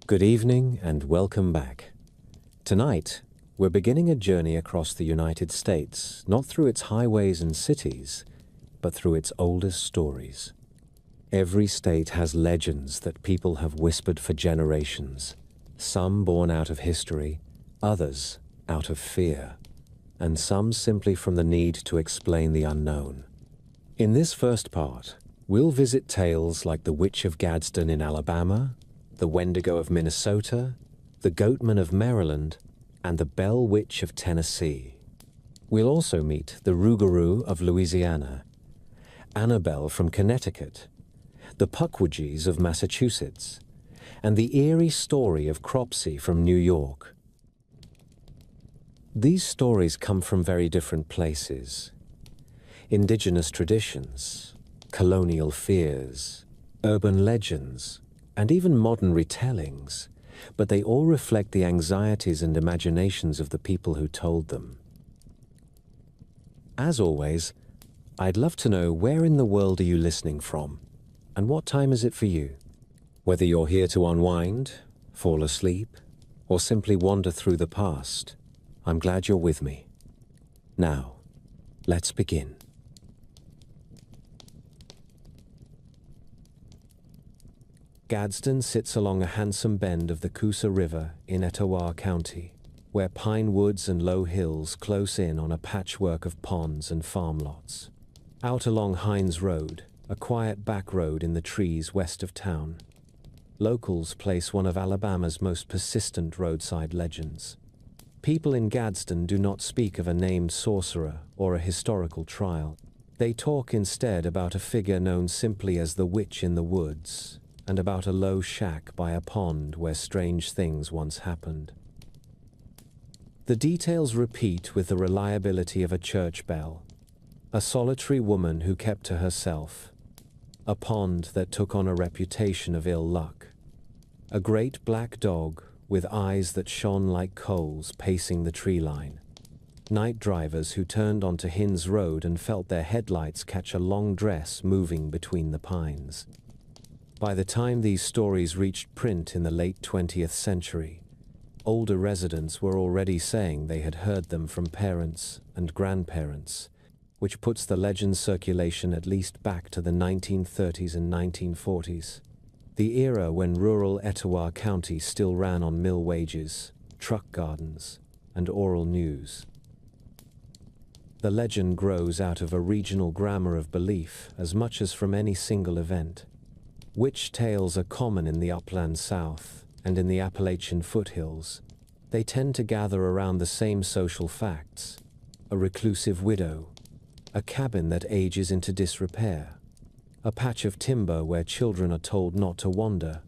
Good evening and welcome back. Tonight, we're beginning a journey across the United States, not through its highways and cities, but through its oldest stories. Every state has legends that people have whispered for generations, some born out of history, others out of fear, and some simply from the need to explain the unknown. In this first part, we'll visit tales like the Witch of Gadsden in Alabama, the Wendigo of Minnesota, the Goatman of Maryland, and the Bell Witch of Tennessee. We'll also meet the Rougarou of Louisiana, Annabelle from Connecticut, the Puckwudgies of Massachusetts, and the eerie story of Cropsey from New York. These stories come from very different places. Indigenous traditions, colonial fears, urban legends, and even modern retellings, but they all reflect the anxieties and imaginations of the people who told them. As always, I'd love to know, where in the world are you listening from, and what time is it for you? Whether you're here to unwind, fall asleep, or simply wander through the past, I'm glad you're with me. Now, let's begin. Gadsden sits along a handsome bend of the Coosa River in Etowah County, where pine woods and low hills close in on a patchwork of ponds and farm lots. Out along Hines Road, a quiet back road in the trees west of town, locals place one of Alabama's most persistent roadside legends. People in Gadsden do not speak of a named sorcerer or a historical trial. They talk instead about a figure known simply as the Witch in the Woods, and about a low shack by a pond where strange things once happened. The details repeat with the reliability of a church bell, a solitary woman who kept to herself, a pond that took on a reputation of ill luck, a great black dog with eyes that shone like coals pacing the tree line, night drivers who turned onto Hines Road and felt their headlights catch a long dress moving between the pines. By the time these stories reached print in the late 20th century, older residents were already saying they had heard them from parents and grandparents, which puts the legend's circulation at least back to the 1930s and 1940s, the era when rural Etowah County still ran on mill wages, truck gardens, and oral news. The legend grows out of a regional grammar of belief as much as from any single event. Witch tales are common in the upland south and in the Appalachian foothills. They tend to gather around the same social facts: a reclusive widow, a cabin that ages into disrepair, a patch of timber where children are told not to wander.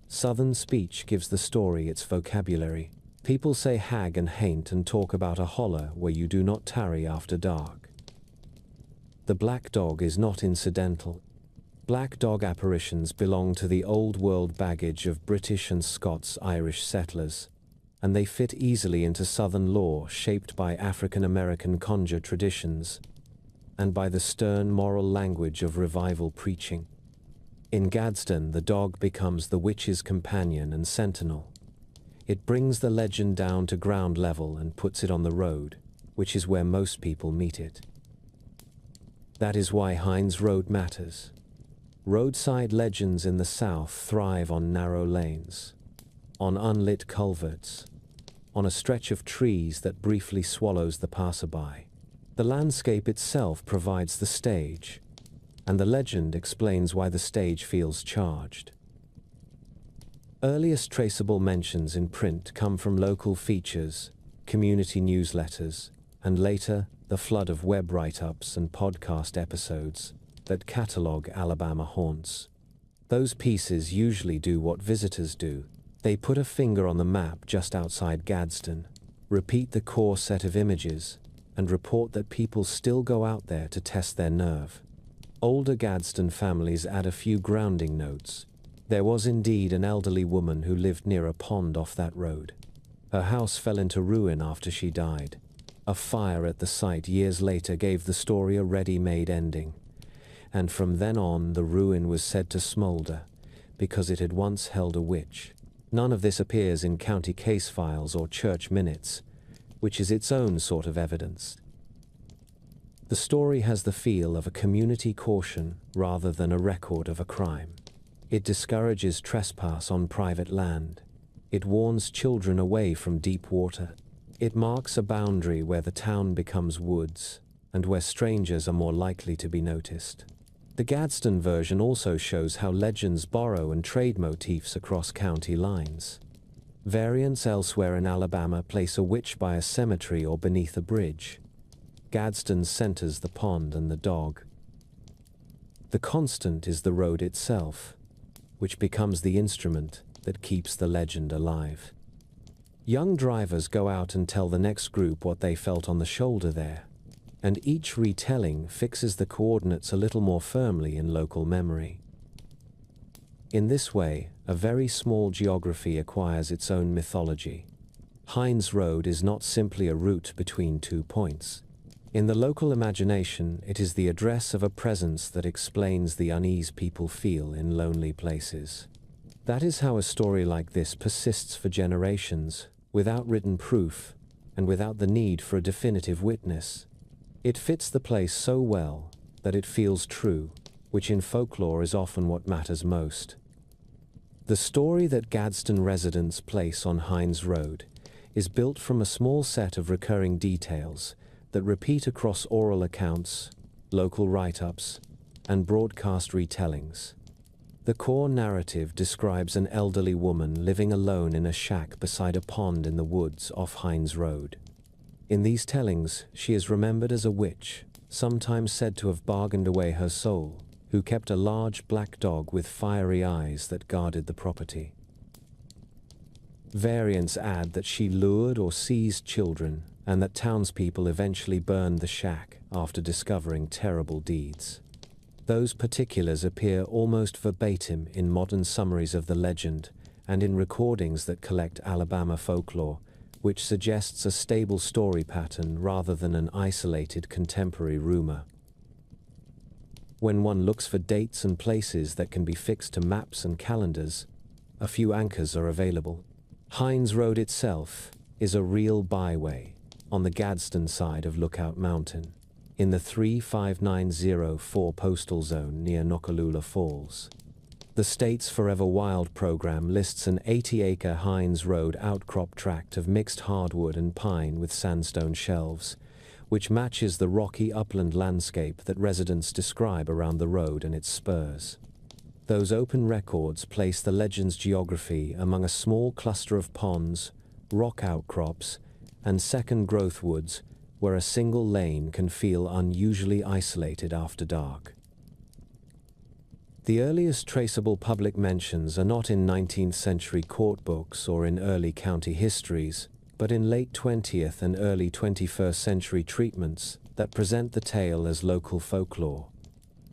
Southern speech gives the story its vocabulary. People say hag and haint and talk about a holler where you do not tarry after dark. The black dog is not incidental. Black dog apparitions belong to the old world baggage of British and Scots-Irish settlers, and they fit easily into Southern lore shaped by African-American conjure traditions and by the stern moral language of revival preaching. In Gadsden, the dog becomes the witch's companion and sentinel. It brings the legend down to ground level and puts it on the road, which is where most people meet it. That is why Hines Road matters. Roadside legends in the South thrive on narrow lanes, on unlit culverts, on a stretch of trees that briefly swallows the passerby. The landscape itself provides the stage, and the legend explains why the stage feels charged. Earliest traceable mentions in print come from local features, community newsletters, and later, the flood of web write-ups and podcast episodes that catalogue Alabama haunts. Those pieces usually do what visitors do. They put a finger on the map just outside Gadsden, repeat the core set of images, and report that people still go out there to test their nerve. Older Gadsden families add a few grounding notes. There was indeed an elderly woman who lived near a pond off that road. Her house fell into ruin after she died. A fire at the site years later gave the story a ready-made ending, and from then on the ruin was said to smolder because it had once held a witch. None of this appears in county case files or church minutes, which is its own sort of evidence. The story has the feel of a community caution rather than a record of a crime. It discourages trespass on private land. It warns children away from deep water. It marks a boundary where the town becomes woods and where strangers are more likely to be noticed. The Gadsden version also shows how legends borrow and trade motifs across county lines. Variants elsewhere in Alabama place a witch by a cemetery or beneath a bridge. Gadsden centers the pond and the dog. The constant is the road itself, which becomes the instrument that keeps the legend alive. Young drivers go out and tell the next group what they felt on the shoulder there, and each retelling fixes the coordinates a little more firmly in local memory. In this way, a very small geography acquires its own mythology. Hines Road is not simply a route between 2 points. In the local imagination, it is the address of a presence that explains the unease people feel in lonely places. That is how a story like this persists for generations, without written proof, and without the need for a definitive witness. It fits the place so well that it feels true, which in folklore is often what matters most. The story that Gadsden residents place on Hines Road is built from a small set of recurring details that repeat across oral accounts, local write-ups, and broadcast retellings. The core narrative describes an elderly woman living alone in a shack beside a pond in the woods off Hines Road. In these tellings, she is remembered as a witch, sometimes said to have bargained away her soul, who kept a large black dog with fiery eyes that guarded the property. Variants add that she lured or seized children, and that townspeople eventually burned the shack after discovering terrible deeds. Those particulars appear almost verbatim in modern summaries of the legend and in recordings that collect Alabama folklore, which suggests a stable story pattern rather than an isolated contemporary rumor. When one looks for dates and places that can be fixed to maps and calendars, a few anchors are available. Hines Road itself is a real byway on the Gadsden side of Lookout Mountain, in the 35904 postal zone near Nokalula Falls. The state's Forever Wild program lists an 80-acre Hines Road outcrop tract of mixed hardwood and pine with sandstone shelves, which matches the rocky upland landscape that residents describe around the road and its spurs. Those open records place the legend's geography among a small cluster of ponds, rock outcrops, and second-growth woods where a single lane can feel unusually isolated after dark. The earliest traceable public mentions are not in 19th century court books or in early county histories, but in late 20th and early 21st century treatments that present the tale as local folklore.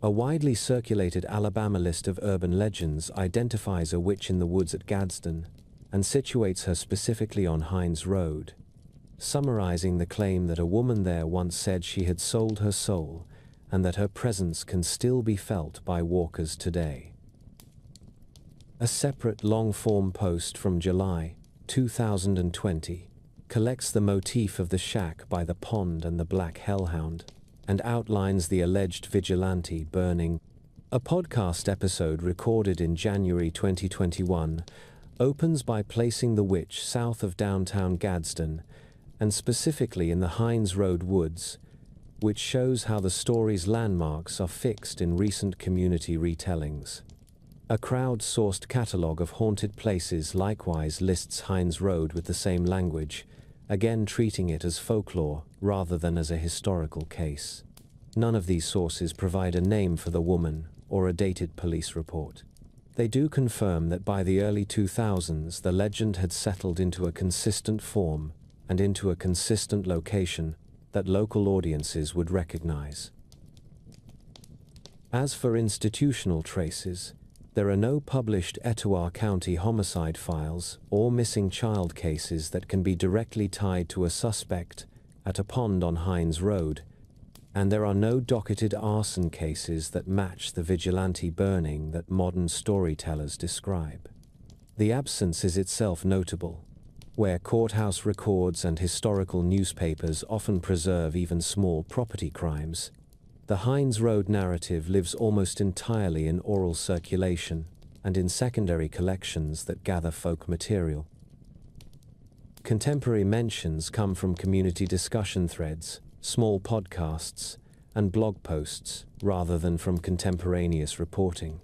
A widely circulated Alabama list of urban legends identifies a witch in the woods at Gadsden and situates her specifically on Hines Road, summarizing the claim that a woman there once said she had sold her soul and that her presence can still be felt by walkers today. A separate long-form post from July 2020 collects the motif of the shack by the pond and the black hellhound and outlines the alleged vigilante burning. A podcast episode recorded in January 2021 opens by placing the witch south of downtown Gadsden and specifically in the Hines Road woods, which shows how the story's landmarks are fixed in recent community retellings. A crowd-sourced catalogue of haunted places likewise lists Hines Road with the same language, again treating it as folklore rather than as a historical case. None of these sources provide a name for the woman or a dated police report. They do confirm that by the early 2000s the legend had settled into a consistent form and into a consistent location that local audiences would recognize. As for institutional traces, there are no published Etowah County homicide files or missing child cases that can be directly tied to a suspect at a pond on Hines Road, and there are no docketed arson cases that match the vigilante burning that modern storytellers describe. The absence is itself notable. Where courthouse records and historical newspapers often preserve even small property crimes, the Hines Road narrative lives almost entirely in oral circulation and in secondary collections that gather folk material. Contemporary mentions come from community discussion threads, small podcasts, and blog posts, rather than from contemporaneous reporting.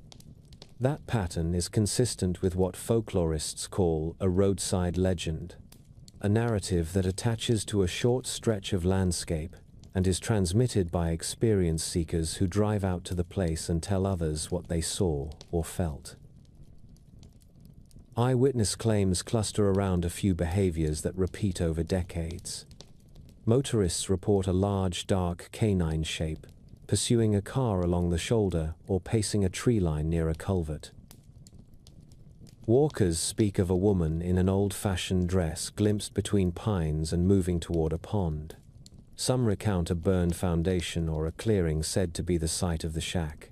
That pattern is consistent with what folklorists call a roadside legend, a narrative that attaches to a short stretch of landscape and is transmitted by experience seekers who drive out to the place and tell others what they saw or felt. Eyewitness claims cluster around a few behaviors that repeat over decades. Motorists report a large, dark canine shape, pursuing a car along the shoulder or pacing a tree line near a culvert. Walkers speak of a woman in an old-fashioned dress glimpsed between pines and moving toward a pond. Some recount a burned foundation or a clearing said to be the site of the shack.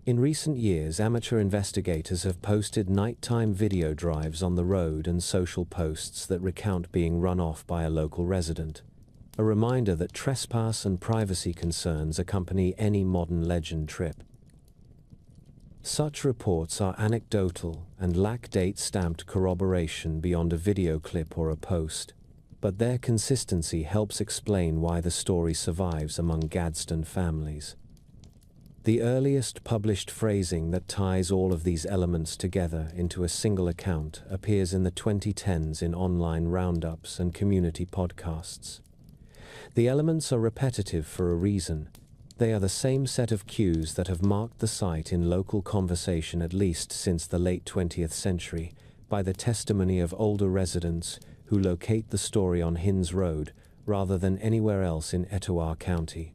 In recent years, amateur investigators have posted nighttime video drives on the road and social posts that recount being run off by a local resident, a reminder that trespass and privacy concerns accompany any modern legend trip. Such reports are anecdotal and lack date-stamped corroboration beyond a video clip or a post, but their consistency helps explain why the story survives among Gadsden families. The earliest published phrasing that ties all of these elements together into a single account appears in the 2010s in online roundups and community podcasts. The elements are repetitive for a reason. They are the same set of cues that have marked the site in local conversation at least since the late 20th century, by the testimony of older residents who locate the story on Hines Road rather than anywhere else in Etowah County.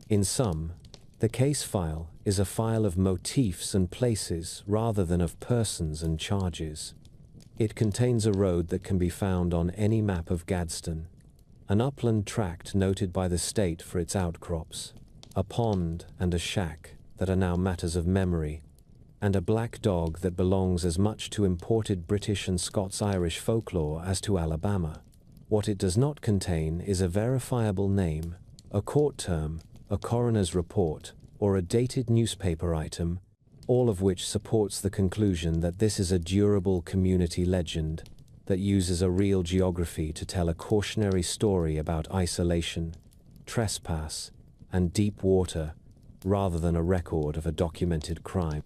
In sum, the case file is a file of motifs and places rather than of persons and charges. It contains a road that can be found on any map of Gadsden, an upland tract noted by the state for its outcrops, a pond and a shack that are now matters of memory, and a black dog that belongs as much to imported British and Scots-Irish folklore as to Alabama. What it does not contain is a verifiable name, a court term, a coroner's report, or a dated newspaper item, all of which supports the conclusion that this is a durable community legend that uses a real geography to tell a cautionary story about isolation, trespass, and deep water, rather than a record of a documented crime.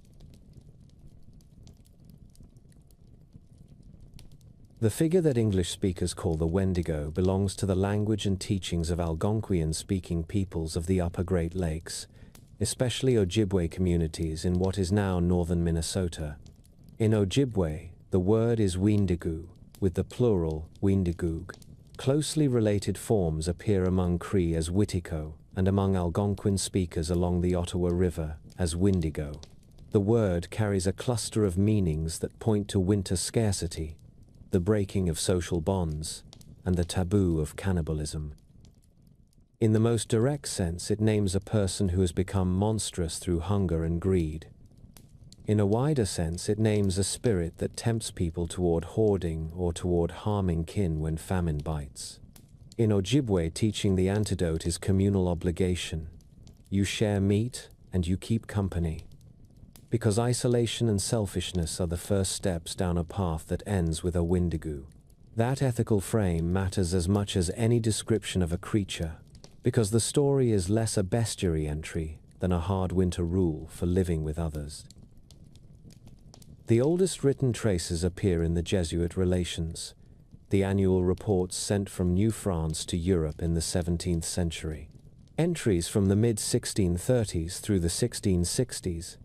The figure that English speakers call the Wendigo belongs to the language and teachings of Algonquian-speaking peoples of the Upper Great Lakes, especially Ojibwe communities in what is now northern Minnesota. In Ojibwe, the word is Weendigu, with the plural Weendigug. Closely related forms appear among Cree as Witiko, and among Algonquin speakers along the Ottawa River as Windigo. The word carries a cluster of meanings that point to winter scarcity, the breaking of social bonds, and the taboo of cannibalism. In the most direct sense, it names a person who has become monstrous through hunger and greed. In a wider sense, it names a spirit that tempts people toward hoarding or toward harming kin when famine bites. In Ojibwe, teaching the antidote is communal obligation. You share meat and you keep company. Because isolation and selfishness are the first steps down a path that ends with a Windigu. That ethical frame matters as much as any description of a creature, because the story is less a bestiary entry than a hard winter rule for living with others. The oldest written traces appear in the Jesuit Relations, the annual reports sent from New France to Europe in the 17th century. Entries from the mid-1630s through the 1660s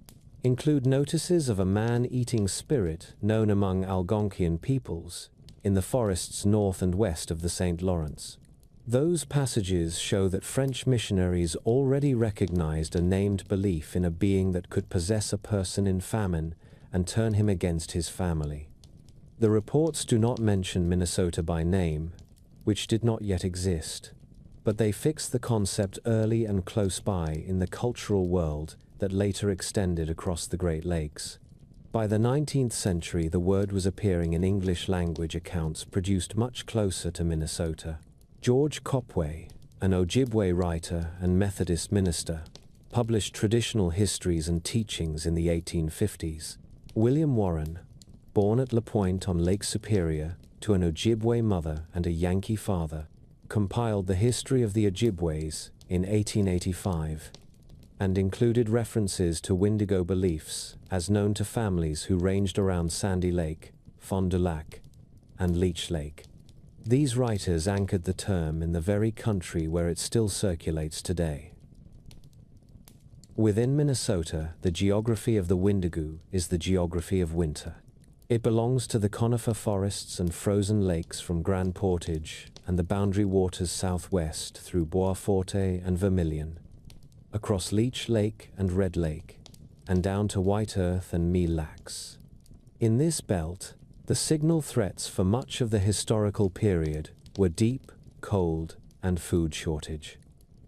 include notices of a man-eating spirit known among Algonquian peoples in the forests north and west of the St. Lawrence. Those passages show that French missionaries already recognized a named belief in a being that could possess a person in famine and turn him against his family. The reports do not mention Minnesota by name, which did not yet exist, but they fix the concept early and close by in the cultural world that later extended across the Great Lakes. By the 19th century, the word was appearing in English language accounts produced much closer to Minnesota. George Copway, an Ojibwe writer and Methodist minister, published traditional histories and teachings in the 1850s. William Warren, born at La Pointe on Lake Superior to an Ojibwe mother and a Yankee father, compiled the history of the Ojibways in 1885 and included references to Wendigo beliefs as known to families who ranged around Sandy Lake, Fond du Lac, and Leech Lake. These writers anchored the term in the very country where it still circulates today. Within Minnesota, the geography of the Wendigo is the geography of winter. It belongs to the conifer forests and frozen lakes from Grand Portage and the boundary waters southwest through Bois Forte and Vermilion, across Leech Lake and Red Lake, and down to White Earth and Mille Lacs. In this belt, the signal threats for much of the historical period were deep, cold, and food shortage.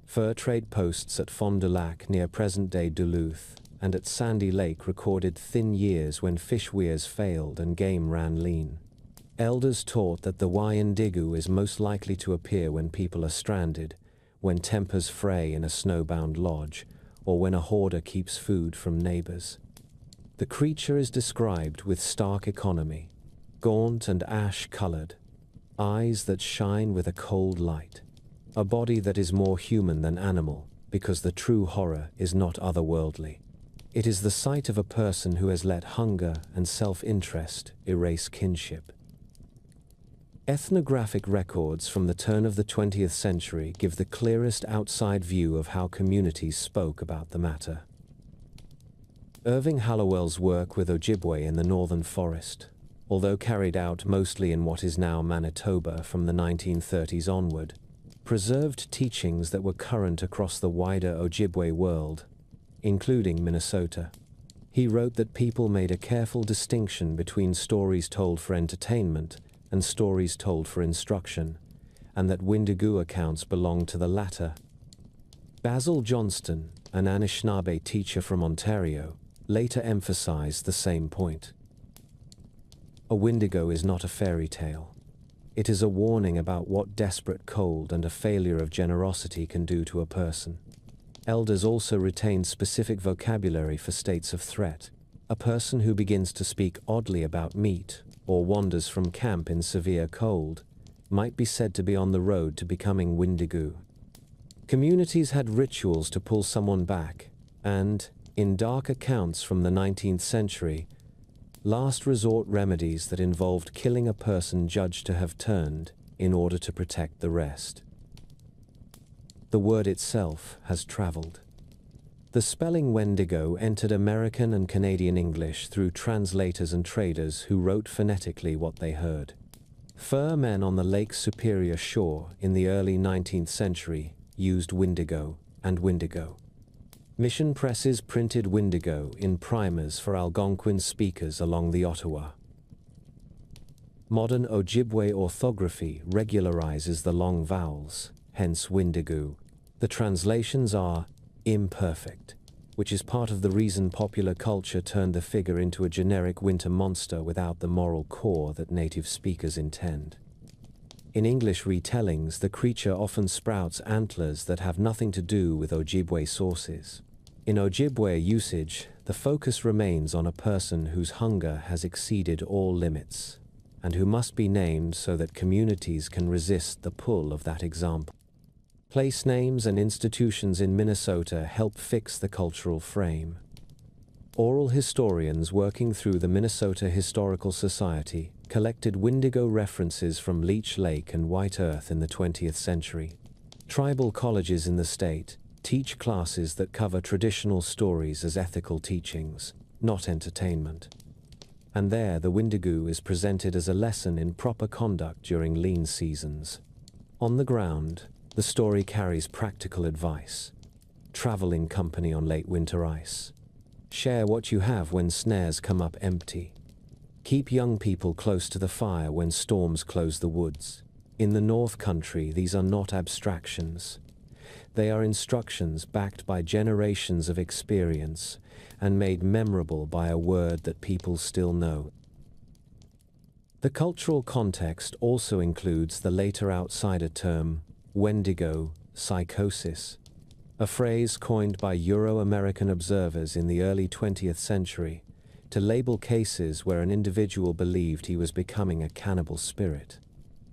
Fur trade posts at Fond du Lac near present-day Duluth and at Sandy Lake recorded thin years when fish weirs failed and game ran lean. Elders taught that the Wendigo is most likely to appear when people are stranded, when tempers fray in a snowbound lodge, or when a hoarder keeps food from neighbors. The creature is described with stark economy, gaunt and ash-colored, eyes that shine with a cold light, a body that is more human than animal, because the true horror is not otherworldly. It is the sight of a person who has let hunger and self-interest erase kinship. Ethnographic records from the turn of the 20th century give the clearest outside view of how communities spoke about the matter. Irving Hallowell's work with Ojibwe in the Northern Forest, although carried out mostly in what is now Manitoba from the 1930s onward, preserved teachings that were current across the wider Ojibwe world, including Minnesota. He wrote that people made a careful distinction between stories told for entertainment and stories told for instruction, and that Wendigo accounts belonged to the latter. Basil Johnston, an Anishinaabe teacher from Ontario, later emphasized the same point. A Wendigo is not a fairy tale. It is a warning about what desperate cold and a failure of generosity can do to a person. Elders also retained specific vocabulary for states of threat. A person who begins to speak oddly about meat or wanders from camp in severe cold might be said to be on the road to becoming Wendigo. Communities had rituals to pull someone back, and, in dark accounts from the 19th century, last resort remedies that involved killing a person judged to have turned in order to protect the rest. The word itself has traveled. The spelling Wendigo entered American and Canadian English through translators and traders who wrote phonetically what they heard. Fur men on the Lake Superior shore in the early 19th century used Wendigo and Wendigo. Mission presses printed Wendigo in primers for Algonquin speakers along the Ottawa. Modern Ojibwe orthography regularizes the long vowels, hence Wendigo. The translations are imperfect, which is part of the reason popular culture turned the figure into a generic winter monster without the moral core that native speakers intend. In English retellings, the creature often sprouts antlers that have nothing to do with Ojibwe sources. In Ojibwe usage, the focus remains on a person whose hunger has exceeded all limits, and who must be named so that communities can resist the pull of that example. Place names and institutions in Minnesota help fix the cultural frame. Oral historians working through the Minnesota Historical Society collected Wendigo references from Leech Lake and White Earth in the 20th century. Tribal colleges in the state teach classes that cover traditional stories as ethical teachings, not entertainment. And there, the Wendigo is presented as a lesson in proper conduct during lean seasons. On the ground, the story carries practical advice. Travel in company on late winter ice. Share what you have when snares come up empty. Keep young people close to the fire when storms close the woods. In the North Country, these are not abstractions. They are instructions backed by generations of experience and made memorable by a word that people still know. The cultural context also includes the later outsider term, Wendigo psychosis, a phrase coined by Euro-American observers in the early 20th century to label cases where an individual believed he was becoming a cannibal spirit.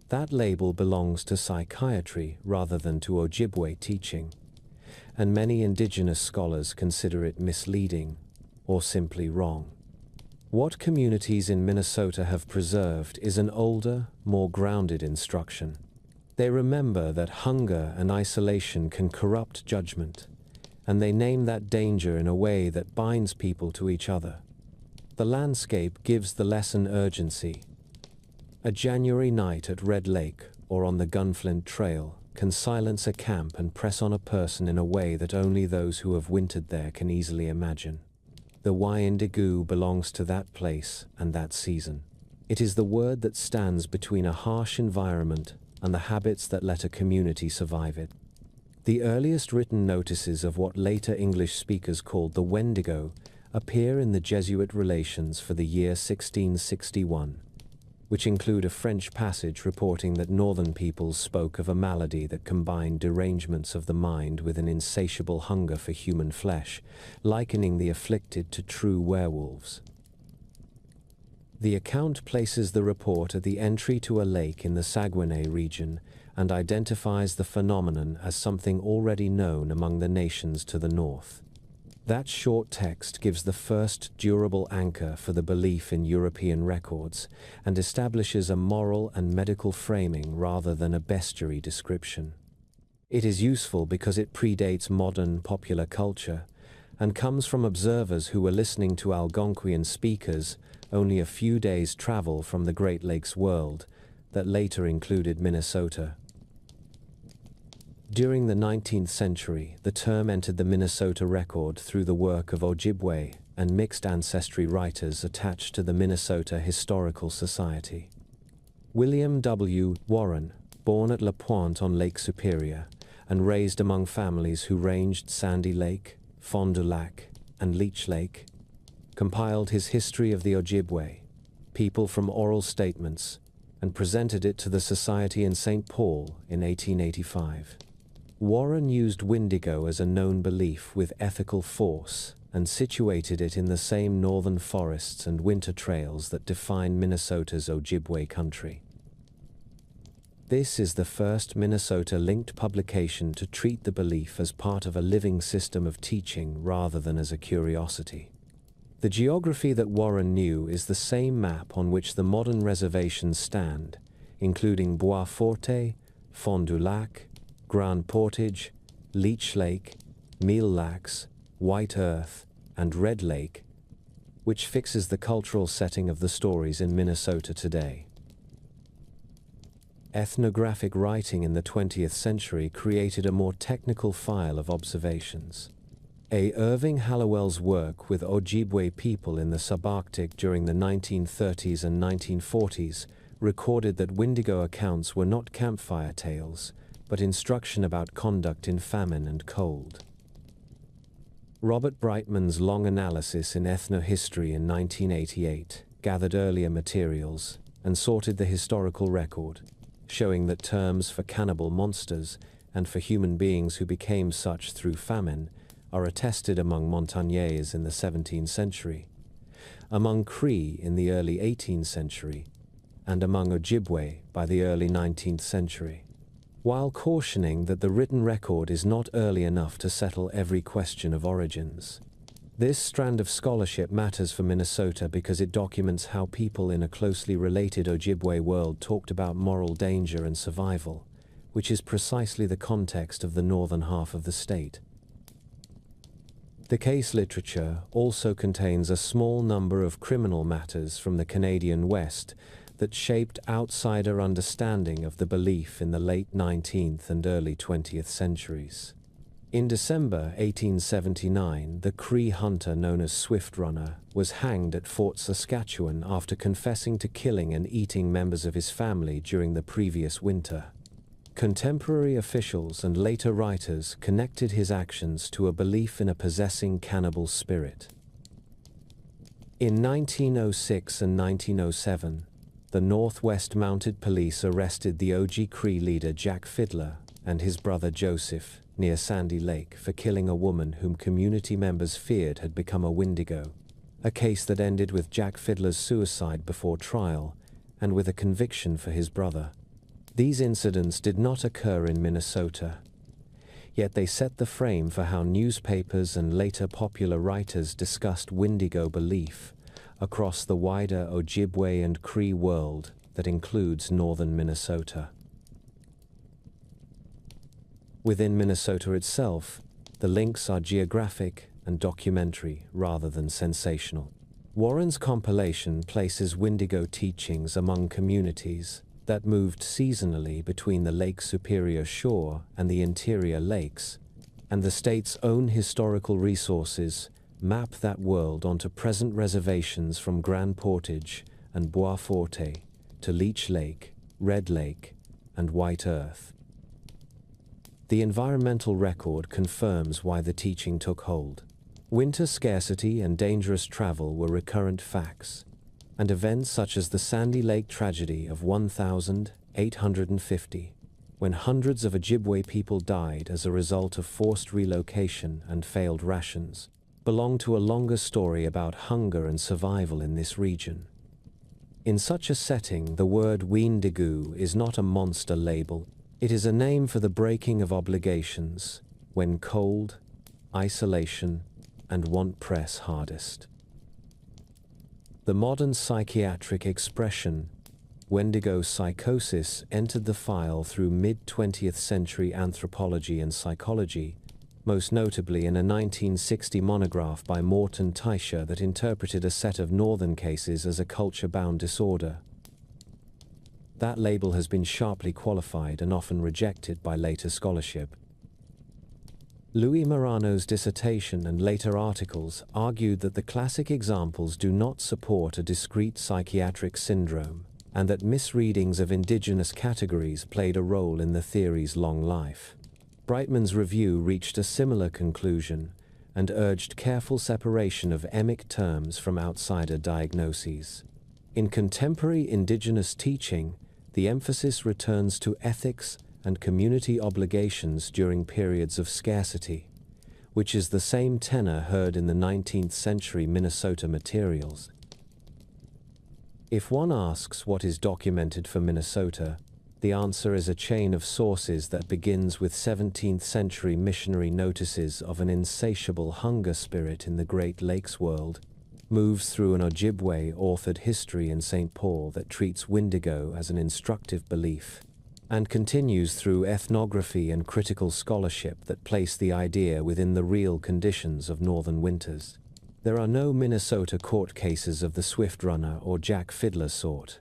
That label belongs to psychiatry rather than to Ojibwe teaching, and many indigenous scholars consider it misleading or simply wrong. What communities in Minnesota have preserved is an older, more grounded instruction. They remember that hunger and isolation can corrupt judgment, and they name that danger in a way that binds people to each other. The landscape gives the lesson urgency. A January night at Red Lake or on the Gunflint Trail can silence a camp and press on a person in a way that only those who have wintered there can easily imagine. The Wyendigoo belongs to that place and that season. It is the word that stands between a harsh environment and the habits that let a community survive it. The earliest written notices of what later English speakers called the Wendigo appear in the Jesuit Relations for the year 1661, which include a French passage reporting that northern peoples spoke of a malady that combined derangements of the mind with an insatiable hunger for human flesh, likening the afflicted to true werewolves. The account places the report at the entry to a lake in the Saguenay region and identifies the phenomenon as something already known among the nations to the north. That short text gives the first durable anchor for the belief in European records and establishes a moral and medical framing rather than a bestiary description. It is useful because it predates modern popular culture and comes from observers who were listening to Algonquian speakers only a few days' travel from the Great Lakes world that later included Minnesota. During the 19th century, the term entered the Minnesota record through the work of Ojibwe and mixed ancestry writers attached to the Minnesota Historical Society. William W. Warren, born at La Pointe on Lake Superior and raised among families who ranged Sandy Lake, Fond du Lac, and Leech Lake, compiled his History of the Ojibwe, People from Oral Statements, and presented it to the Society in St. Paul in 1885. Warren used Wendigo as a known belief with ethical force and situated it in the same northern forests and winter trails that define Minnesota's Ojibwe country. This is the first Minnesota-linked publication to treat the belief as part of a living system of teaching rather than as a curiosity. The geography that Warren knew is the same map on which the modern reservations stand, including Bois Forte, Fond du Lac, Grand Portage, Leech Lake, Mille Lacs, White Earth, and Red Lake, which fixes the cultural setting of the stories in Minnesota today. Ethnographic writing in the 20th century created a more technical file of observations. A. Irving Hallowell's work with Ojibwe people in the subarctic during the 1930s and 1940s recorded that Wendigo accounts were not campfire tales, but instruction about conduct in famine and cold. Robert Brightman's long analysis in ethnohistory in 1988 gathered earlier materials and sorted the historical record, showing that terms for cannibal monsters and for human beings who became such through famine are attested among Montagnais in the 17th century, among Cree in the early 18th century, and among Ojibwe by the early 19th century, while cautioning that the written record is not early enough to settle every question of origins. This strand of scholarship matters for Minnesota because it documents how people in a closely related Ojibwe world talked about moral danger and survival, which is precisely the context of the northern half of the state. The case literature also contains a small number of criminal matters from the Canadian West that shaped outsider understanding of the belief in the late 19th and early 20th centuries. In December 1879, the Cree hunter known as Swift Runner was hanged at Fort Saskatchewan after confessing to killing and eating members of his family during the previous winter. Contemporary officials and later writers connected his actions to a belief in a possessing cannibal spirit. In 1906 and 1907, the Northwest Mounted Police arrested the OG Cree leader Jack Fiddler and his brother Joseph near Sandy Lake for killing a woman whom community members feared had become a Wendigo, a case that ended with Jack Fiddler's suicide before trial and with a conviction for his brother. These incidents did not occur in Minnesota, yet they set the frame for how newspapers and later popular writers discussed Wendigo belief across the wider Ojibwe and Cree world that includes northern Minnesota. Within Minnesota itself, the links are geographic and documentary rather than sensational. Warren's compilation places Wendigo teachings among communities that moved seasonally between the Lake Superior shore and the interior lakes, and the state's own historical resources map that world onto present reservations from Grand Portage and Bois Forte to Leech Lake, Red Lake, and White Earth. The environmental record confirms why the teaching took hold. Winter scarcity and dangerous travel were recurrent facts, and events such as the Sandy Lake tragedy of 1850, when hundreds of Ojibwe people died as a result of forced relocation and failed rations, belong to a longer story about hunger and survival in this region. In such a setting, the word Wendigo is not a monster label. It is a name for the breaking of obligations when cold, isolation, and want press hardest. The modern psychiatric expression, Wendigo psychosis, entered the file through mid-20th century anthropology and psychology, most notably in a 1960 monograph by Morton Teicher that interpreted a set of northern cases as a culture-bound disorder. That label has been sharply qualified and often rejected by later scholarship. Louis Morano's dissertation and later articles argued that the classic examples do not support a discrete psychiatric syndrome, and that misreadings of indigenous categories played a role in the theory's long life. Brightman's review reached a similar conclusion and urged careful separation of emic terms from outsider diagnoses. In contemporary indigenous teaching, the emphasis returns to ethics and community obligations during periods of scarcity, which is the same tenor heard in the 19th century Minnesota materials. If one asks what is documented for Minnesota, the answer is a chain of sources that begins with 17th century missionary notices of an insatiable hunger spirit in the Great Lakes world, moves through an Ojibwe-authored history in St. Paul that treats Wendigo as an instructive belief, and continues through ethnography and critical scholarship that place the idea within the real conditions of northern winters. There are no Minnesota court cases of the Swift Runner or Jack Fiddler sort.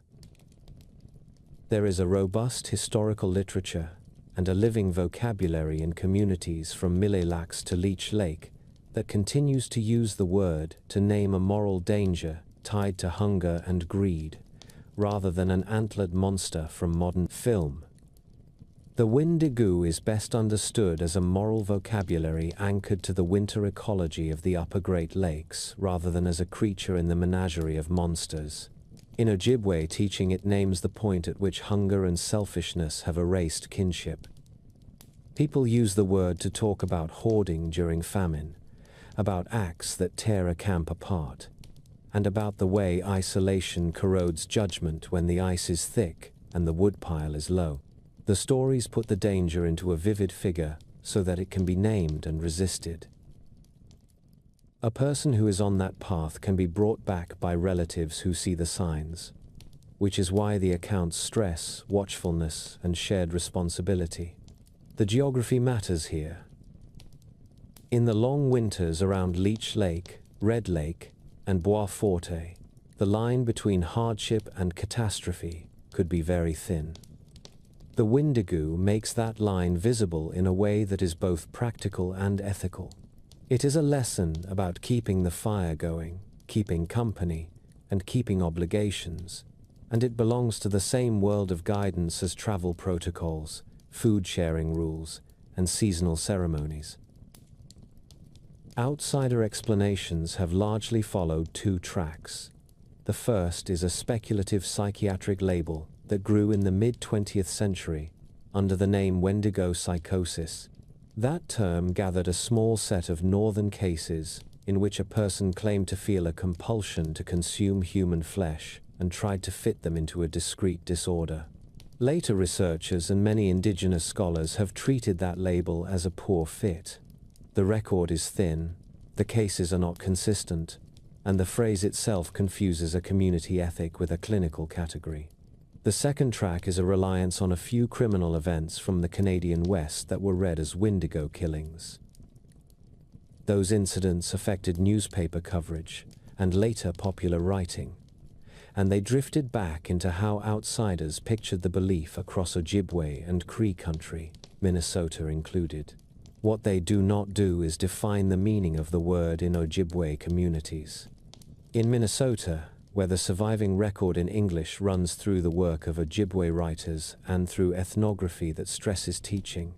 There is a robust historical literature and a living vocabulary in communities from Mille Lacs to Leech Lake that continues to use the word to name a moral danger tied to hunger and greed, rather than an antlered monster from modern film. The Wendigo is best understood as a moral vocabulary anchored to the winter ecology of the upper Great Lakes, rather than as a creature in the menagerie of monsters. In Ojibwe teaching, it names the point at which hunger and selfishness have erased kinship. People use the word to talk about hoarding during famine, about acts that tear a camp apart, and about the way isolation corrodes judgment when the ice is thick and the woodpile is low. The stories put the danger into a vivid figure so that it can be named and resisted. A person who is on that path can be brought back by relatives who see the signs, which is why the accounts stress watchfulness and shared responsibility. The geography matters here. In the long winters around Leech Lake, Red Lake, and Bois Forte, the line between hardship and catastrophe could be very thin. The Wendigo makes that line visible in a way that is both practical and ethical. It is a lesson about keeping the fire going, keeping company, and keeping obligations, and it belongs to the same world of guidance as travel protocols, food sharing rules, and seasonal ceremonies. Outsider explanations have largely followed two tracks. The first is a speculative psychiatric label that grew in the mid-20th century under the name Wendigo psychosis. That term gathered a small set of northern cases in which a person claimed to feel a compulsion to consume human flesh and tried to fit them into a discrete disorder. Later researchers and many indigenous scholars have treated that label as a poor fit. The record is thin, the cases are not consistent, and the phrase itself confuses a community ethic with a clinical category. The second track is a reliance on a few criminal events from the Canadian West that were read as Wendigo killings. Those incidents affected newspaper coverage and later popular writing, and they drifted back into how outsiders pictured the belief across Ojibwe and Cree country, Minnesota included. What they do not do is define the meaning of the word in Ojibwe communities. In Minnesota, where the surviving record in English runs through the work of Ojibwe writers and through ethnography that stresses teaching,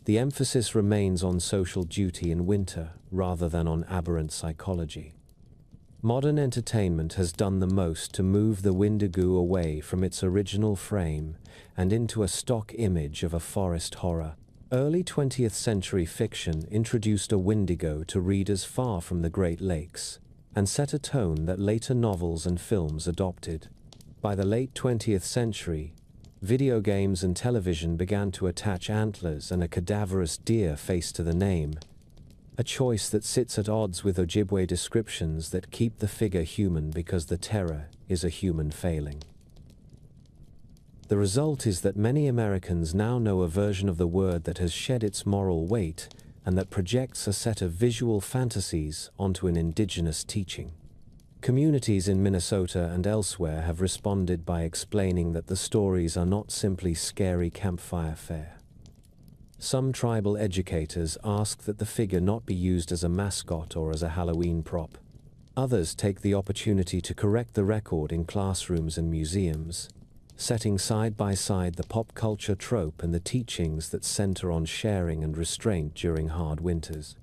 the emphasis remains on social duty in winter rather than on aberrant psychology. Modern entertainment has done the most to move the Wendigo away from its original frame and into a stock image of a forest horror. Early 20th century fiction introduced a Wendigo to readers far from the Great Lakes and set a tone that later novels and films adopted. By the late 20th century, video games and television began to attach antlers and a cadaverous deer face to the name, a choice that sits at odds with Ojibwe descriptions that keep the figure human because the terror is a human failing. The result is that many Americans now know a version of the word that has shed its moral weight and that projects a set of visual fantasies onto an indigenous teaching. Communities in Minnesota and elsewhere have responded by explaining that the stories are not simply scary campfire fare. Some tribal educators ask that the figure not be used as a mascot or as a Halloween prop. Others take the opportunity to correct the record in classrooms and museums, setting side by side the pop culture trope and the teachings that center on sharing and restraint during hard winters.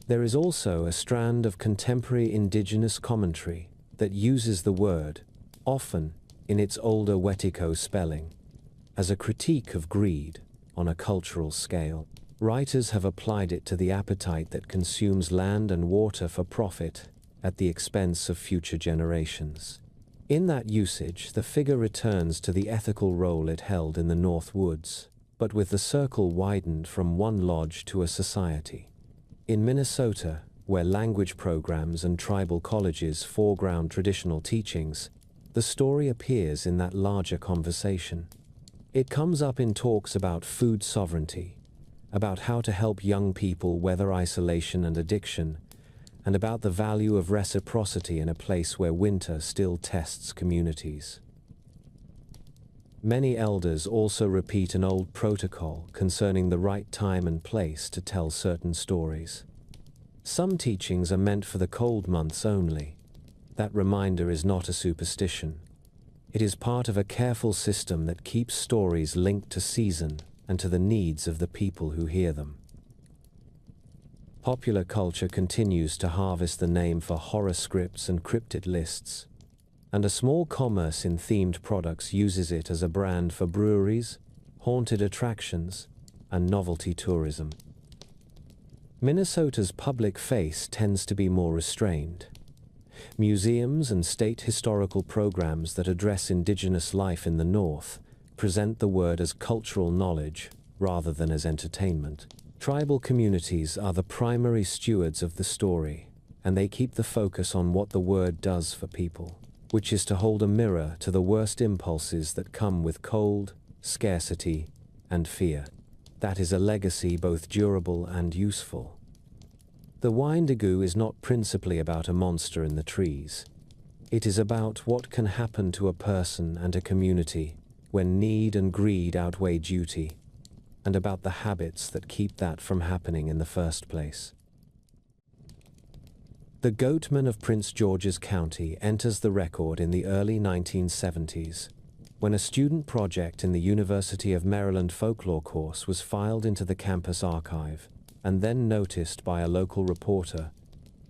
There is also a strand of contemporary indigenous commentary that uses the word, often in its older Wetiko spelling, as a critique of greed on a cultural scale. Writers have applied it to the appetite that consumes land and water for profit at the expense of future generations. In that usage, the figure returns to the ethical role it held in the North Woods, but with the circle widened from one lodge to a society. In Minnesota, where language programs and tribal colleges foreground traditional teachings, the story appears in that larger conversation. It comes up in talks about food sovereignty, about how to help young people weather isolation and addiction, and about the value of reciprocity in a place where winter still tests communities. Many elders also repeat an old protocol concerning the right time and place to tell certain stories. Some teachings are meant for the cold months only. That reminder is not a superstition. It is part of a careful system that keeps stories linked to season and to the needs of the people who hear them. Popular culture continues to harvest the name for horror scripts and cryptid lists, and a small commerce in themed products uses it as a brand for breweries, haunted attractions, and novelty tourism. Minnesota's public face tends to be more restrained. Museums and state historical programs that address indigenous life in the North present the word as cultural knowledge rather than as entertainment. Tribal communities are the primary stewards of the story, and they keep the focus on what the word does for people, which is to hold a mirror to the worst impulses that come with cold, scarcity, and fear. That is a legacy both durable and useful. The Wendigo is not principally about a monster in the trees. It is about what can happen to a person and a community when need and greed outweigh duty, and about the habits that keep that from happening in the first place. The Goatman of Prince George's County enters the record in the early 1970s. when a student project in the University of Maryland folklore course was filed into the campus archive and then noticed by a local reporter.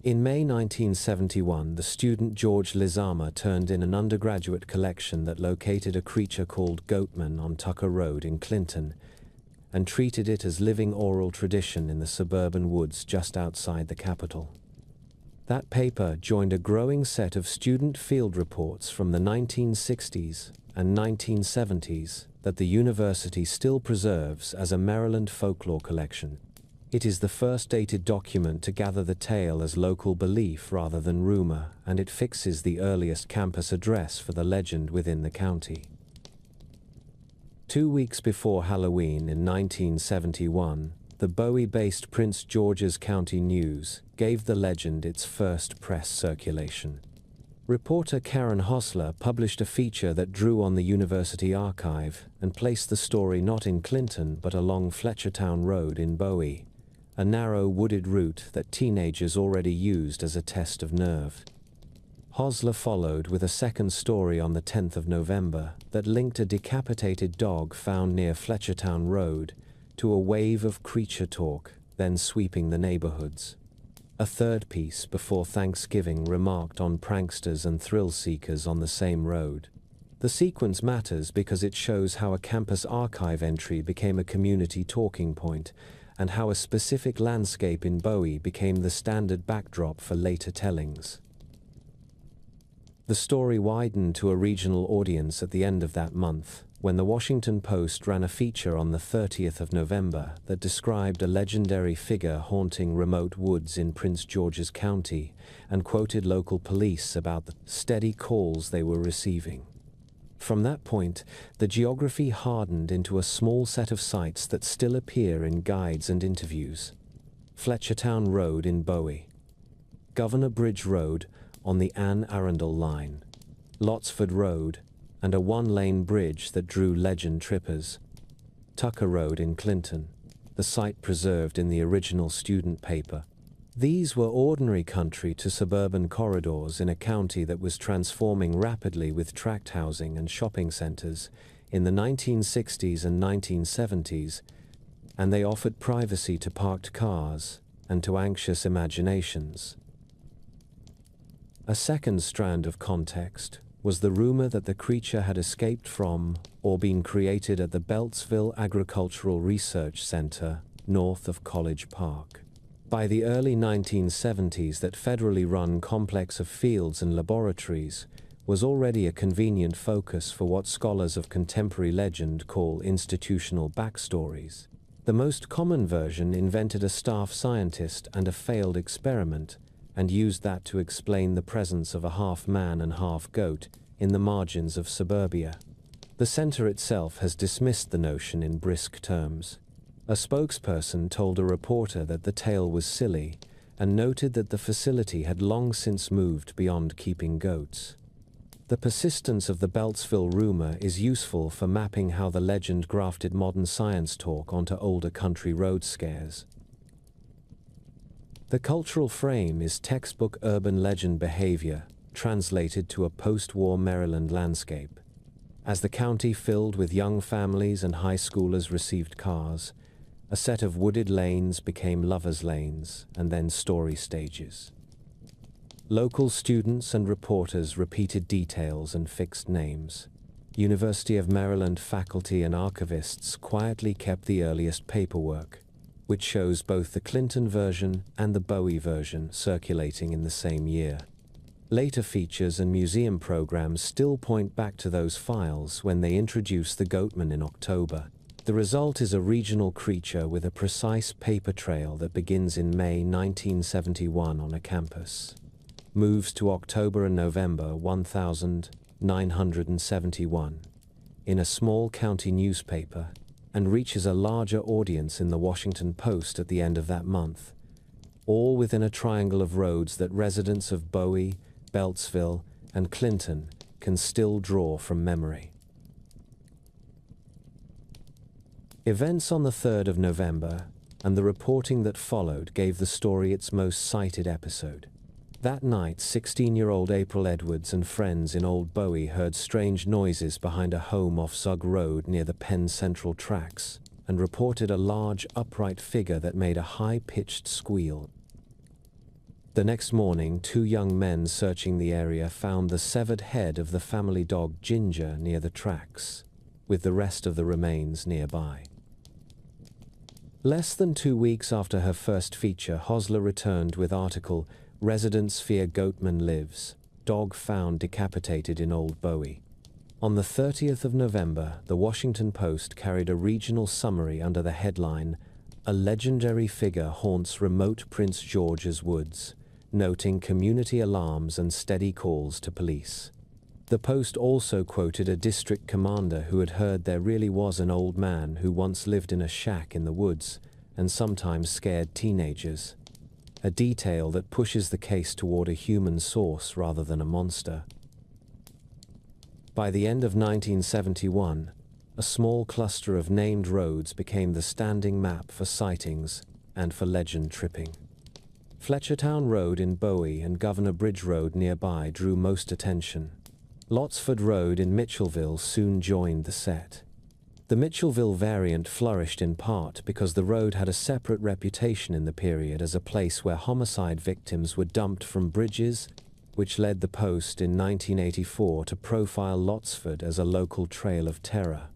In May 1971, the student George Lizama turned in an undergraduate collection that located a creature called Goatman on Tucker Road in Clinton and treated it as living oral tradition in the suburban woods just outside the capital. That paper joined a growing set of student field reports from the 1960s and 1970s that the university still preserves as a Maryland folklore collection. It is the first dated document to gather the tale as local belief rather than rumor, and it fixes the earliest campus address for the legend within the county. 2 weeks before Halloween in 1971, the Bowie-based Prince George's County News gave the legend its first press circulation. Reporter Karen Hosler published a feature that drew on the university archive and placed the story not in Clinton but along Fletchertown Road in Bowie, a narrow wooded route that teenagers already used as a test of nerve. Hosler followed with a second story on the 10th of November that linked a decapitated dog found near Fletchertown Road to a wave of creature talk then sweeping the neighborhoods. A third piece before Thanksgiving remarked on pranksters and thrill seekers on the same road. The sequence matters because it shows how a campus archive entry became a community talking point and how a specific landscape in Bowie became the standard backdrop for later tellings. The story widened to a regional audience at the end of that month, when the Washington Post ran a feature on the 30th of November that described a legendary figure haunting remote woods in Prince George's County and quoted local police about the steady calls they were receiving. From that point, the geography hardened into a small set of sites that still appear in guides and interviews. Fletchertown Road in Bowie, Governor Bridge Road on the Anne Arundel line, Lotsford Road, and a one-lane bridge that drew legend trippers. Tucker Road in Clinton, the site preserved in the original student paper. These were ordinary country to suburban corridors in a county that was transforming rapidly with tract housing and shopping centers in the 1960s and 1970s, and they offered privacy to parked cars and to anxious imaginations. A second strand of context was the rumor that the creature had escaped from or been created at the Beltsville Agricultural Research Center north of College Park. By the early 1970s, that federally run complex of fields and laboratories was already a convenient focus for what scholars of contemporary legend call institutional backstories. The most common version invented a staff scientist and a failed experiment, and used that to explain the presence of a half-man and half-goat in the margins of suburbia. The center itself has dismissed the notion in brisk terms. A spokesperson told a reporter that the tale was silly and noted that the facility had long since moved beyond keeping goats. The persistence of the Beltsville rumor is useful for mapping how the legend grafted modern science talk onto older country road scares. The cultural frame is textbook urban legend behavior, translated to a post-war Maryland landscape. As the county filled with young families and high schoolers received cars, a set of wooded lanes became lovers' lanes and then story stages. Local students and reporters repeated details and fixed names. University of Maryland faculty and archivists quietly kept the earliest paperwork, which shows both the Clinton version and the Bowie version circulating in the same year. Later features and museum programs still point back to those files when they introduce the Goatman in October. The result is a regional creature with a precise paper trail that begins in May 1971 on a campus, moves to October and November 1971 in a small county newspaper, and reaches a larger audience in the Washington Post at the end of that month, all within a triangle of roads that residents of Bowie, Beltsville, and Clinton can still draw from memory. Events on the 3rd of November and the reporting that followed gave the story its most cited episode. That night, 16-year-old April Edwards and friends in Old Bowie heard strange noises behind a home off Zug Road near the Penn Central tracks and reported a large, upright figure that made a high-pitched squeal. The next morning, 2 young men searching the area found the severed head of the family dog Ginger near the tracks, with the rest of the remains nearby. Less than 2 weeks after her first feature, Hosler returned with article, "Residents fear Goatman lives. Dog found decapitated in Old Bowie." On the 30th of November, the Washington Post carried a regional summary under the headline, "A legendary figure haunts remote Prince George's woods," noting community alarms and steady calls to police. The Post also quoted a district commander who had heard there really was an old man who once lived in a shack in the woods and sometimes scared teenagers, a detail that pushes the case toward a human source rather than a monster. By the end of 1971, a small cluster of named roads became the standing map for sightings and for legend tripping. Fletchertown Road in Bowie and Governor Bridge Road nearby drew most attention. Lotsford Road in Mitchellville soon joined the set. The Mitchellville variant flourished in part because the road had a separate reputation in the period as a place where homicide victims were dumped from bridges, which led the Post in 1984 to profile Lotsford as a local trail of terror.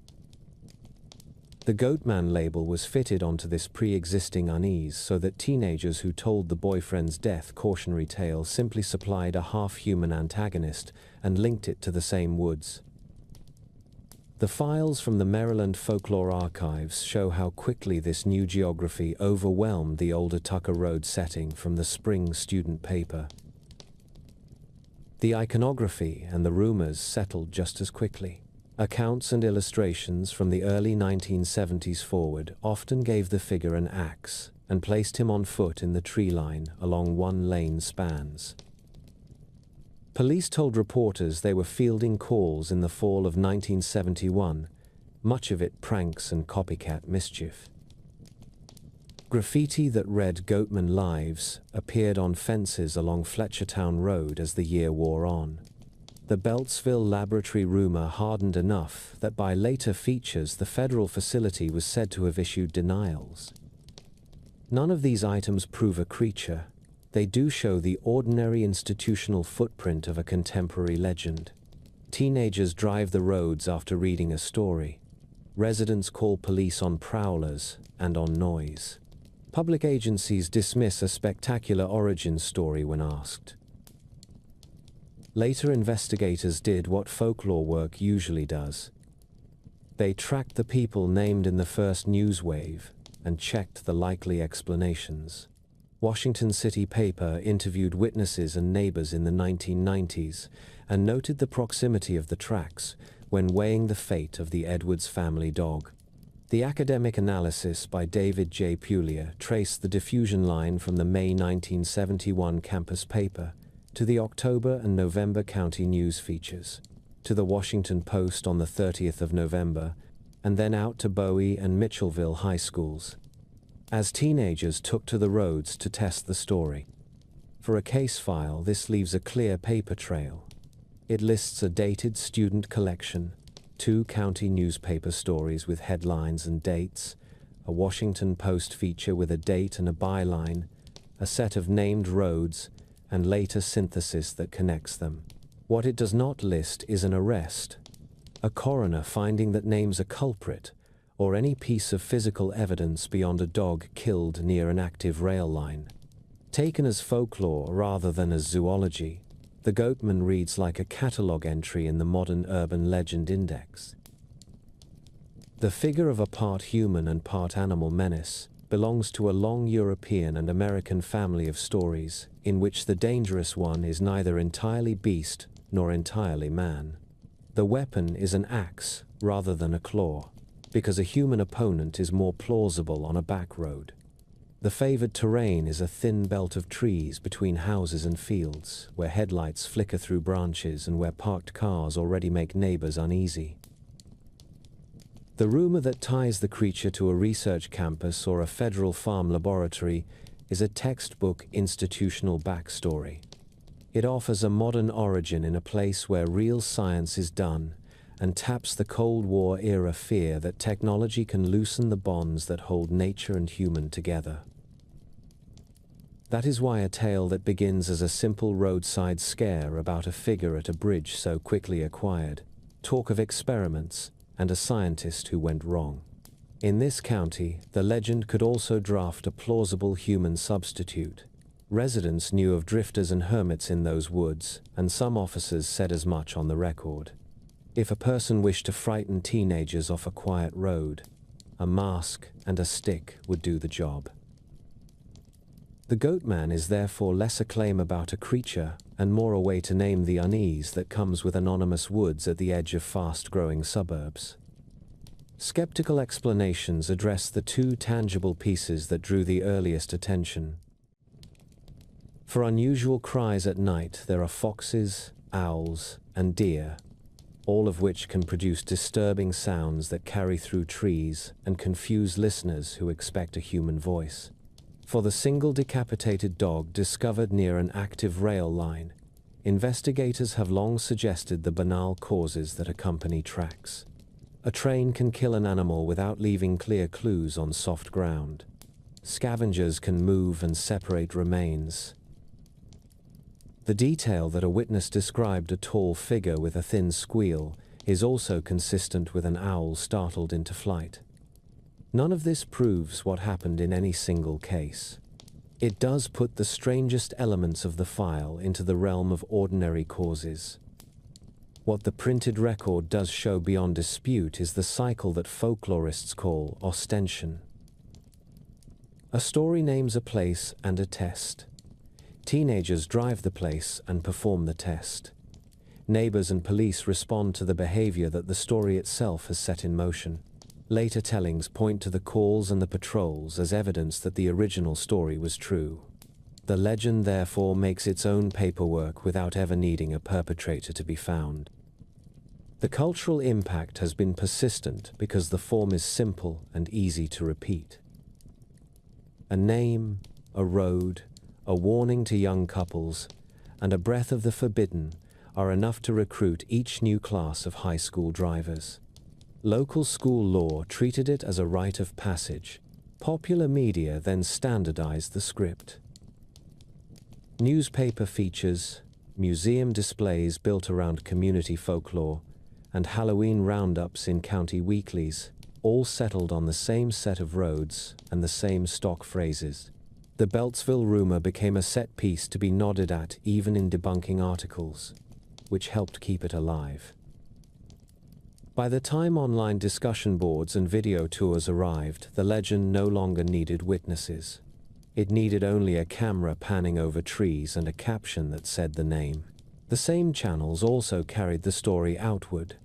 The Goatman label was fitted onto this pre-existing unease so that teenagers who told the boyfriend's death cautionary tale simply supplied a half-human antagonist and linked it to the same woods. The files from the Maryland Folklore Archives show how quickly this new geography overwhelmed the older Tucker Road setting from the spring student paper. The iconography and the rumors settled just as quickly. Accounts and illustrations from the early 1970s forward often gave the figure an axe and placed him on foot in the tree line along one-lane spans. Police told reporters they were fielding calls in the fall of 1971, much of it pranks and copycat mischief. Graffiti that read "Goatman Lives" appeared on fences along Fletchertown Road as the year wore on. The Beltsville laboratory rumor hardened enough that by later features the federal facility was said to have issued denials. None of these items prove a creature. They do show the ordinary institutional footprint of a contemporary legend. Teenagers drive the roads after reading a story. Residents call police on prowlers and on noise. Public agencies dismiss a spectacular origin story when asked. Later investigators did what folklore work usually does. They tracked the people named in the first news wave and checked the likely explanations. Washington City paper interviewed witnesses and neighbors in the 1990s and noted the proximity of the tracks when weighing the fate of the Edwards family dog. The academic analysis by David J. Pulier traced the diffusion line from the May 1971 campus paper to the October and November county news features, to the Washington Post on the 30th of November, and then out to Bowie and Mitchellville high schools. As teenagers took to the roads to test the story. For a case file, this leaves a clear paper trail. It lists a dated student collection, 2 county newspaper stories with headlines and dates, a Washington Post feature with a date and a byline, a set of named roads, and later synthesis that connects them. What it does not list is an arrest, a coroner finding that names a culprit, or any piece of physical evidence beyond a dog killed near an active rail line. Taken as folklore rather than as zoology, the Goatman reads like a catalogue entry in the modern urban legend index. The figure of a part human and part animal menace belongs to a long European and American family of stories in which the dangerous one is neither entirely beast nor entirely man. The weapon is an axe rather than a claw, because a human opponent is more plausible on a back road. The favored terrain is a thin belt of trees between houses and fields, where headlights flicker through branches and where parked cars already make neighbors uneasy. The rumor that ties the creature to a research campus or a federal farm laboratory is a textbook institutional backstory. It offers a modern origin in a place where real science is done and taps the Cold War-era fear that technology can loosen the bonds that hold nature and human together. That is why a tale that begins as a simple roadside scare about a figure at a bridge so quickly acquired talk of experiments and a scientist who went wrong. In this county, the legend could also draft a plausible human substitute. Residents knew of drifters and hermits in those woods, and some officers said as much on the record. If a person wished to frighten teenagers off a quiet road, a mask and a stick would do the job. The Goatman is therefore less a claim about a creature and more a way to name the unease that comes with anonymous woods at the edge of fast-growing suburbs. Skeptical explanations address the two tangible pieces that drew the earliest attention. For unusual cries at night, there are foxes, owls, and deer, all of which can produce disturbing sounds that carry through trees and confuse listeners who expect a human voice. For the single decapitated dog discovered near an active rail line, investigators have long suggested the banal causes that accompany tracks. A train can kill an animal without leaving clear clues on soft ground. Scavengers can move and separate remains. The detail that a witness described a tall figure with a thin squeal is also consistent with an owl startled into flight. None of this proves what happened in any single case. It does put the strangest elements of the file into the realm of ordinary causes. What the printed record does show beyond dispute is the cycle that folklorists call ostension. A story names a place and a test. Teenagers drive the place and perform the test. Neighbors and police respond to the behavior that the story itself has set in motion. Later tellings point to the calls and the patrols as evidence that the original story was true. The legend therefore makes its own paperwork without ever needing a perpetrator to be found. The cultural impact has been persistent because the form is simple and easy to repeat. A name, a road, a warning to young couples, and a breath of the forbidden are enough to recruit each new class of high school drivers. Local school law treated it as a rite of passage. Popular media then standardized the script. Newspaper features, museum displays built around community folklore, and Halloween roundups in county weeklies all settled on the same set of roads and the same stock phrases. The Beltsville rumor became a set piece to be nodded at even in debunking articles, which helped keep it alive. By the time online discussion boards and video tours arrived, the legend no longer needed witnesses. It needed only a camera panning over trees and a caption that said the name. The same channels also carried the story outward.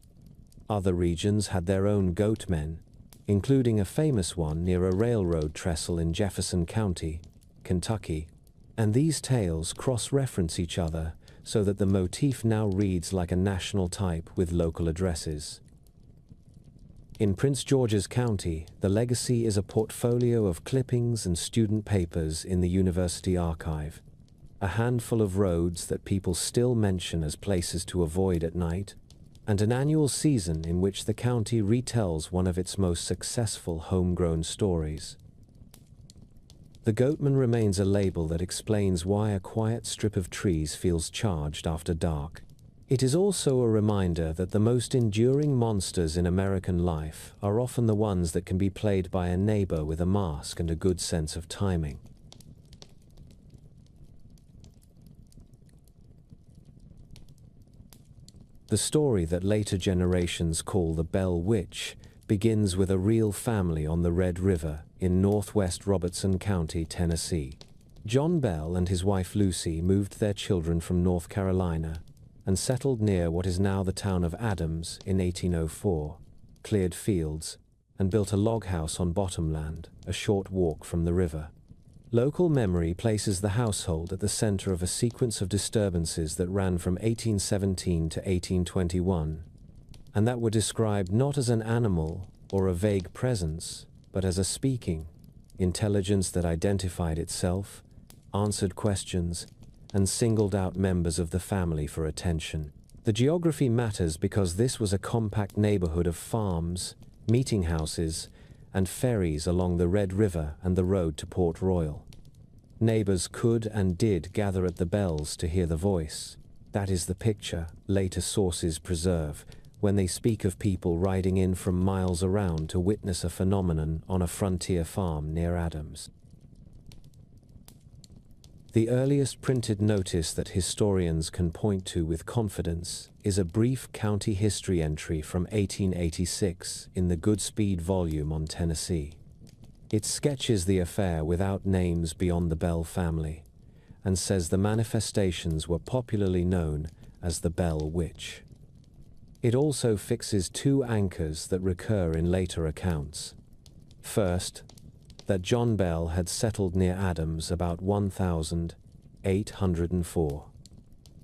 Other regions had their own goatmen, including a famous one near a railroad trestle in Jefferson County, Kentucky, and these tales cross-reference each other so that the motif now reads like a national type with local addresses. In Prince George's County, the legacy is a portfolio of clippings and student papers in the university archive, a handful of roads that people still mention as places to avoid at night, and an annual season in which the county retells one of its most successful homegrown stories. The Goatman remains a label that explains why a quiet strip of trees feels charged after dark. It is also a reminder that the most enduring monsters in American life are often the ones that can be played by a neighbor with a mask and a good sense of timing. The story that later generations call the Bell Witch begins with a real family on the Red River in northwest Robertson County, Tennessee. John Bell and his wife Lucy moved their children from North Carolina and settled near what is now the town of Adams in 1804, cleared fields, and built a log house on bottomland, a short walk from the river. Local memory places the household at the center of a sequence of disturbances that ran from 1817 to 1821, and that were described not as an animal or a vague presence, but as a speaking intelligence that identified itself, answered questions, and singled out members of the family for attention. The geography matters because this was a compact neighborhood of farms, meeting houses, and ferries along the Red River and the road to Port Royal. Neighbors could and did gather at the bells to hear the voice. That is the picture later sources preserve when they speak of people riding in from miles around to witness a phenomenon on a frontier farm near Adams. The earliest printed notice that historians can point to with confidence is a brief county history entry from 1886 in the Goodspeed volume on Tennessee. It sketches the affair without names beyond the Bell family, and says the manifestations were popularly known as the Bell Witch. It also fixes two anchors that recur in later accounts. First, that John Bell had settled near Adams about 1804.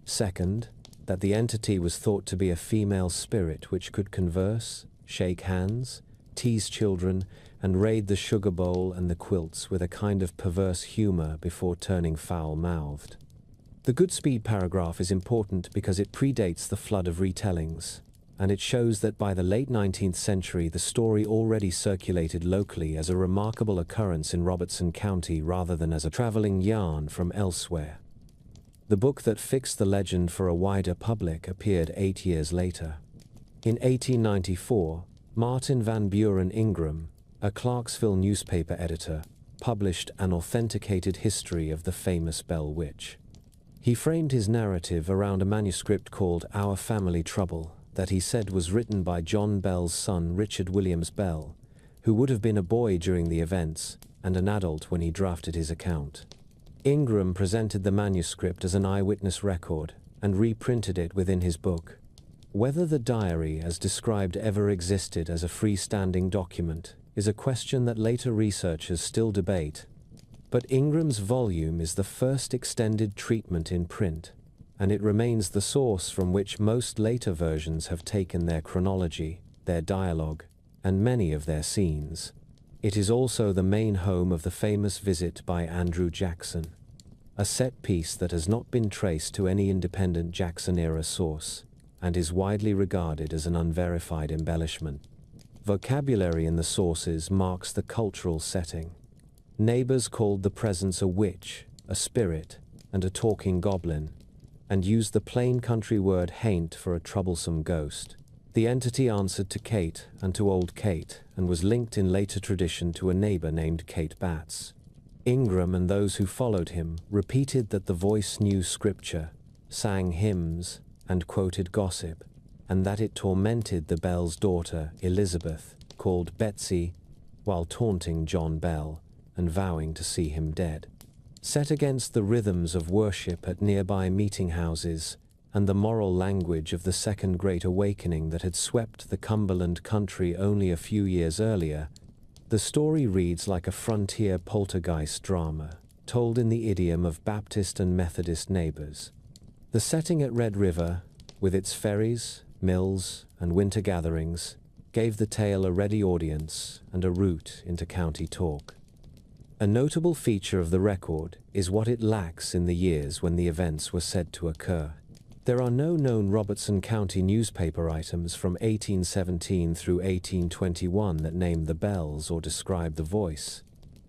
Second, that the entity was thought to be a female spirit which could converse, shake hands, tease children, and raid the sugar bowl and the quilts with a kind of perverse humor before turning foul-mouthed. The Goodspeed paragraph is important because it predates the flood of retellings, and it shows that by the late 19th century the story already circulated locally as a remarkable occurrence in Robertson County rather than as a traveling yarn from elsewhere. The book that fixed the legend for a wider public appeared 8 years later. In 1894, Martin Van Buren Ingram, a Clarksville newspaper editor, published an authenticated history of the famous Bell Witch. He framed his narrative around a manuscript called Our Family Trouble that he said was written by John Bell's son Richard Williams Bell, who would have been a boy during the events and an adult when he drafted his account. Ingram presented the manuscript as an eyewitness record and reprinted it within his book. Whether the diary as described ever existed as a freestanding document is a question that later researchers still debate, but Ingram's volume is the first extended treatment in print, and it remains the source from which most later versions have taken their chronology, their dialogue, and many of their scenes. It is also the main home of the famous visit by Andrew Jackson, a set piece that has not been traced to any independent Jackson-era source, and is widely regarded as an unverified embellishment. Vocabulary in the sources marks the cultural setting. Neighbors called the presence a witch, a spirit, and a talking goblin, and used the plain country word haint for a troublesome ghost. The entity answered to Kate and to Old Kate, and was linked in later tradition to a neighbor named Kate Batts. Ingram and those who followed him repeated that the voice knew scripture, sang hymns, and quoted gossip, and that it tormented the Bell's daughter, Elizabeth, called Betsy, while taunting John Bell and vowing to see him dead. Set against the rhythms of worship at nearby meeting houses and the moral language of the Second Great Awakening that had swept the Cumberland country only a few years earlier, the story reads like a frontier poltergeist drama, told in the idiom of Baptist and Methodist neighbors. The setting at Red River, with its ferries, mills, and winter gatherings, gave the tale a ready audience and a route into county talk. A notable feature of the record is what it lacks in the years when the events were said to occur. There are no known Robertson County newspaper items from 1817 through 1821 that name the bells or describe the voice.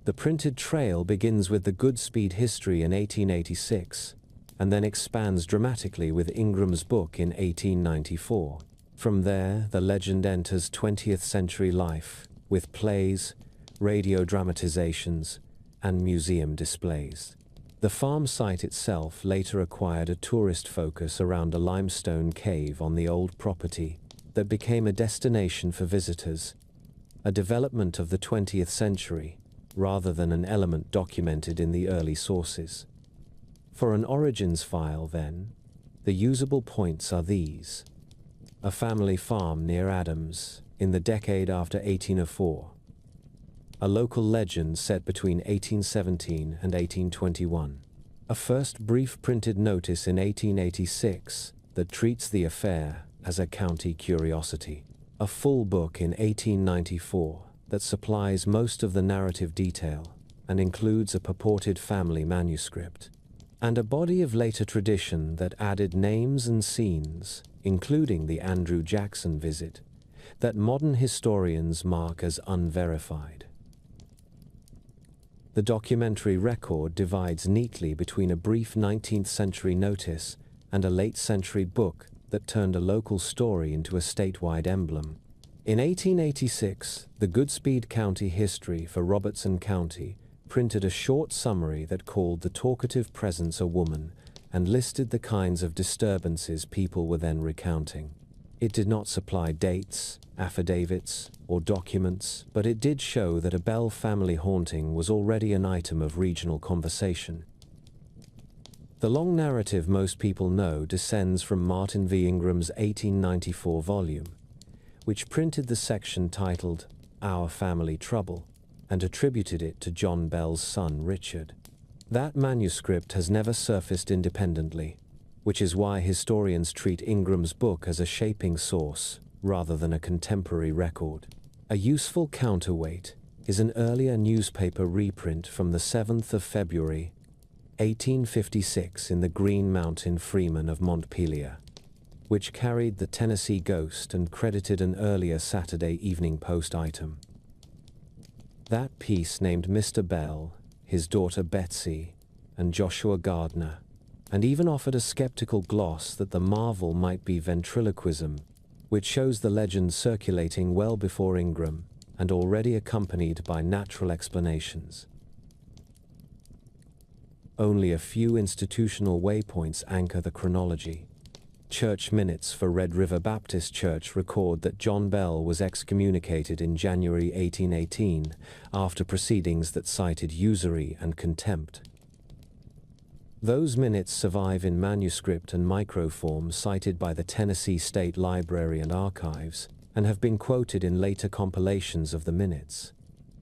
The printed trail begins with the Goodspeed history in 1886, and then expands dramatically with Ingram's book in 1894. From there, the legend enters 20th century life, with plays, radio dramatizations, and museum displays. The farm site itself later acquired a tourist focus around a limestone cave on the old property that became a destination for visitors, a development of the 20th century, rather than an element documented in the early sources. For an origins file, then, the usable points are these: a family farm near Adams in the decade after 1804, a local legend set between 1817 and 1821, a first brief printed notice in 1886 that treats the affair as a county curiosity, a full book in 1894 that supplies most of the narrative detail and includes a purported family manuscript. and a body of later tradition that added names and scenes, including the Andrew Jackson visit, that modern historians mark as unverified. The documentary record divides neatly between a brief 19th century notice and a late century book that turned a local story into a statewide emblem. In 1886, the Goodspeed County History for Robertson County printed a short summary that called the talkative presence a woman and listed the kinds of disturbances people were then recounting. It did not supply dates, affidavits, or documents, but it did show that a Bell family haunting was already an item of regional conversation. The long narrative most people know descends from Martin V. Ingram's 1894 volume, which printed the section titled Our Family Trouble and attributed it to John Bell's son Richard. That manuscript has never surfaced independently, which is why historians treat Ingram's book as a shaping source rather than a contemporary record. A useful counterweight is an earlier newspaper reprint from the 7th of February, 1856 in the Green Mountain Freeman of Montpelier, which carried the Tennessee Ghost and credited an earlier Saturday Evening Post item. That piece named Mr. Bell, his daughter Betsy, and Joshua Gardner, and even offered a skeptical gloss that the marvel might be ventriloquism, which shows the legend circulating well before Ingram and already accompanied by natural explanations. Only a few institutional waypoints anchor the chronology. Church minutes for Red River Baptist Church record that John Bell was excommunicated in January 1818 after proceedings that cited usury and contempt. Those minutes survive in manuscript and microform cited by the Tennessee State Library and Archives and have been quoted in later compilations of the minutes.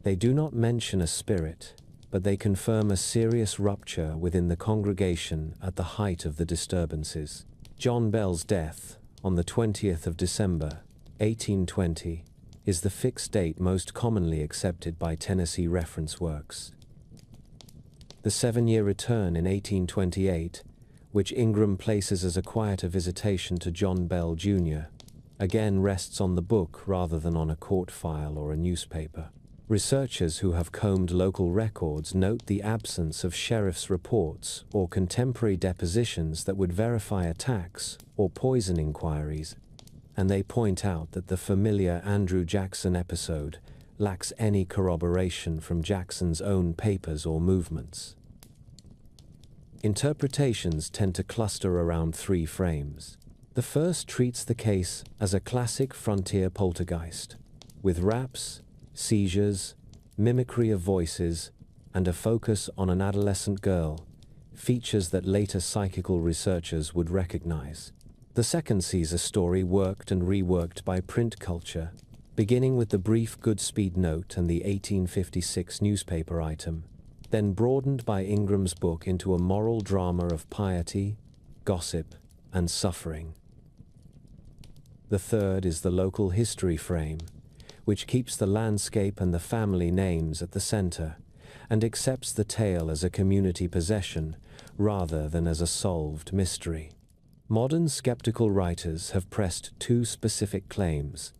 They do not mention a spirit, but they confirm a serious rupture within the congregation at the height of the disturbances. John Bell's death, on the 20th of December, 1820, is the fixed date most commonly accepted by Tennessee reference works. The 7-year return in 1828, which Ingram places as a quieter visitation to John Bell, Jr., again rests on the book rather than on a court file or a newspaper. Researchers who have combed local records note the absence of sheriff's reports or contemporary depositions that would verify attacks or poison inquiries, and they point out that the familiar Andrew Jackson episode lacks any corroboration from Jackson's own papers or movements. Interpretations tend to cluster around 3 frames. The first treats the case as a classic frontier poltergeist, with raps, seizures, mimicry of voices, and a focus on an adolescent girl, features that later psychical researchers would recognize. The second sees a story worked and reworked by print culture, beginning with the brief Goodspeed note and the 1856 newspaper item, then broadened by Ingram's book into a moral drama of piety, gossip, and suffering. The third is the local history frame, which keeps the landscape and the family names at the center, and accepts the tale as a community possession rather than as a solved mystery. Modern skeptical writers have pressed 2 specific claims.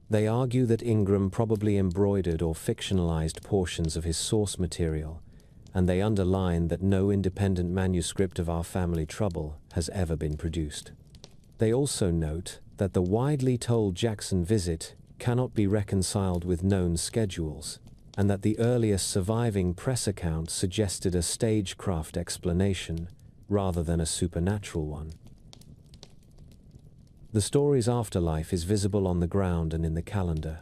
They argue that Ingram probably embroidered or fictionalized portions of his source material, and they underline that no independent manuscript of Our Family Trouble has ever been produced. They also note that the widely told Jackson visit cannot be reconciled with known schedules, and that the earliest surviving press account suggested a stagecraft explanation rather than a supernatural one. The story's afterlife is visible on the ground and in the calendar.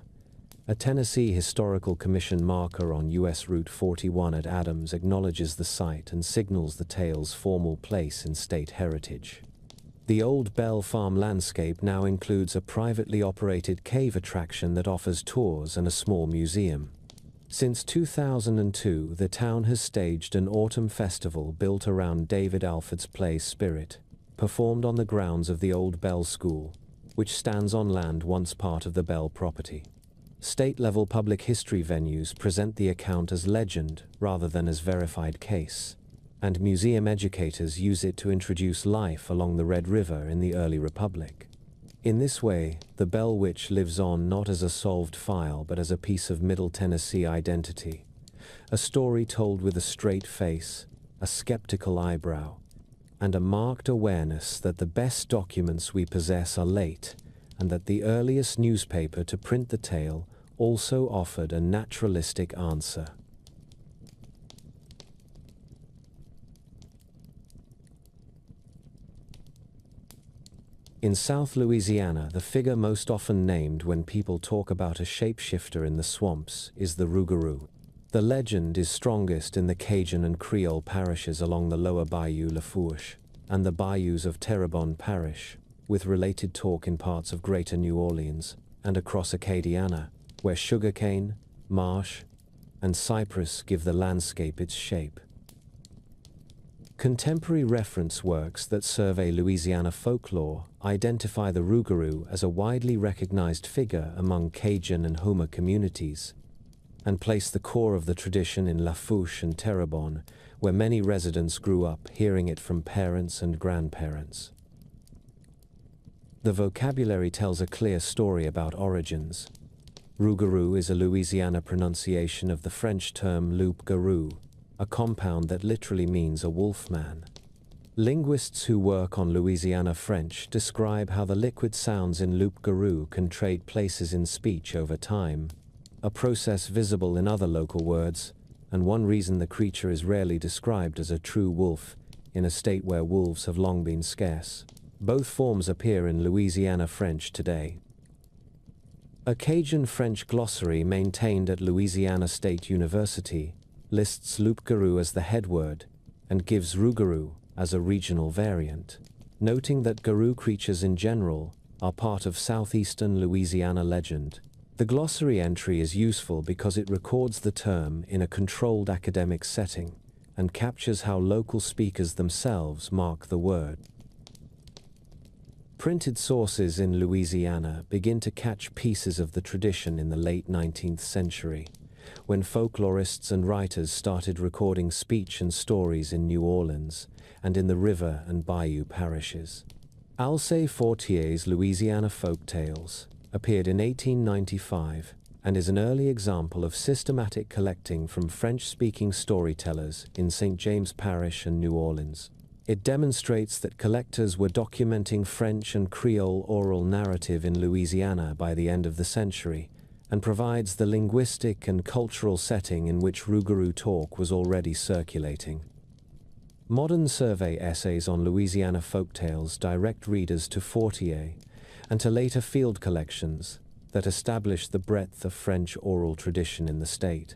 A Tennessee Historical Commission marker on U.S. Route 41 at Adams acknowledges the site and signals the tale's formal place in state heritage. The old Bell Farm landscape now includes a privately operated cave attraction that offers tours and a small museum. Since 2002, the town has staged an autumn festival built around David Alford's play Spirit, performed on the grounds of the old Bell School, which stands on land once part of the Bell property. State-level public history venues present the account as legend rather than as verified case. and museum educators use it to introduce life along the Red River in the early Republic. In this way, the Bell Witch lives on not as a solved file but as a piece of Middle Tennessee identity, a story told with a straight face, a skeptical eyebrow, and a marked awareness that the best documents we possess are late, and that the earliest newspaper to print the tale also offered a naturalistic answer. In South Louisiana, the figure most often named when people talk about a shapeshifter in the swamps is the Rougarou. The legend is strongest in the Cajun and Creole parishes along the lower Bayou Lafourche and the bayous of Terrebonne Parish, with related talk in parts of Greater New Orleans and across Acadiana, where sugarcane, marsh, and cypress give the landscape its shape. Contemporary reference works that survey Louisiana folklore identify the Rougarou as a widely recognized figure among Cajun and Houma communities, and place the core of the tradition in Lafourche and Terrebonne, where many residents grew up hearing it from parents and grandparents. The vocabulary tells a clear story about origins. Rougarou is a Louisiana pronunciation of the French term loup-garou, a compound that literally means a wolfman. Linguists who work on Louisiana French describe how the liquid sounds in loup-garou can trade places in speech over time, a process visible in other local words, and one reason the creature is rarely described as a true wolf in a state where wolves have long been scarce. Both forms appear in Louisiana French today. A Cajun French glossary maintained at Louisiana State University lists loup-garou as the head word and gives rougarou as a regional variant, noting that garou creatures in general are part of southeastern Louisiana legend. The glossary entry is useful because it records the term in a controlled academic setting and captures how local speakers themselves mark the word. Printed sources in Louisiana begin to catch pieces of the tradition in the late 19th century, when folklorists and writers started recording speech and stories in New Orleans and in the river and bayou parishes. Alcée Fortier's Louisiana Folktales appeared in 1895 and is an early example of systematic collecting from French-speaking storytellers in St. James Parish and New Orleans. It demonstrates that collectors were documenting French and Creole oral narrative in Louisiana by the end of the century, and provides the linguistic and cultural setting in which Rougarou talk was already circulating. Modern survey essays on Louisiana folktales direct readers to Fortier and to later field collections that establish the breadth of French oral tradition in the state,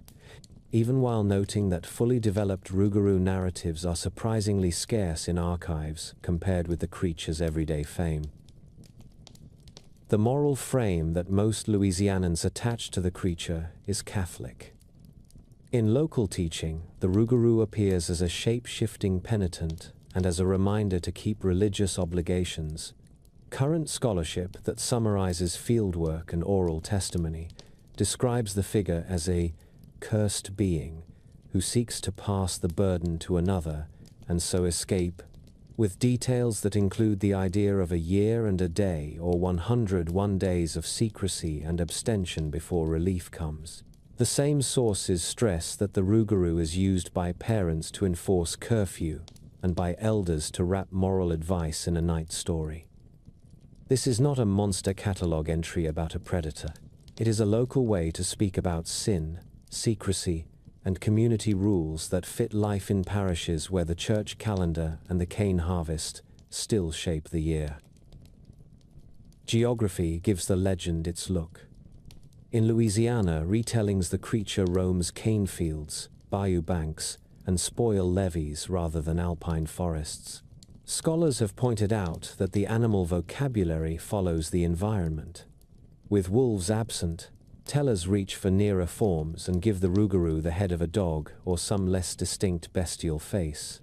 even while noting that fully developed Rougarou narratives are surprisingly scarce in archives compared with the creature's everyday fame. The moral frame that most Louisianans attach to the creature is Catholic. In local teaching, the Rougarou appears as a shape-shifting penitent and as a reminder to keep religious obligations. Current scholarship that summarizes fieldwork and oral testimony describes the figure as a cursed being who seeks to pass the burden to another and so escape, with details that include the idea of a year and a day or 101 days of secrecy and abstention before relief comes. The same sources stress that the Rougarou is used by parents to enforce curfew and by elders to wrap moral advice in a night story. This is not a monster catalogue entry about a predator. It is a local way to speak about sin, secrecy, and community rules that fit life in parishes where the church calendar and the cane harvest still shape the year. Geography gives the legend its look. In Louisiana, retellings the creature roams cane fields, bayou banks, and spoil levees rather than alpine forests. Scholars have pointed out that the animal vocabulary follows the environment. With wolves absent, tellers reach for nearer forms and give the Rougarou the head of a dog or some less distinct bestial face.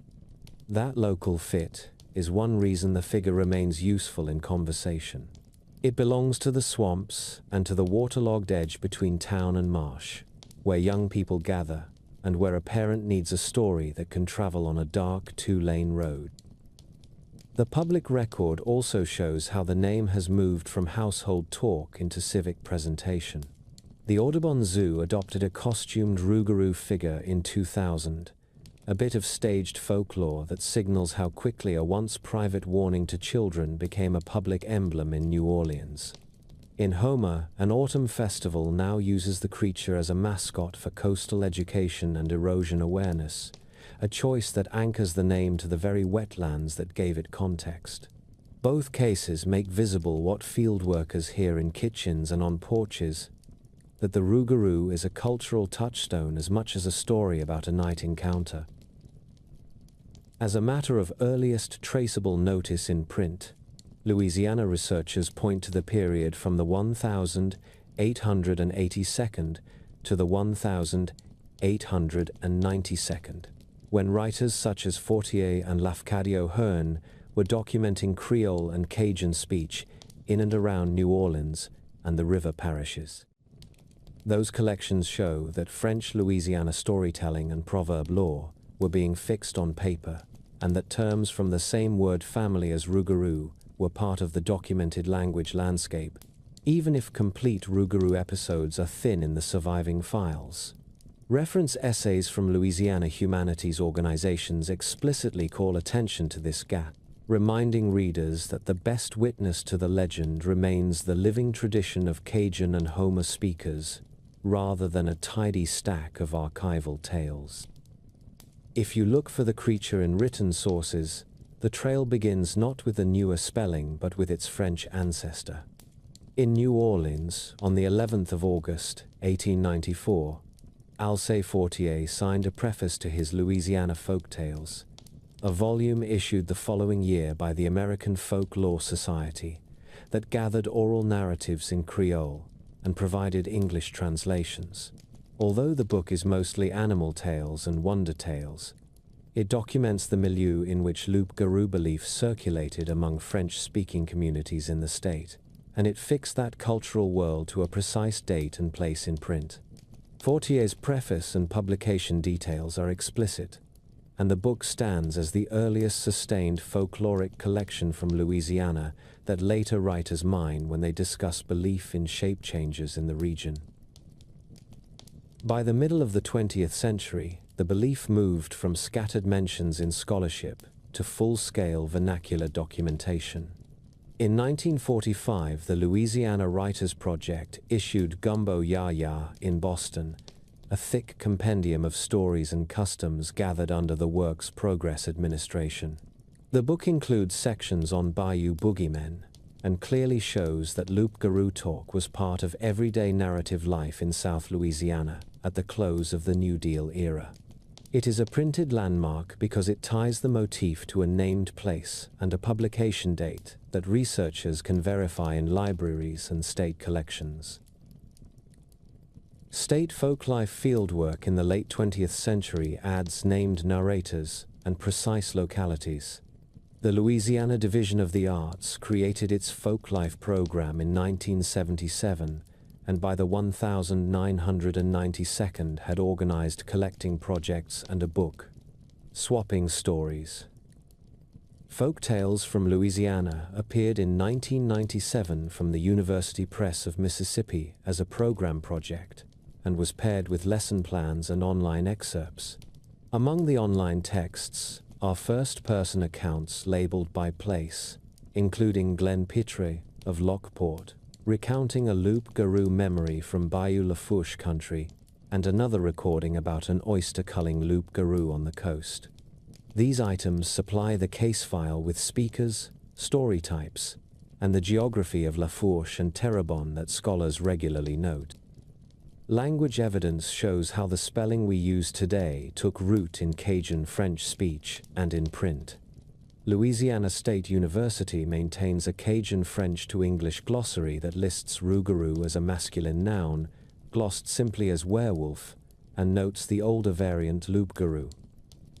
That local fit is one reason the figure remains useful in conversation. It belongs to the swamps and to the waterlogged edge between town and marsh, where young people gather, and where a parent needs a story that can travel on a dark two-lane road. The public record also shows how the name has moved from household talk into civic presentation. The Audubon Zoo adopted a costumed rougarou figure in 2000, a bit of staged folklore that signals how quickly a once private warning to children became a public emblem in New Orleans. In Homer, an autumn festival now uses the creature as a mascot for coastal education and erosion awareness, a choice that anchors the name to the very wetlands that gave it context. Both cases make visible what field workers hear in kitchens and on porches, that the rougarou is a cultural touchstone as much as a story about a night encounter. As a matter of earliest traceable notice in print, Louisiana researchers point to the period from the 1882nd to the 1892nd, when writers such as Fortier and Lafcadio Hearn were documenting Creole and Cajun speech in and around New Orleans and the river parishes. Those collections show that French Louisiana storytelling and proverb lore were being fixed on paper, and that terms from the same word family as rougarou were part of the documented language landscape, even if complete rougarou episodes are thin in the surviving files. Reference essays from Louisiana humanities organizations explicitly call attention to this gap, reminding readers that the best witness to the legend remains the living tradition of Cajun and Homer speakers, rather than a tidy stack of archival tales. If you look for the creature in written sources, the trail begins not with the newer spelling but with its French ancestor. In New Orleans, on the 11th of August, 1894, Alcée Fortier signed a preface to his Louisiana Folktales, a volume issued the following year by the American Folklore Society that gathered oral narratives in Creole and provided English translations. Although the book is mostly animal tales and wonder tales, it documents the milieu in which loup-garou beliefs circulated among French-speaking communities in the state, and it fixed that cultural world to a precise date and place in print. Fortier's preface and publication details are explicit, and the book stands as the earliest sustained folkloric collection from Louisiana that later writers mine when they discuss belief in shape changes in the region. By the middle of the 20th century, the belief moved from scattered mentions in scholarship to full-scale vernacular documentation. In 1945, the Louisiana Writers Project issued Gumbo Ya Ya in Boston, a thick compendium of stories and customs gathered under the Works Progress Administration. The book includes sections on Bayou boogeymen and clearly shows that loup-garou talk was part of everyday narrative life in South Louisiana at the close of the New Deal era. It is a printed landmark because it ties the motif to a named place and a publication date that researchers can verify in libraries and state collections. State folklife fieldwork in the late 20th century adds named narrators and precise localities. The Louisiana Division of the Arts created its folklife program in 1977, and by the 1992nd had organized collecting projects and a book, Swapping Stories. Folktales from Louisiana appeared in 1997 from the University Press of Mississippi as a program project and was paired with lesson plans and online excerpts. Among the online texts are first-person accounts labeled by place, including Glenn Pitre of Lockport, recounting a loup-garou memory from Bayou Lafourche country, and another recording about an oyster-culling loup-garou on the coast. These items supply the case file with speakers, story types, and the geography of Lafourche and Terrebonne that scholars regularly note. Language evidence shows how the spelling we use today took root in Cajun French speech and in print. Louisiana State University maintains a Cajun French to English glossary that lists rougarou as a masculine noun, glossed simply as werewolf, and notes the older variant loup-garou.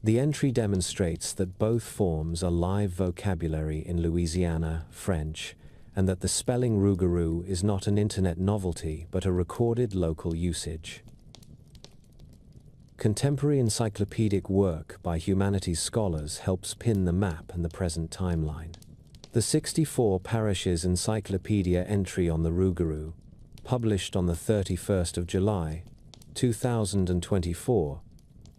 The entry demonstrates that both forms are live vocabulary in Louisiana French, and that the spelling rougarou is not an internet novelty but a recorded local usage. Contemporary encyclopedic work by humanities scholars helps pin the map and the present timeline. The 64 parishes encyclopedia entry on the Rougarou, published on the 31st of July, 2024,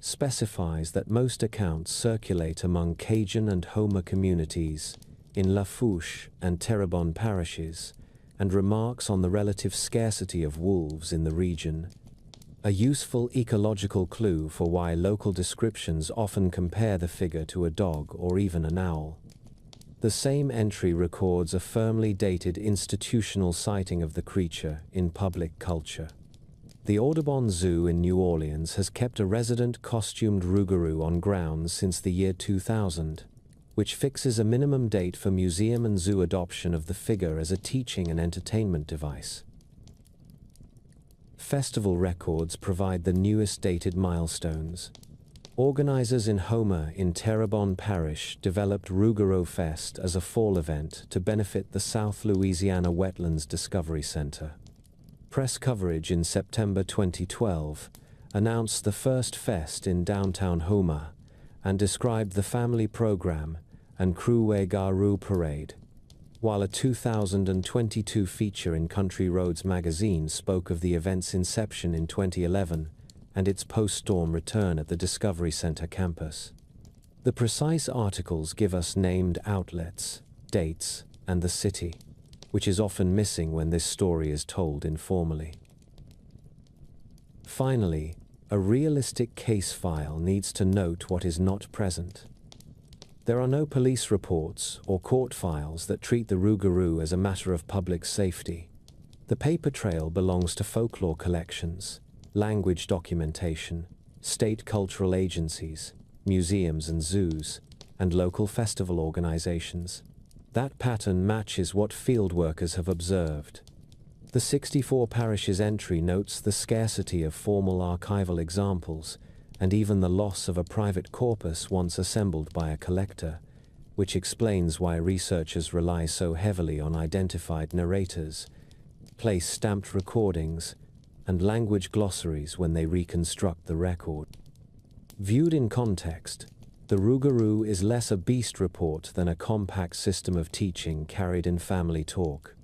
specifies that most accounts circulate among Cajun and Houma communities in Lafouche and Terrebonne parishes, and remarks on the relative scarcity of wolves in the region, a useful ecological clue for why local descriptions often compare the figure to a dog or even an owl. The same entry records a firmly dated institutional sighting of the creature in public culture. The Audubon Zoo in New Orleans has kept a resident costumed rougarou on grounds since the year 2000, which fixes a minimum date for museum and zoo adoption of the figure as a teaching and entertainment device. Festival records provide the newest dated milestones. Organizers in Houma in Terrebonne Parish developed Rougarou Fest as a fall event to benefit the South Louisiana Wetlands Discovery Center. Press coverage in September 2012 announced the first fest in downtown Houma and described the family program and Croué Garou parade, while a 2022 feature in Country Roads magazine spoke of the event's inception in 2011 and its post-storm return at the Discovery Center campus. The precise articles give us named outlets, dates, and the city, which is often missing when this story is told informally. Finally, a realistic case file needs to note what is not present. There are no police reports or court files that treat the rougarou as a matter of public safety. The paper trail belongs to folklore collections, language documentation, state cultural agencies, museums and zoos, and local festival organizations. That pattern matches what field workers have observed. The 64 parishes entry notes the scarcity of formal archival examples and even the loss of a private corpus once assembled by a collector, which explains why researchers rely so heavily on identified narrators, place stamped recordings, and language glossaries when they reconstruct the record. Viewed in context, the rougarou is less a beast report than a compact system of teaching carried in family talk.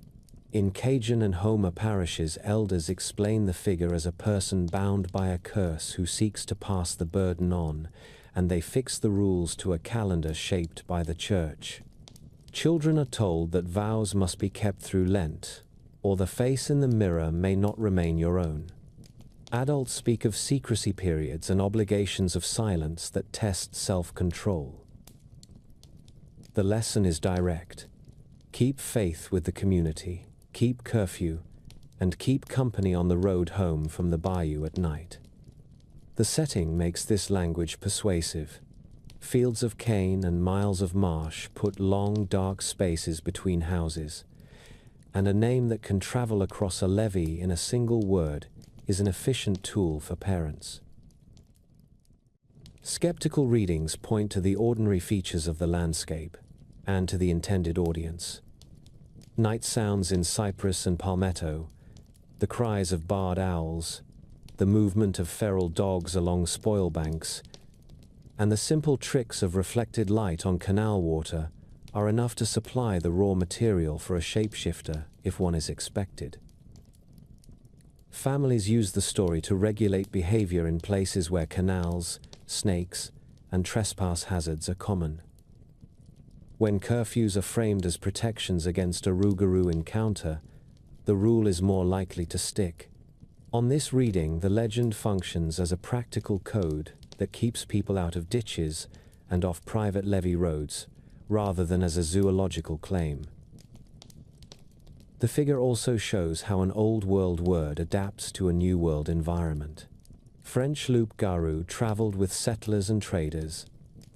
In Cajun and Houma parishes, elders explain the figure as a person bound by a curse who seeks to pass the burden on, and they fix the rules to a calendar shaped by the church. Children are told that vows must be kept through Lent, or the face in the mirror may not remain your own. Adults speak of secrecy periods and obligations of silence that test self-control. The lesson is direct. Keep faith with the community, keep curfew, and keep company on the road home from the bayou at night. The setting makes this language persuasive. Fields of cane and miles of marsh put long, dark spaces between houses, and a name that can travel across a levee in a single word is an efficient tool for parents. Skeptical readings point to the ordinary features of the landscape and to the intended audience. Night sounds in cypress and palmetto, the cries of barred owls, the movement of feral dogs along spoil banks, and the simple tricks of reflected light on canal water are enough to supply the raw material for a shapeshifter if one is expected. Families use the story to regulate behavior in places where canals, snakes, and trespass hazards are common. When curfews are framed as protections against a rougarou encounter, the rule is more likely to stick. On this reading, the legend functions as a practical code that keeps people out of ditches and off private levee roads, rather than as a zoological claim. The figure also shows how an old world word adapts to a new world environment. French loup-garou traveled with settlers and traders,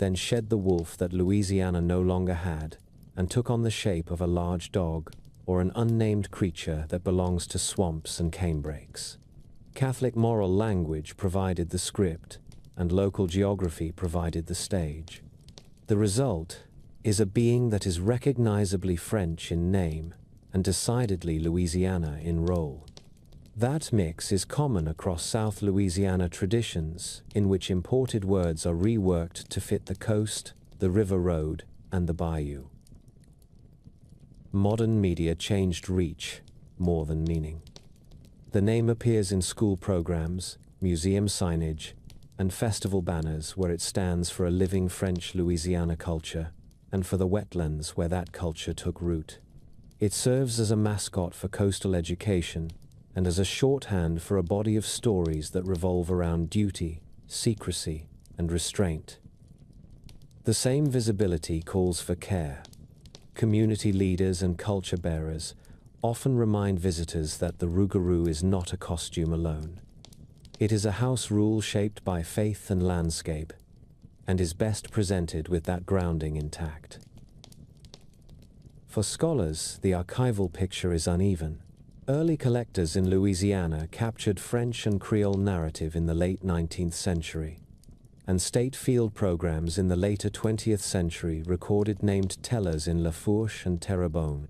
then shed the wolf that Louisiana no longer had, and took on the shape of a large dog or an unnamed creature that belongs to swamps and canebrakes. Catholic moral language provided the script, and local geography provided the stage. The result is a being that is recognizably French in name and decidedly Louisiana in role. That mix is common across South Louisiana traditions, in which imported words are reworked to fit the coast, the river road, and the bayou. Modern media changed reach more than meaning. The name appears in school programs, museum signage, and festival banners where it stands for a living French Louisiana culture and for the wetlands where that culture took root. It serves as a mascot for coastal education and as a shorthand for a body of stories that revolve around duty, secrecy, and restraint. The same visibility calls for care. Community leaders and culture bearers often remind visitors that the rougarou is not a costume alone. It is a house rule shaped by faith and landscape, and is best presented with that grounding intact. For scholars, the archival picture is uneven. Early collectors in Louisiana captured French and Creole narrative in the late 19th century, and state field programs in the later 20th century recorded named tellers in La Fourche and Terrebonne.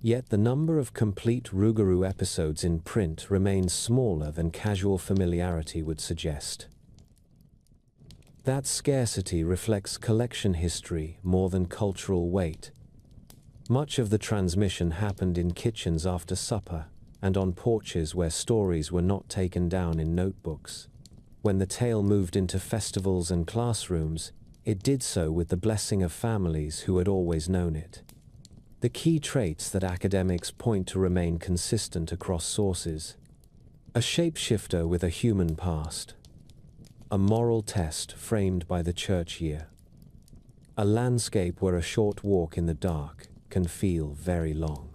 Yet the number of complete rougarou episodes in print remains smaller than casual familiarity would suggest. That scarcity reflects collection history more than cultural weight. Much of the transmission happened in kitchens after supper and on porches where stories were not taken down in notebooks. When the tale moved into festivals and classrooms, it did so with the blessing of families who had always known it. The key traits that academics point to remain consistent across sources: a shapeshifter with a human past, a moral test framed by the church year, a landscape where a short walk in the dark can feel very long.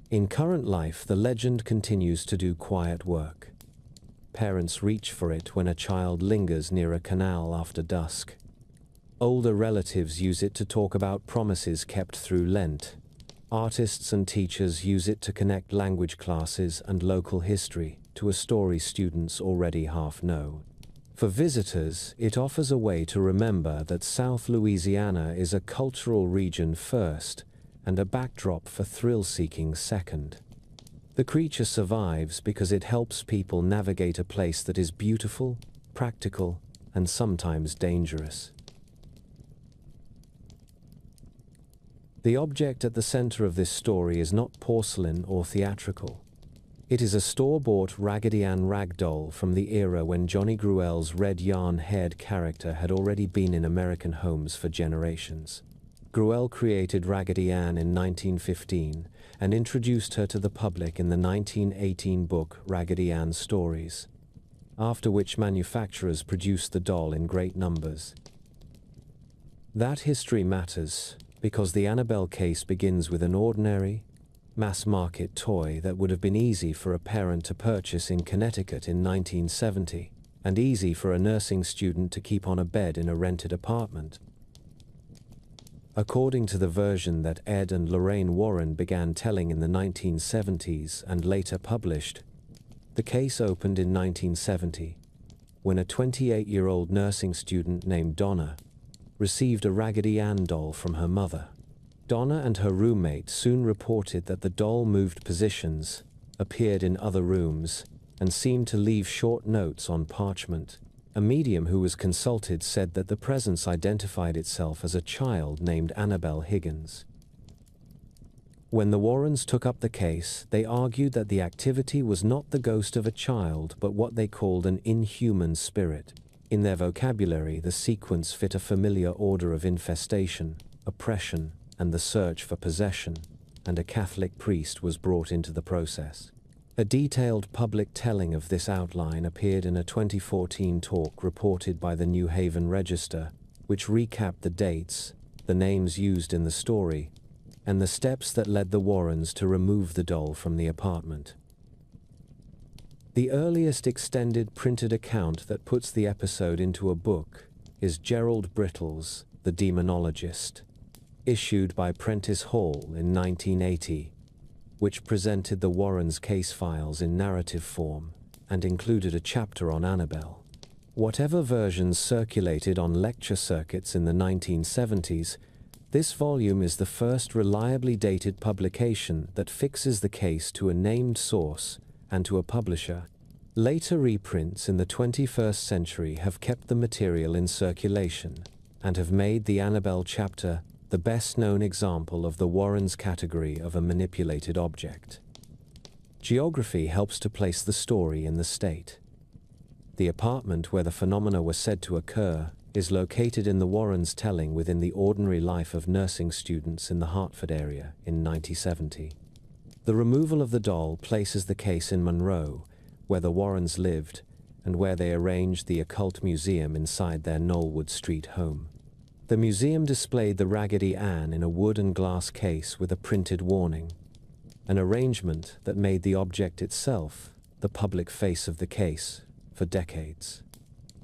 In current life, the legend continues to do quiet work. Parents reach for it when a child lingers near a canal after dusk. Older relatives use it to talk about promises kept through Lent. Artists and teachers use it to connect language classes and local history to a story students already half know. For visitors, it offers a way to remember that South Louisiana is a cultural region first and a backdrop for thrill-seeking second. The creature survives because it helps people navigate a place that is beautiful, practical, and sometimes dangerous. The object at the center of this story is not porcelain or theatrical. It is a store-bought Raggedy Ann rag doll from the era when Johnny Gruelle's red yarn-haired character had already been in American homes for generations. Gruelle created Raggedy Ann in 1915 and introduced her to the public in the 1918 book Raggedy Ann Stories, after which manufacturers produced the doll in great numbers. That history matters because the Annabelle case begins with an ordinary, mass-market toy that would have been easy for a parent to purchase in Connecticut in 1970, and easy for a nursing student to keep on a bed in a rented apartment. According to the version that Ed and Lorraine Warren began telling in the 1970s and later published, the case opened in 1970, when a 28-year-old nursing student named Donna received a Raggedy Ann doll from her mother. Donna and her roommate soon reported that the doll moved positions, appeared in other rooms, and seemed to leave short notes on parchment. A medium who was consulted said that the presence identified itself as a child named Annabelle Higgins. When the Warrens took up the case, they argued that the activity was not the ghost of a child, but what they called an inhuman spirit. In their vocabulary, the sequence fit a familiar order of infestation, oppression, and the search for possession, and a Catholic priest was brought into the process. A detailed public telling of this outline appeared in a 2014 talk reported by the New Haven Register, which recapped the dates, the names used in the story, and the steps that led the Warrens to remove the doll from the apartment. The earliest extended printed account that puts the episode into a book is Gerald Brittle's The Demonologist, issued by Prentice Hall in 1980, which presented the Warrens' case files in narrative form and included a chapter on Annabelle. Whatever versions circulated on lecture circuits in the 1970s, This volume is the first reliably dated publication that fixes the case to a named source and to a publisher. Later reprints in the 21st century have kept the material in circulation and have made the Annabelle chapter the best-known example of the Warrens category of a manipulated object. Geography helps to place the story in the state. The apartment where the phenomena were said to occur is located in the Warrens' telling within the ordinary life of nursing students in the Hartford area in 1970. The removal of the doll places the case in Monroe, where the Warrens lived and where they arranged the occult museum inside their Knollwood Street home. The museum displayed the Raggedy Ann in a wood and glass case with a printed warning, an arrangement that made the object itself the public face of the case for decades.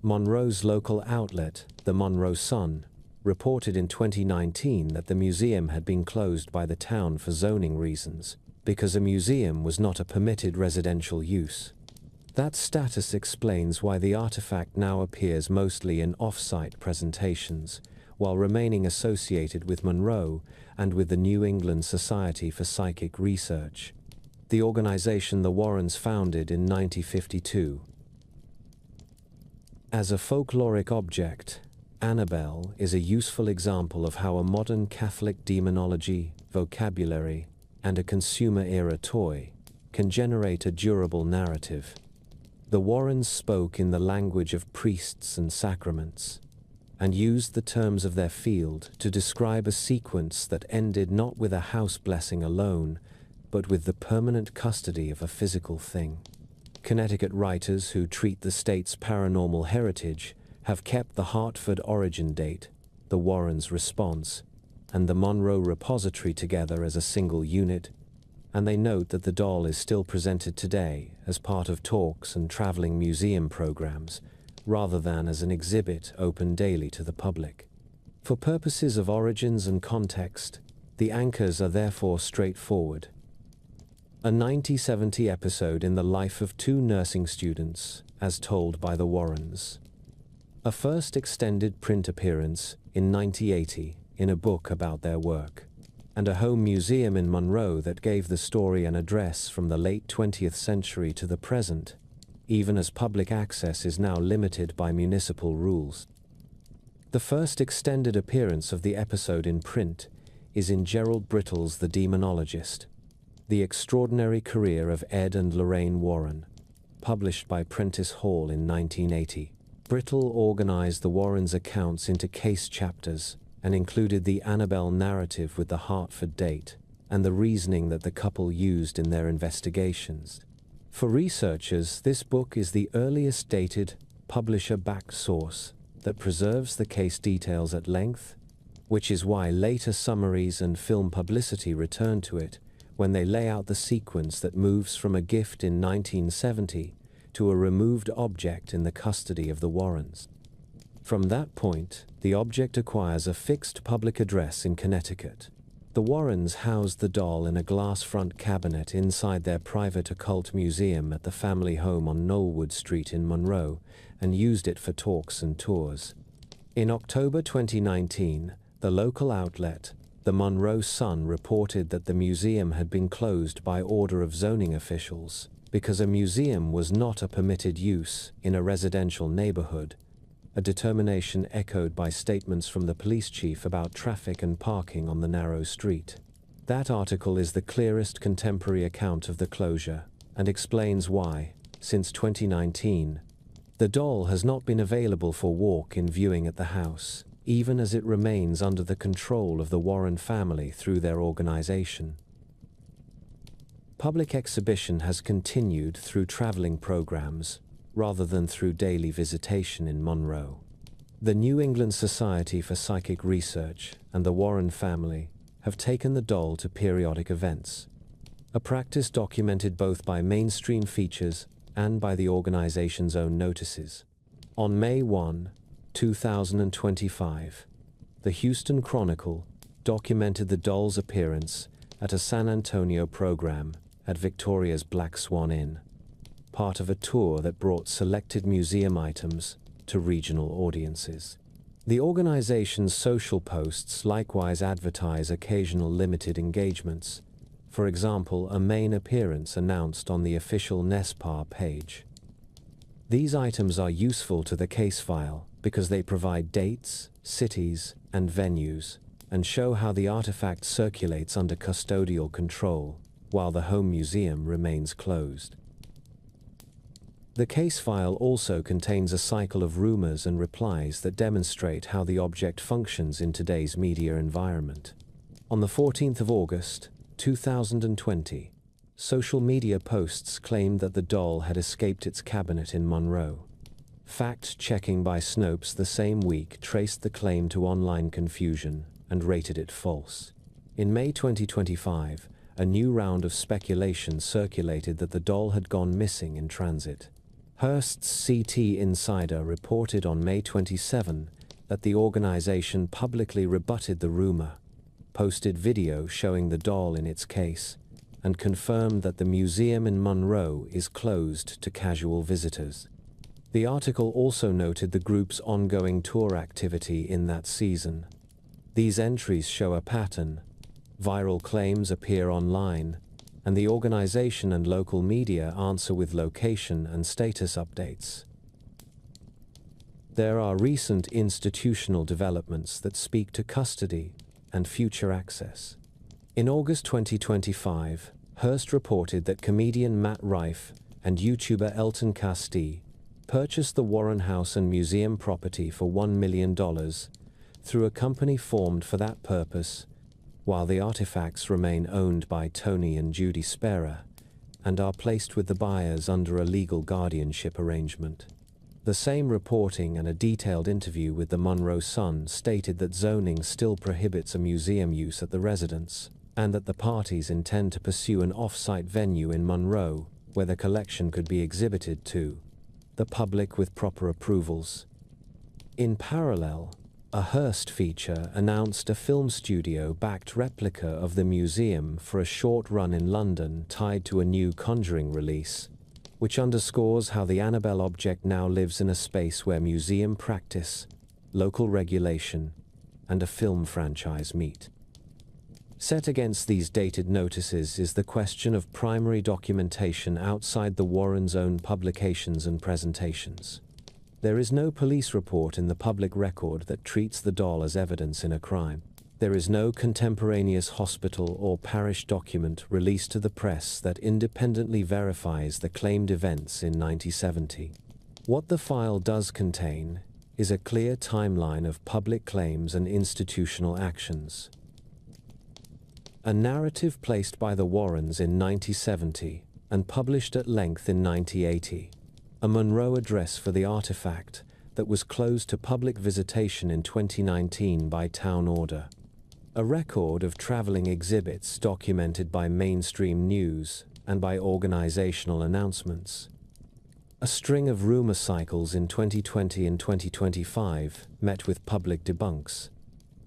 Monroe's local outlet, the Monroe Sun, reported in 2019 that the museum had been closed by the town for zoning reasons because a museum was not a permitted residential use. That status explains why the artifact now appears mostly in off-site presentations, while remaining associated with Monroe and with the New England Society for Psychic Research, the organization the Warrens founded in 1952. As a folkloric object, Annabelle is a useful example of how a modern Catholic demonology, vocabulary, and a consumer-era toy can generate a durable narrative. The Warrens spoke in the language of priests and sacraments, and used the terms of their field to describe a sequence that ended not with a house blessing alone, but with the permanent custody of a physical thing. Connecticut writers who treat the state's paranormal heritage have kept the Hartford origin date, the Warrens' response, and the Monroe repository together as a single unit, and they note that the doll is still presented today as part of talks and traveling museum programs, rather than as an exhibit open daily to the public. For purposes of origins and context, the anchors are therefore straightforward. A 1970 episode in the life of two nursing students, as told by the Warrens. A first extended print appearance in 1980 in a book about their work, and a home museum in Monroe that gave the story an address from the late 20th century to the present, even as public access is now limited by municipal rules. The first extended appearance of the episode in print is in Gerald Brittle's The Demonologist, The Extraordinary Career of Ed and Lorraine Warren, published by Prentice Hall in 1980. Brittle organized the Warrens' accounts into case chapters and included the Annabelle narrative with the Hartford date and the reasoning that the couple used in their investigations. For researchers, this book is the earliest dated, publisher-backed source that preserves the case details at length, which is why later summaries and film publicity return to it when they lay out the sequence that moves from a gift in 1970 to a removed object in the custody of the Warrens. From that point, the object acquires a fixed public address in Connecticut. The Warrens housed the doll in a glass-front cabinet inside their private occult museum at the family home on Knollwood Street in Monroe and used it for talks and tours. In October 2019, the local outlet, the Monroe Sun, reported that the museum had been closed by order of zoning officials because a museum was not a permitted use in a residential neighborhood, a determination echoed by statements from the police chief about traffic and parking on the narrow street. That article is the clearest contemporary account of the closure and explains why, since 2019, the doll has not been available for walk-in viewing at the house, even as it remains under the control of the Warren family through their organization. Public exhibition has continued through traveling programs, rather than through daily visitation in Monroe. The New England Society for Psychic Research and the Warren family have taken the doll to periodic events, a practice documented both by mainstream features and by the organization's own notices. On May 1, 2025, the Houston Chronicle documented the doll's appearance at a San Antonio program at Victoria's Black Swan Inn, part of a tour that brought selected museum items to regional audiences. The organization's social posts likewise advertise occasional limited engagements, for example, a main appearance announced on the official NESPA page. These items are useful to the case file because they provide dates, cities, and venues, and show how the artifact circulates under custodial control, while the home museum remains closed. The case file also contains a cycle of rumors and replies that demonstrate how the object functions in today's media environment. On the 14th of August, 2020, social media posts claimed that the doll had escaped its cabinet in Monroe. Fact-checking by Snopes the same week traced the claim to online confusion and rated it false. In May 2025, a new round of speculation circulated that the doll had gone missing in transit. Hearst's CT Insider reported on May 27 that the organization publicly rebutted the rumor, posted video showing the doll in its case, and confirmed that the museum in Monroe is closed to casual visitors. The article also noted the group's ongoing tour activity in that season. These entries show a pattern. Viral claims appear online, and the organization and local media answer with location and status updates. There are recent institutional developments that speak to custody and future access. In August 2025, Hearst reported that comedian Matt Rife and YouTuber Elton Castee purchased the Warren House and Museum property for $1 million through a company formed for that purpose, while the artifacts remain owned by Tony and Judy Spera and are placed with the buyers under a legal guardianship arrangement. The same reporting and a detailed interview with the Monroe Sun stated that zoning still prohibits a museum use at the residence, and that the parties intend to pursue an off-site venue in Monroe where the collection could be exhibited to the public with proper approvals. In parallel, a Hearst feature announced a film studio-backed replica of the museum for a short run in London tied to a new Conjuring release, which underscores how the Annabelle object now lives in a space where museum practice, local regulation, and a film franchise meet. Set against these dated notices is the question of primary documentation outside the Warrens' own publications and presentations. There is no police report in the public record that treats the doll as evidence in a crime. There is no contemporaneous hospital or parish document released to the press that independently verifies the claimed events in 1970. What the file does contain is a clear timeline of public claims and institutional actions. A narrative placed by the Warrens in 1970 and published at length in 1980. A Monroe address for the artifact that was closed to public visitation in 2019 by town order. A record of traveling exhibits documented by mainstream news and by organizational announcements. A string of rumor cycles in 2020 and 2025 met with public debunks.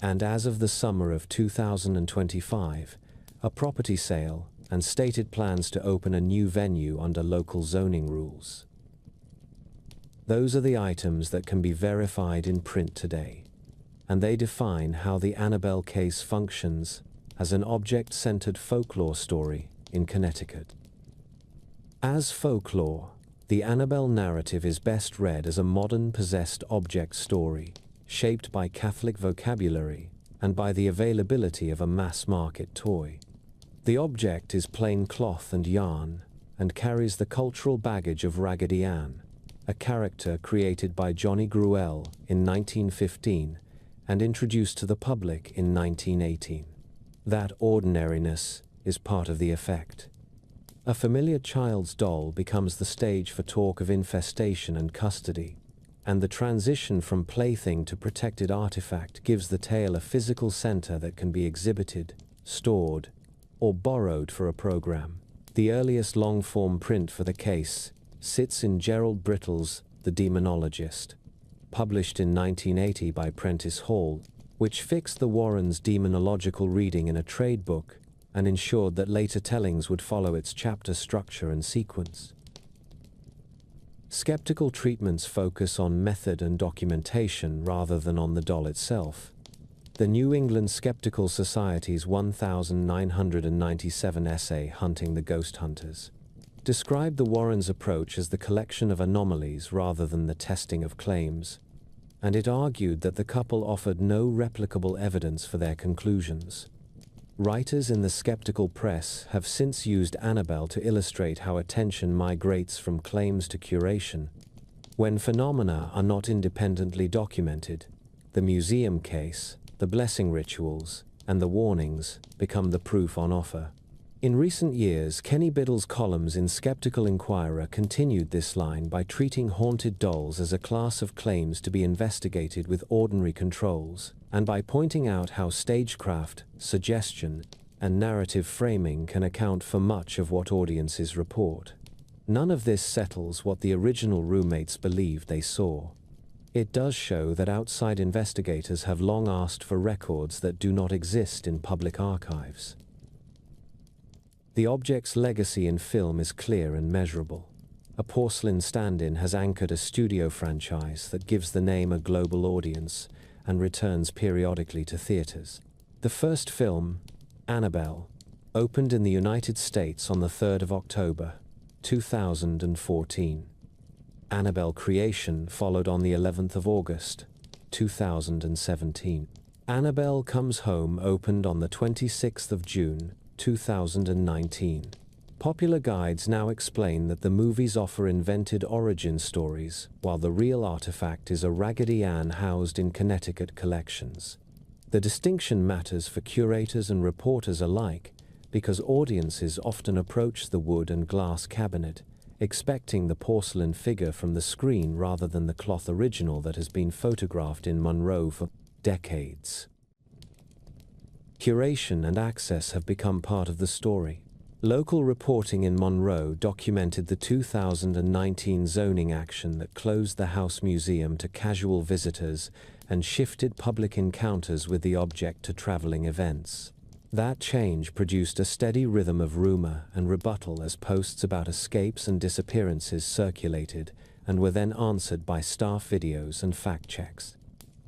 And as of the summer of 2025, a property sale and stated plans to open a new venue under local zoning rules. Those are the items that can be verified in print today, and they define how the Annabelle case functions as an object-centered folklore story in Connecticut. As folklore, the Annabelle narrative is best read as a modern possessed object story, shaped by Catholic vocabulary and by the availability of a mass-market toy. The object is plain cloth and yarn, and carries the cultural baggage of Raggedy Ann, a character created by Johnny Gruelle in 1915 and introduced to the public in 1918. That ordinariness is part of the effect. A familiar child's doll becomes the stage for talk of infestation and custody, and the transition from plaything to protected artifact gives the tale a physical center that can be exhibited, stored, or borrowed for a program. The earliest long-form print for the case sits in Gerald Brittle's The Demonologist, published in 1980 by Prentice Hall, which fixed the Warrens' demonological reading in a trade book and ensured that later tellings would follow its chapter structure and sequence. Skeptical treatments focus on method and documentation rather than on the doll itself. The New England Skeptical Society's 1997 essay, Hunting the Ghost Hunters, described the Warrens' approach as the collection of anomalies rather than the testing of claims, and it argued that the couple offered no replicable evidence for their conclusions. Writers in the skeptical press have since used Annabelle to illustrate how attention migrates from claims to curation. When phenomena are not independently documented, the museum case, the blessing rituals, and the warnings become the proof on offer. In recent years, Kenny Biddle's columns in Skeptical Inquirer continued this line by treating haunted dolls as a class of claims to be investigated with ordinary controls, and by pointing out how stagecraft, suggestion, and narrative framing can account for much of what audiences report. None of this settles what the original roommates believed they saw. It does show that outside investigators have long asked for records that do not exist in public archives. The object's legacy in film is clear and measurable. A porcelain stand-in has anchored a studio franchise that gives the name a global audience and returns periodically to theaters. The first film, Annabelle, opened in the United States on the 3rd of October, 2014. Annabelle Creation followed on the 11th of August, 2017. Annabelle Comes Home opened on the 26th of June, 2019. Popular guides now explain that the movies offer invented origin stories, while the real artifact is a Raggedy Ann housed in Connecticut collections. The distinction matters for curators and reporters alike, because audiences often approach the wood and glass cabinet, expecting the porcelain figure from the screen rather than the cloth original that has been photographed in Monroe for decades. Curation and access have become part of the story. Local reporting in Monroe documented the 2019 zoning action that closed the House Museum to casual visitors and shifted public encounters with the object to traveling events. That change produced a steady rhythm of rumor and rebuttal as posts about escapes and disappearances circulated and were then answered by staff videos and fact checks.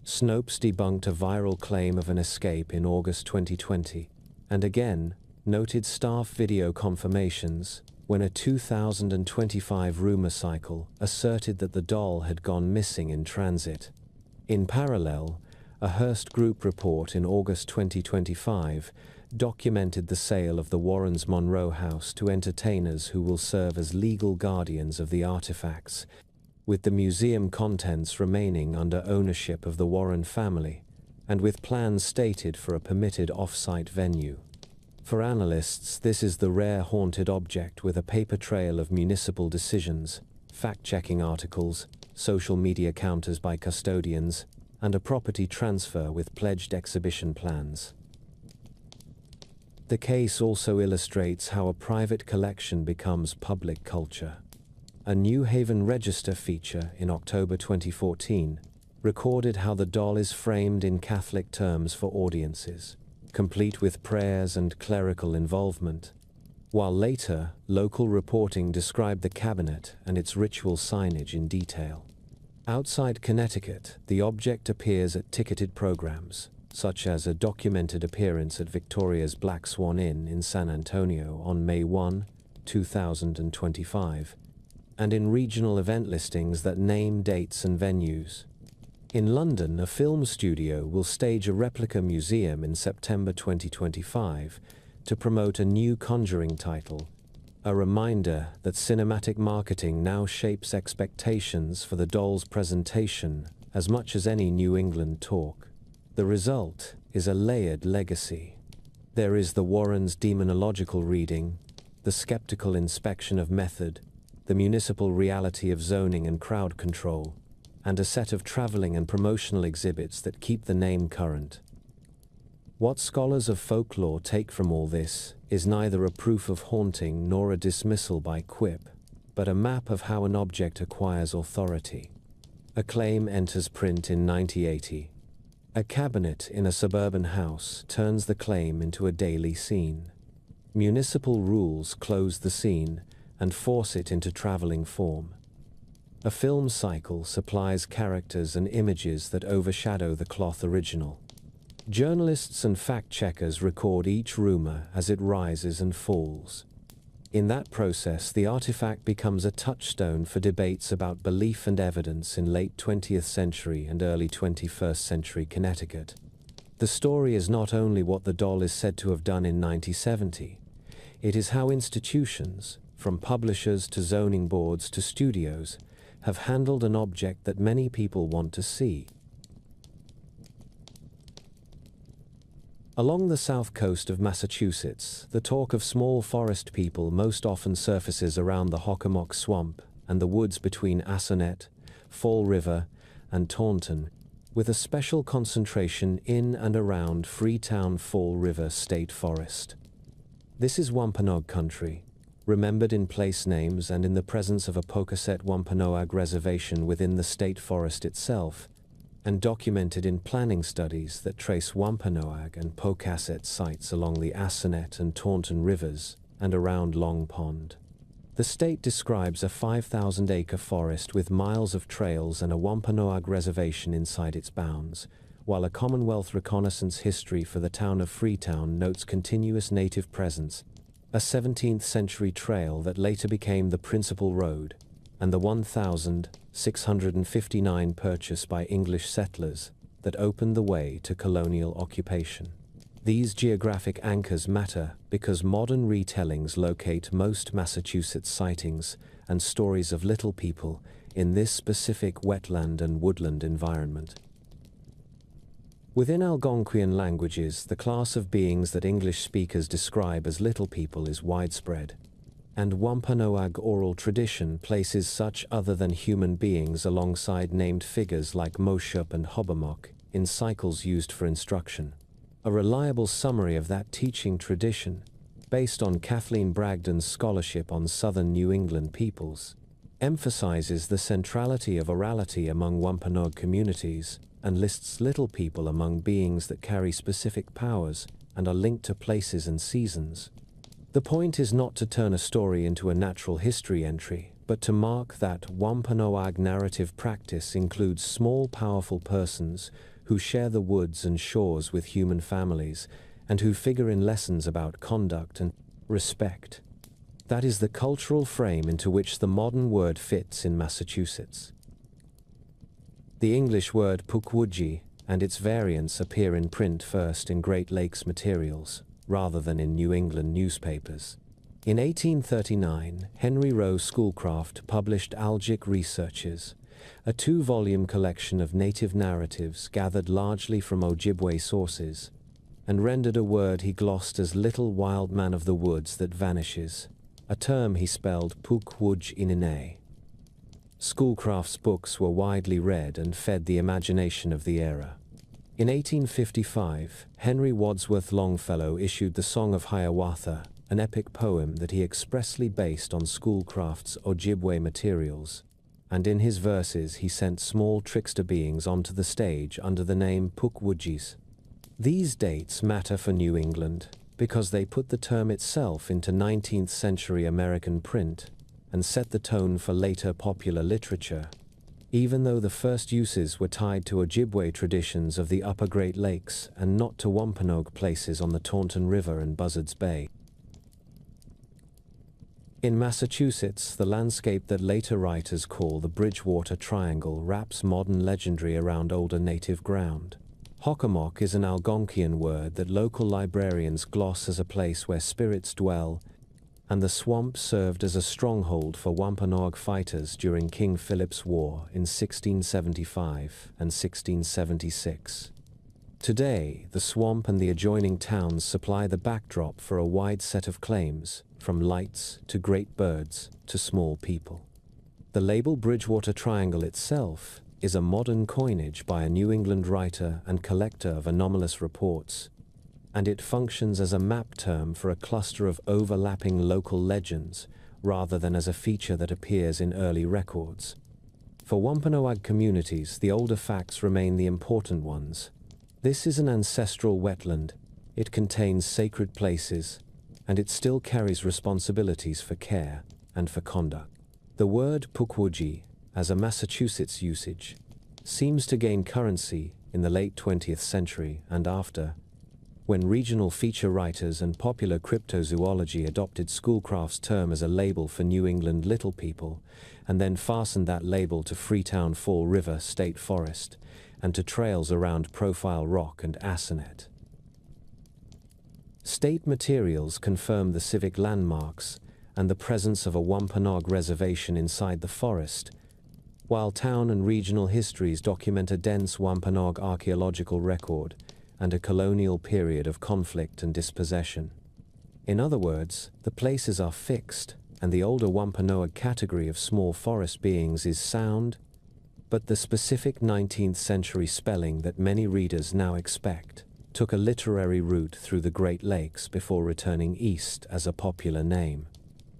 Snopes debunked a viral claim of an escape in August 2020, and again noted staff video confirmations when a 2025 rumor cycle asserted that the doll had gone missing in transit. In parallel, a Hearst Group report in August 2025 documented the sale of the Warrens' Monroe house to entertainers who will serve as legal guardians of the artifacts, with the museum contents remaining under ownership of the Warren family, and with plans stated for a permitted off-site venue. For analysts, this is the rare haunted object with a paper trail of municipal decisions, fact-checking articles, social media counters by custodians, and a property transfer with pledged exhibition plans. The case also illustrates how a private collection becomes public culture. A New Haven Register feature in October 2014 recorded how the doll is framed in Catholic terms for audiences, complete with prayers and clerical involvement, while later local reporting described the cabinet and its ritual signage in detail. Outside Connecticut, the object appears at ticketed programs, such as a documented appearance at Victoria's Black Swan Inn in San Antonio on May 1, 2025, and in regional event listings that name dates and venues. In London, a film studio will stage a replica museum in September 2025 to promote a new Conjuring title, a reminder that cinematic marketing now shapes expectations for the doll's presentation as much as any New England talk. The result is a layered legacy. There is the Warrens' demonological reading, the skeptical inspection of method, the municipal reality of zoning and crowd control, and a set of traveling and promotional exhibits that keep the name current. What scholars of folklore take from all this is neither a proof of haunting nor a dismissal by quip, but a map of how an object acquires authority. A claim enters print in 1980. A cabinet in a suburban house turns the claim into a daily scene. Municipal rules close the scene and force it into traveling form. A film cycle supplies characters and images that overshadow the cloth original. Journalists and fact-checkers record each rumor as it rises and falls. In that process, the artifact becomes a touchstone for debates about belief and evidence in late 20th century and early 21st century Connecticut. The story is not only what the doll is said to have done in 1970, it is how institutions, from publishers to zoning boards to studios, have handled an object that many people want to see. Along the south coast of Massachusetts, the talk of small forest people most often surfaces around the Hockomock Swamp and the woods between Assonet, Fall River, and Taunton, with a special concentration in and around Freetown Fall River State Forest. This is Wampanoag country, remembered in place names and in the presence of a Pocasset Wampanoag reservation within the state forest itself, and documented in planning studies that trace Wampanoag and Pocasset sites along the Assonet and Taunton rivers and around Long Pond. The state describes a 5,000-acre forest with miles of trails and a Wampanoag reservation inside its bounds, while a Commonwealth reconnaissance history for the town of Freetown notes continuous native presence, a 17th-century trail that later became the principal road, and the 1,659 purchase by English settlers that opened the way to colonial occupation. These geographic anchors matter because modern retellings locate most Massachusetts sightings and stories of little people in this specific wetland and woodland environment. Within Algonquian languages, the class of beings that English speakers describe as little people is widespread, and Wampanoag oral tradition places such other than human beings alongside named figures like Moshup and Hobbamock in cycles used for instruction. A reliable summary of that teaching tradition, based on Kathleen Bragdon's scholarship on Southern New England peoples, emphasizes the centrality of orality among Wampanoag communities and lists little people among beings that carry specific powers and are linked to places and seasons. The point is not to turn a story into a natural history entry, but to mark that Wampanoag narrative practice includes small, powerful persons who share the woods and shores with human families, and who figure in lessons about conduct and respect. That is the cultural frame into which the modern word fits in Massachusetts. The English word pukwudgie and its variants appear in print first in Great Lakes materials, rather than in New England newspapers. In 1839, Henry Rowe Schoolcraft published Algic Researches, a 2-volume collection of native narratives gathered largely from Ojibwe sources, and rendered a word he glossed as little wild man of the woods that vanishes, a term he spelled pukwudge-inene. Schoolcraft's books were widely read and fed the imagination of the era. In 1855, Henry Wadsworth Longfellow issued the Song of Hiawatha, an epic poem that he expressly based on Schoolcraft's Ojibwe materials, and in his verses he sent small trickster beings onto the stage under the name pukwudgies. These dates matter for New England because they put the term itself into 19th century American print and set the tone for later popular literature, even though the first uses were tied to Ojibwe traditions of the upper Great Lakes and not to Wampanoag places on the Taunton River and Buzzards Bay. In Massachusetts, the landscape that later writers call the Bridgewater Triangle wraps modern legendary around older native ground. Hockomock is an Algonquian word that local librarians gloss as a place where spirits dwell, and the swamp served as a stronghold for Wampanoag fighters during King Philip's War in 1675 and 1676. Today, the swamp and the adjoining towns supply the backdrop for a wide set of claims, from lights to great birds to small people. The label Bridgewater Triangle itself is a modern coinage by a New England writer and collector of anomalous reports, and it functions as a map term for a cluster of overlapping local legends rather than as a feature that appears in early records. For Wampanoag communities, the older facts remain the important ones. This is an ancestral wetland, it contains sacred places, and it still carries responsibilities for care and for conduct. The word pukwudgie as a Massachusetts usage, seems to gain currency in the late 20th century and after, when regional feature writers and popular cryptozoology adopted Schoolcraft's term as a label for New England little people, and then fastened that label to Freetown Fall River State Forest and to trails around Profile Rock and Assonet. State materials confirm the civic landmarks and the presence of a Wampanoag reservation inside the forest, while town and regional histories document a dense Wampanoag archaeological record and a colonial period of conflict and dispossession. In other words, the places are fixed, and the older Wampanoag category of small forest beings is sound, but the specific 19th century spelling that many readers now expect took a literary route through the Great Lakes before returning east as a popular name.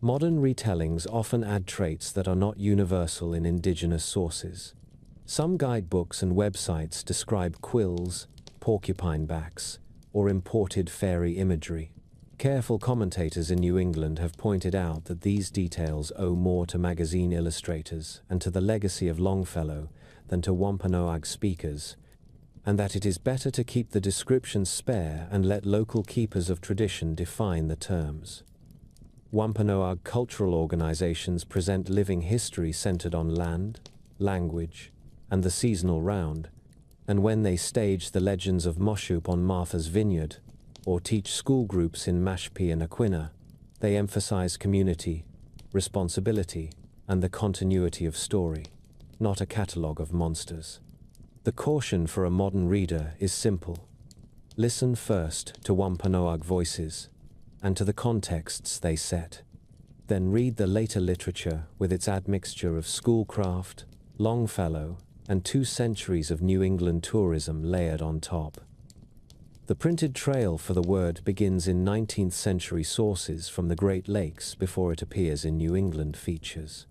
Modern retellings often add traits that are not universal in indigenous sources. Some guidebooks and websites describe quills, porcupine backs, or imported fairy imagery. Careful commentators in New England have pointed out that these details owe more to magazine illustrators and to the legacy of Longfellow than to Wampanoag speakers, and that it is better to keep the descriptions spare and let local keepers of tradition define the terms. Wampanoag cultural organizations present living history centered on land, language, and the seasonal round, and when they stage the legends of Moshoop on Martha's Vineyard, or teach school groups in Mashpee and Aquinnah, they emphasize community, responsibility, and the continuity of story, not a catalogue of monsters. The caution for a modern reader is simple. Listen first to Wampanoag voices, and to the contexts they set. Then read the later literature with its admixture of Schoolcraft, Longfellow, and 2 centuries of New England tourism layered on top. The printed trail for the word begins in 19th century sources from the Great Lakes before it appears in New England features.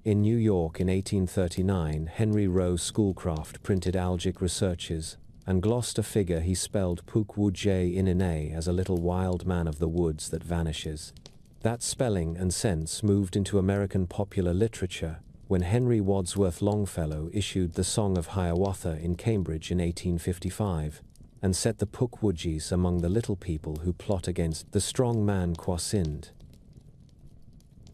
In New York in 1839, Henry Rowe Schoolcraft printed Algic Researches and glossed a figure he spelled Pukwuje Inine as a little wild man of the woods that vanishes. That spelling and sense moved into American popular literature when Henry Wadsworth Longfellow issued the Song of Hiawatha in Cambridge in 1855, and set the Pukwudgies among the little people who plot against the strong man Kwasind.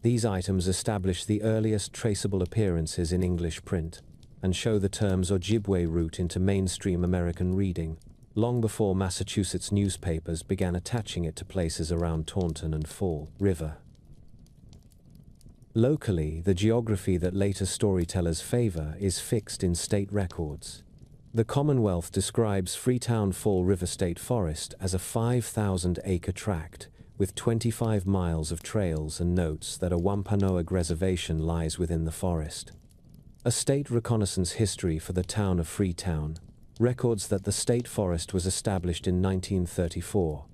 These items establish the earliest traceable appearances in English print, and show the term's Ojibwe route into mainstream American reading, long before Massachusetts newspapers began attaching it to places around Taunton and Fall River. Locally, the geography that later storytellers favor is fixed in state records. The Commonwealth describes Freetown Fall River State Forest as a 5,000-acre tract with 25 miles of trails and notes that a Wampanoag reservation lies within the forest. A state reconnaissance history for the town of Freetown records that the state forest was established in 1934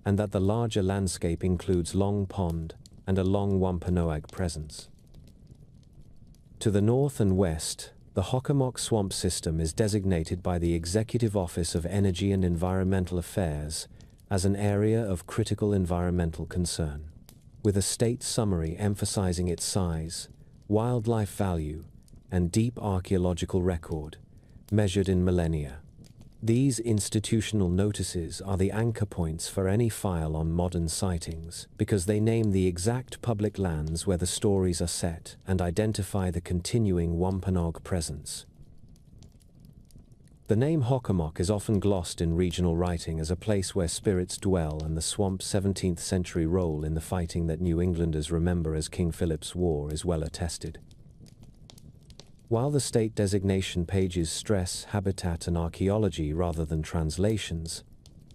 and that the larger landscape includes Long Pond and a long Wampanoag presence. To the north and west, the Hockomock Swamp System is designated by the Executive Office of Energy and Environmental Affairs as an area of critical environmental concern, with a state summary emphasizing its size, wildlife value, and deep archaeological record, measured in millennia. These institutional notices are the anchor points for any file on modern sightings, because they name the exact public lands where the stories are set and identify the continuing Wampanoag presence. The name Hockomock is often glossed in regional writing as a place where spirits dwell, and the swamp's 17th century role in the fighting that New Englanders remember as King Philip's War is well attested. While the state designation pages stress habitat and archaeology rather than translations,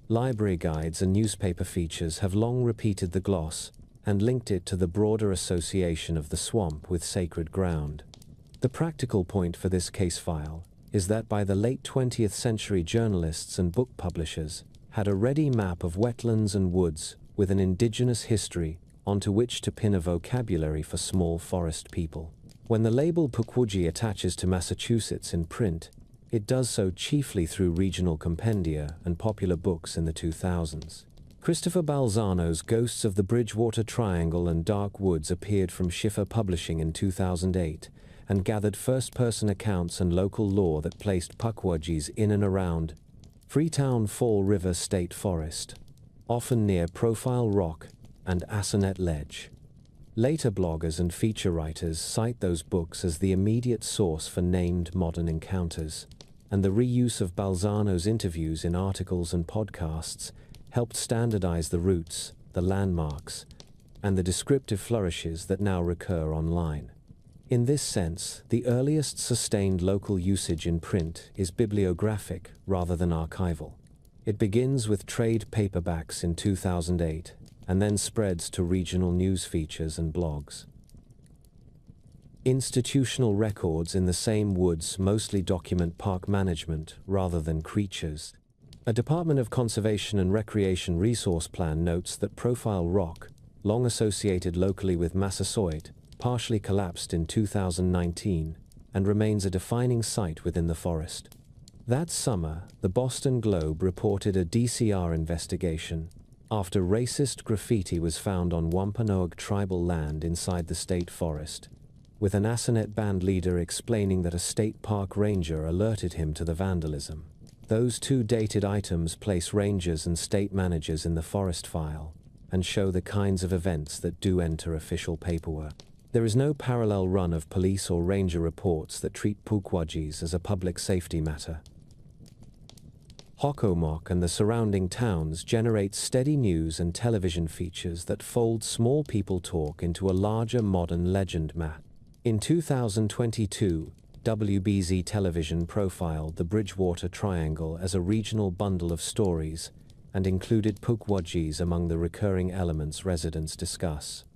library guides and newspaper features have long repeated the gloss and linked it to the broader association of the swamp with sacred ground. The practical point for this case file is that by the late 20th century, journalists and book publishers had a ready map of wetlands and woods with an indigenous history onto which to pin a vocabulary for small forest people. When the label Pukwudgie attaches to Massachusetts in print, it does so chiefly through regional compendia and popular books in the 2000s. Christopher Balzano's Ghosts of the Bridgewater Triangle and Dark Woods appeared from Schiffer Publishing in 2008 and gathered first-person accounts and local lore that placed Pukwudgies in and around Freetown Fall River State Forest, often near Profile Rock and Assonet Ledge. Later bloggers and feature writers cite those books as the immediate source for named modern encounters, and the reuse of Balzano's interviews in articles and podcasts helped standardize the routes, the landmarks, and the descriptive flourishes that now recur online. In this sense, the earliest sustained local usage in print is bibliographic rather than archival. It begins with trade paperbacks in 2008 and then spreads to regional news features and blogs. Institutional records in the same woods mostly document park management rather than creatures. A Department of Conservation and Recreation resource plan notes that Profile Rock, long associated locally with Massasoit, partially collapsed in 2019 and remains a defining site within the forest. That summer, the Boston Globe reported a DCR investigation after racist graffiti was found on Wampanoag tribal land inside the state forest, with an Assonet band leader explaining that a state park ranger alerted him to the vandalism. Those two dated items place rangers and state managers in the forest file and show the kinds of events that do enter official paperwork. There is no parallel run of police or ranger reports that treat Pukwudgies as a public safety matter. Hockomock and the surrounding towns generate steady news and television features that fold small people talk into a larger modern legend map. In 2022, WBZ Television profiled the Bridgewater Triangle as a regional bundle of stories and included Pukwudgies among the recurring elements residents discuss.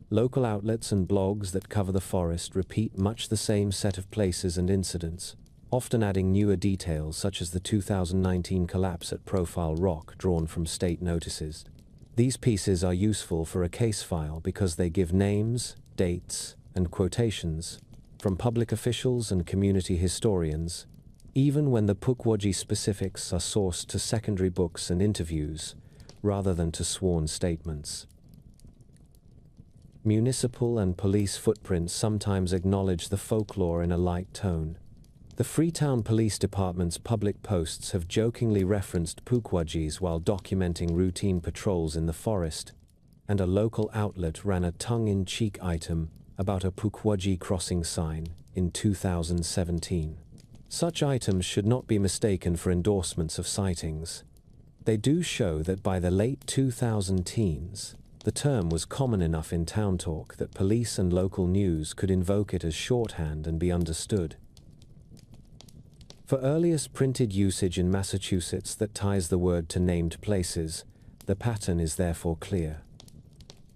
Local outlets and blogs that cover the forest repeat much the same set of places and incidents, often adding newer details such as the 2019 collapse at Profile Rock drawn from state notices. These pieces are useful for a case file because they give names, dates, and quotations from public officials and community historians, even when the Pukwudgie specifics are sourced to secondary books and interviews, rather than to sworn statements. Municipal and police footprints sometimes acknowledge the folklore in a light tone. The Freetown Police Department's public posts have jokingly referenced Pukwudgies while documenting routine patrols in the forest, and a local outlet ran a tongue-in-cheek item about a Pukwudgie crossing sign in 2017. Such items should not be mistaken for endorsements of sightings. They do show that by the late 2010s, the term was common enough in town talk that police and local news could invoke it as shorthand and be understood. For earliest printed usage in Massachusetts that ties the word to named places, the pattern is therefore clear.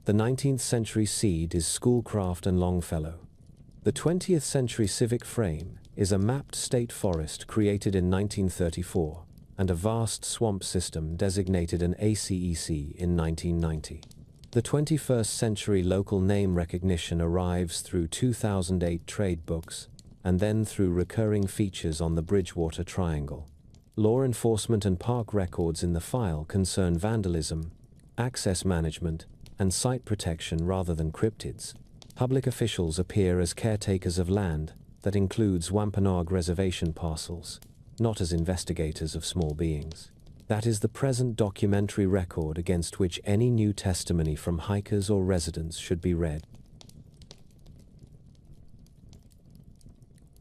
The 19th century seed is Schoolcraft and Longfellow. The 20th century civic frame is a mapped state forest created in 1934 and a vast swamp system designated an ACEC in 1990. The 21st century local name recognition arrives through 2008 trade books and then through recurring features on the Bridgewater Triangle. Law enforcement and park records in the file concern vandalism, access management, and site protection rather than cryptids. Public officials appear as caretakers of land that includes Wampanoag reservation parcels, not as investigators of small beings. That is the present documentary record against which any new testimony from hikers or residents should be read.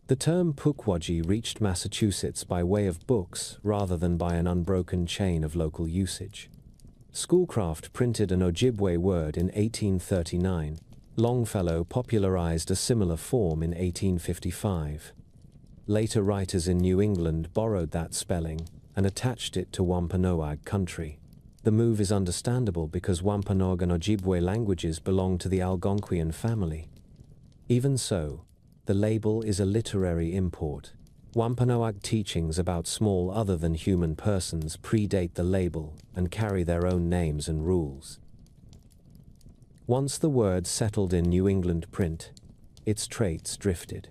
The term Pukwudgie reached Massachusetts by way of books rather than by an unbroken chain of local usage. Schoolcraft printed an Ojibwe word in 1839. Longfellow popularized a similar form in 1855. Later writers in New England borrowed that spelling and attached it to Wampanoag country. The move is understandable because Wampanoag and Ojibwe languages belong to the Algonquian family. Even so, the label is a literary import. Wampanoag teachings about small other than human persons predate the label and carry their own names and rules. Once the word settled in New England print, its traits drifted.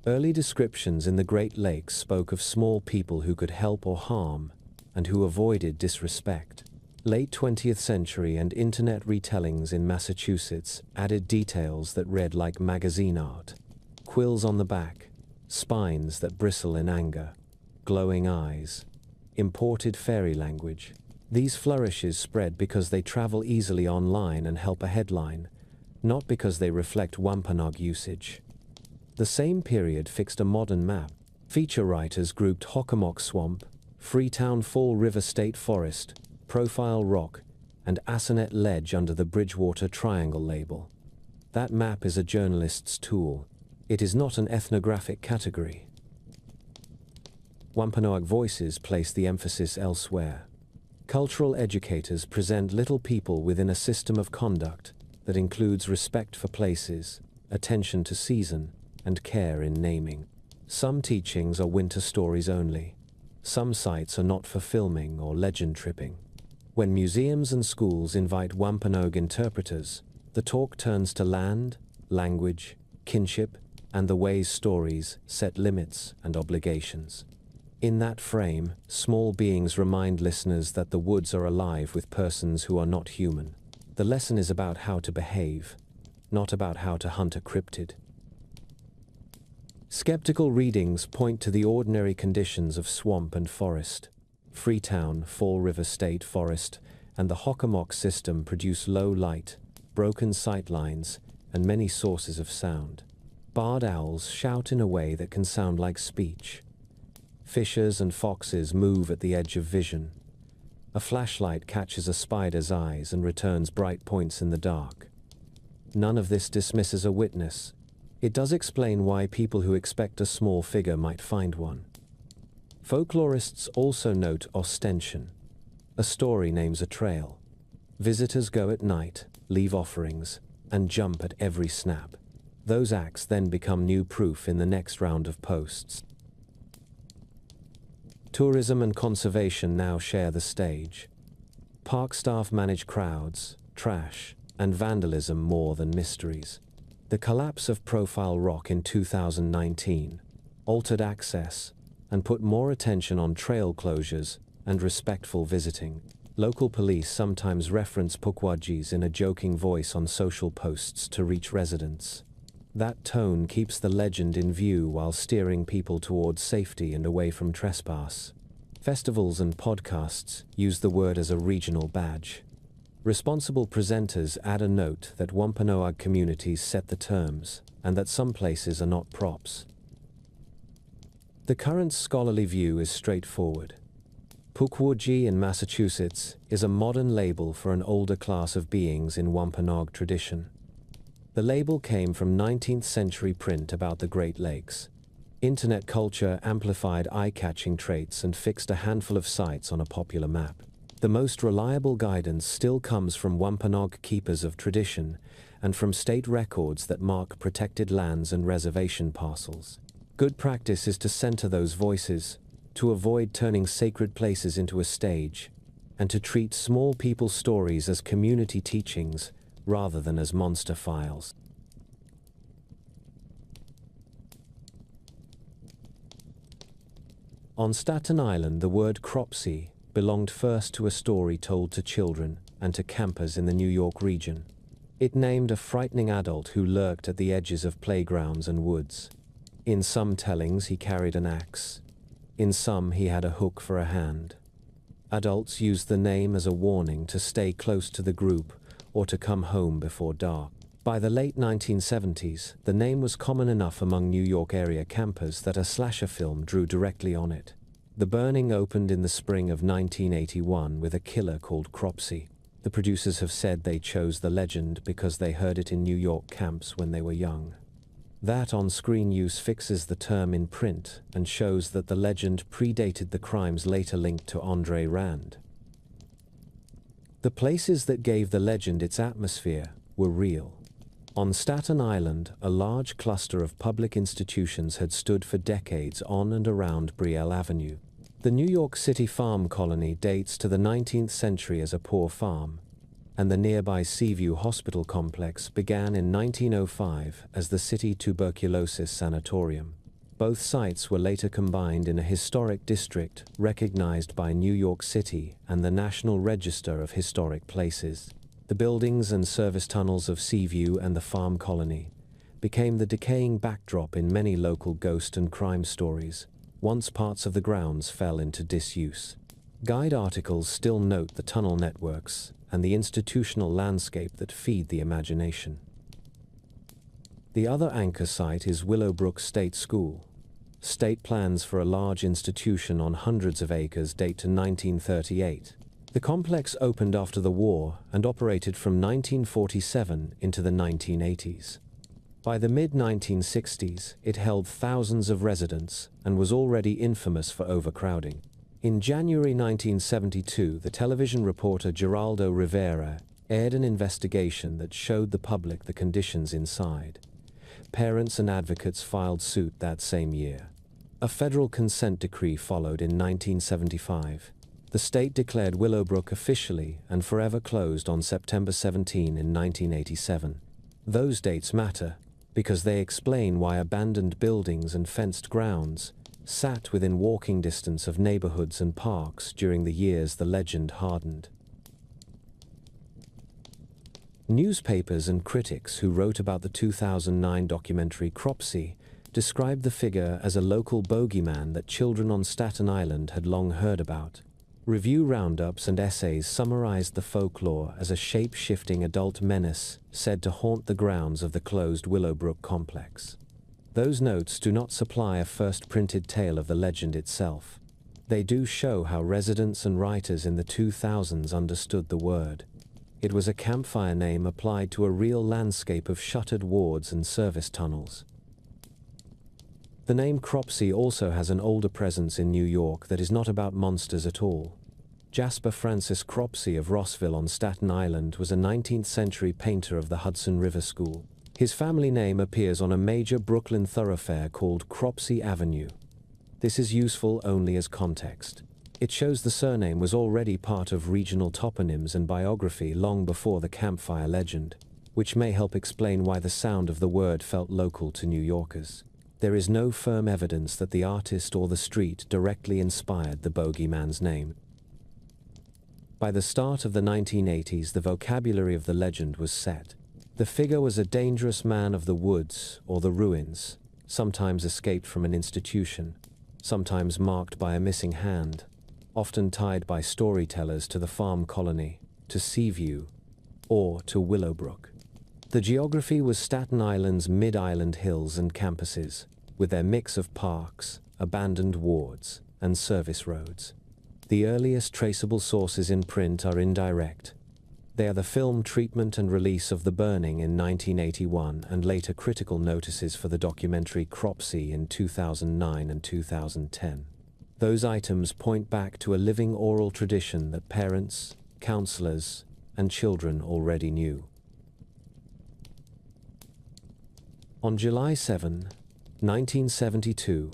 Early descriptions in the Great Lakes spoke of small people who could help or harm and who avoided disrespect. Late 20th century and internet retellings in Massachusetts added details that read like magazine art. Quills on the back, spines that bristle in anger, glowing eyes, imported fairy language. These flourishes spread because they travel easily online and help a headline, not because they reflect Wampanoag usage. The same period fixed a modern map. Feature writers grouped Hockomock Swamp, Freetown Fall River State Forest, Profile Rock, and Assinet Ledge under the Bridgewater Triangle label. That map is a journalist's tool. It is not an ethnographic category. Wampanoag voices place the emphasis elsewhere. Cultural educators present little people within a system of conduct that includes respect for places, attention to season, and care in naming. Some teachings are winter stories only. Some sites are not for filming or legend tripping. When museums and schools invite Wampanoag interpreters, the talk turns to land, language, kinship, and the ways stories set limits and obligations. In that frame, small beings remind listeners that the woods are alive with persons who are not human. The lesson is about how to behave, not about how to hunt a cryptid. Skeptical readings point to the ordinary conditions of swamp and forest. Freetown, Fall River State Forest, and the Hockomock system produce low light, broken sight lines, and many sources of sound. Barred owls shout in a way that can sound like speech. Fishers and foxes move at the edge of vision. A flashlight catches a spider's eyes and returns bright points in the dark. None of this dismisses a witness. It does explain why people who expect a small figure might find one. Folklorists also note ostension. A story names a trail. Visitors go at night, leave offerings, and jump at every snap. Those acts then become new proof in the next round of posts. Tourism and conservation now share the stage. Park staff manage crowds, trash, and vandalism more than mysteries. The collapse of Profile Rock in 2019 altered access and put more attention on trail closures and respectful visiting. Local police sometimes reference pukwudgies in a joking voice on social posts to reach residents. That tone keeps the legend in view while steering people towards safety and away from trespass. Festivals and podcasts use the word as a regional badge. Responsible presenters add a note that Wampanoag communities set the terms, and that some places are not props. The current scholarly view is straightforward. Pukwudgie in Massachusetts is a modern label for an older class of beings in Wampanoag tradition. The label came from 19th century print about the Great Lakes. Internet culture amplified eye-catching traits and fixed a handful of sites on a popular map. The most reliable guidance still comes from Wampanoag keepers of tradition and from state records that mark protected lands and reservation parcels. Good practice is to center those voices, to avoid turning sacred places into a stage, and to treat small people stories as community teachings rather than as monster files. On Staten Island, the word cropsey belonged first to a story told to children and to campers in the New York region. It named a frightening adult who lurked at the edges of playgrounds and woods. In some tellings, he carried an axe. In some, he had a hook for a hand. Adults used the name as a warning to stay close to the group or to come home before dark. By the late 1970s, the name was common enough among New York area campers that a slasher film drew directly on it. The burning opened in the spring of 1981 with a killer called Cropsey. The producers have said they chose the legend because they heard it in New York camps when they were young. That on-screen use fixes the term in print and shows that the legend predated the crimes later linked to Andre Rand. The places that gave the legend its atmosphere were real. On Staten Island, a large cluster of public institutions had stood for decades on and around Brielle Avenue. The New York City farm colony dates to the 19th century as a poor farm, and the nearby Seaview Hospital complex began in 1905 as the City Tuberculosis Sanatorium. Both sites were later combined in a historic district recognized by New York City and the National Register of Historic Places. The buildings and service tunnels of Seaview and the farm colony became the decaying backdrop in many local ghost and crime stories, once parts of the grounds fell into disuse. Guide articles still note the tunnel networks and the institutional landscape that feed the imagination. The other anchor site is Willowbrook State School. State plans for a large institution on hundreds of acres date to 1938. The complex opened after the war and operated from 1947 into the 1980s. By the mid-1960s, it held thousands of residents and was already infamous for overcrowding. In January 1972, the television reporter Geraldo Rivera aired an investigation that showed the public the conditions inside. Parents and advocates filed suit that same year. A federal consent decree followed in 1975. The state declared Willowbrook officially and forever closed on September 17 in 1987. Those dates matter because they explain why abandoned buildings and fenced grounds sat within walking distance of neighborhoods and parks during the years the legend hardened. Newspapers and critics who wrote about the 2009 documentary Cropsey described the figure as a local bogeyman that children on Staten Island had long heard about. Review roundups and essays summarized the folklore as a shape-shifting adult menace said to haunt the grounds of the closed Willowbrook complex. Those notes do not supply a first printed tale of the legend itself. They do show how residents and writers in the 2000s understood the word. It was a campfire name applied to a real landscape of shuttered wards and service tunnels. The name Cropsey also has an older presence in New York that is not about monsters at all. Jasper Francis Cropsey of Rossville on Staten Island was a 19th century painter of the Hudson River School. His family name appears on a major Brooklyn thoroughfare called Cropsey Avenue. This is useful only as context. It shows the surname was already part of regional toponyms and biography long before the campfire legend, which may help explain why the sound of the word felt local to New Yorkers. There is no firm evidence that the artist or the street directly inspired the bogeyman's name. By the start of the 1980s, the vocabulary of the legend was set. The figure was a dangerous man of the woods or the ruins, sometimes escaped from an institution, sometimes marked by a missing hand, often tied by storytellers to the farm colony, to Seaview, or to Willowbrook. The geography was Staten Island's mid-island hills and campuses, with their mix of parks, abandoned wards, and service roads. The earliest traceable sources in print are indirect. They are the film treatment and release of The Burning in 1981 and later critical notices for the documentary Cropsey in 2009 and 2010. Those items point back to a living oral tradition that parents, counselors, and children already knew. On July 7, 1972,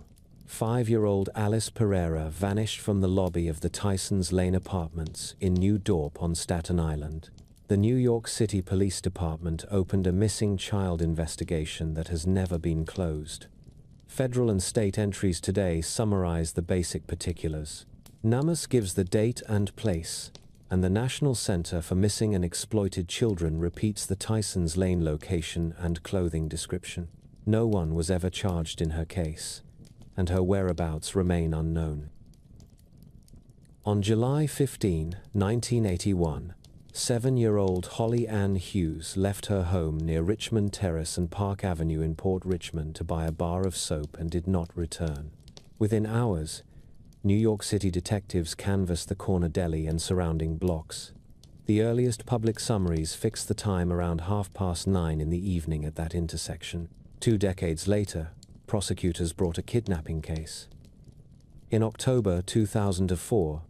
5-year-old Alice Pereira vanished from the lobby of the Tysons Lane Apartments in New Dorp on Staten Island. The New York City Police Department opened a missing child investigation that has never been closed. Federal and state entries today summarize the basic particulars. NamUs gives the date and place, and the National Center for Missing and Exploited Children repeats the Tysons Lane location and clothing description. No one was ever charged in her case, and her whereabouts remain unknown. On July 15, 1981, 7-year-old Holly Ann Hughes left her home near Richmond Terrace and Park Avenue in Port Richmond to buy a bar of soap and did not return. Within hours, New York City detectives canvassed the corner deli and surrounding blocks. The earliest public summaries fixed the time around 9:30 in the evening at that intersection. 2 decades later, prosecutors brought a kidnapping case. In October 2004,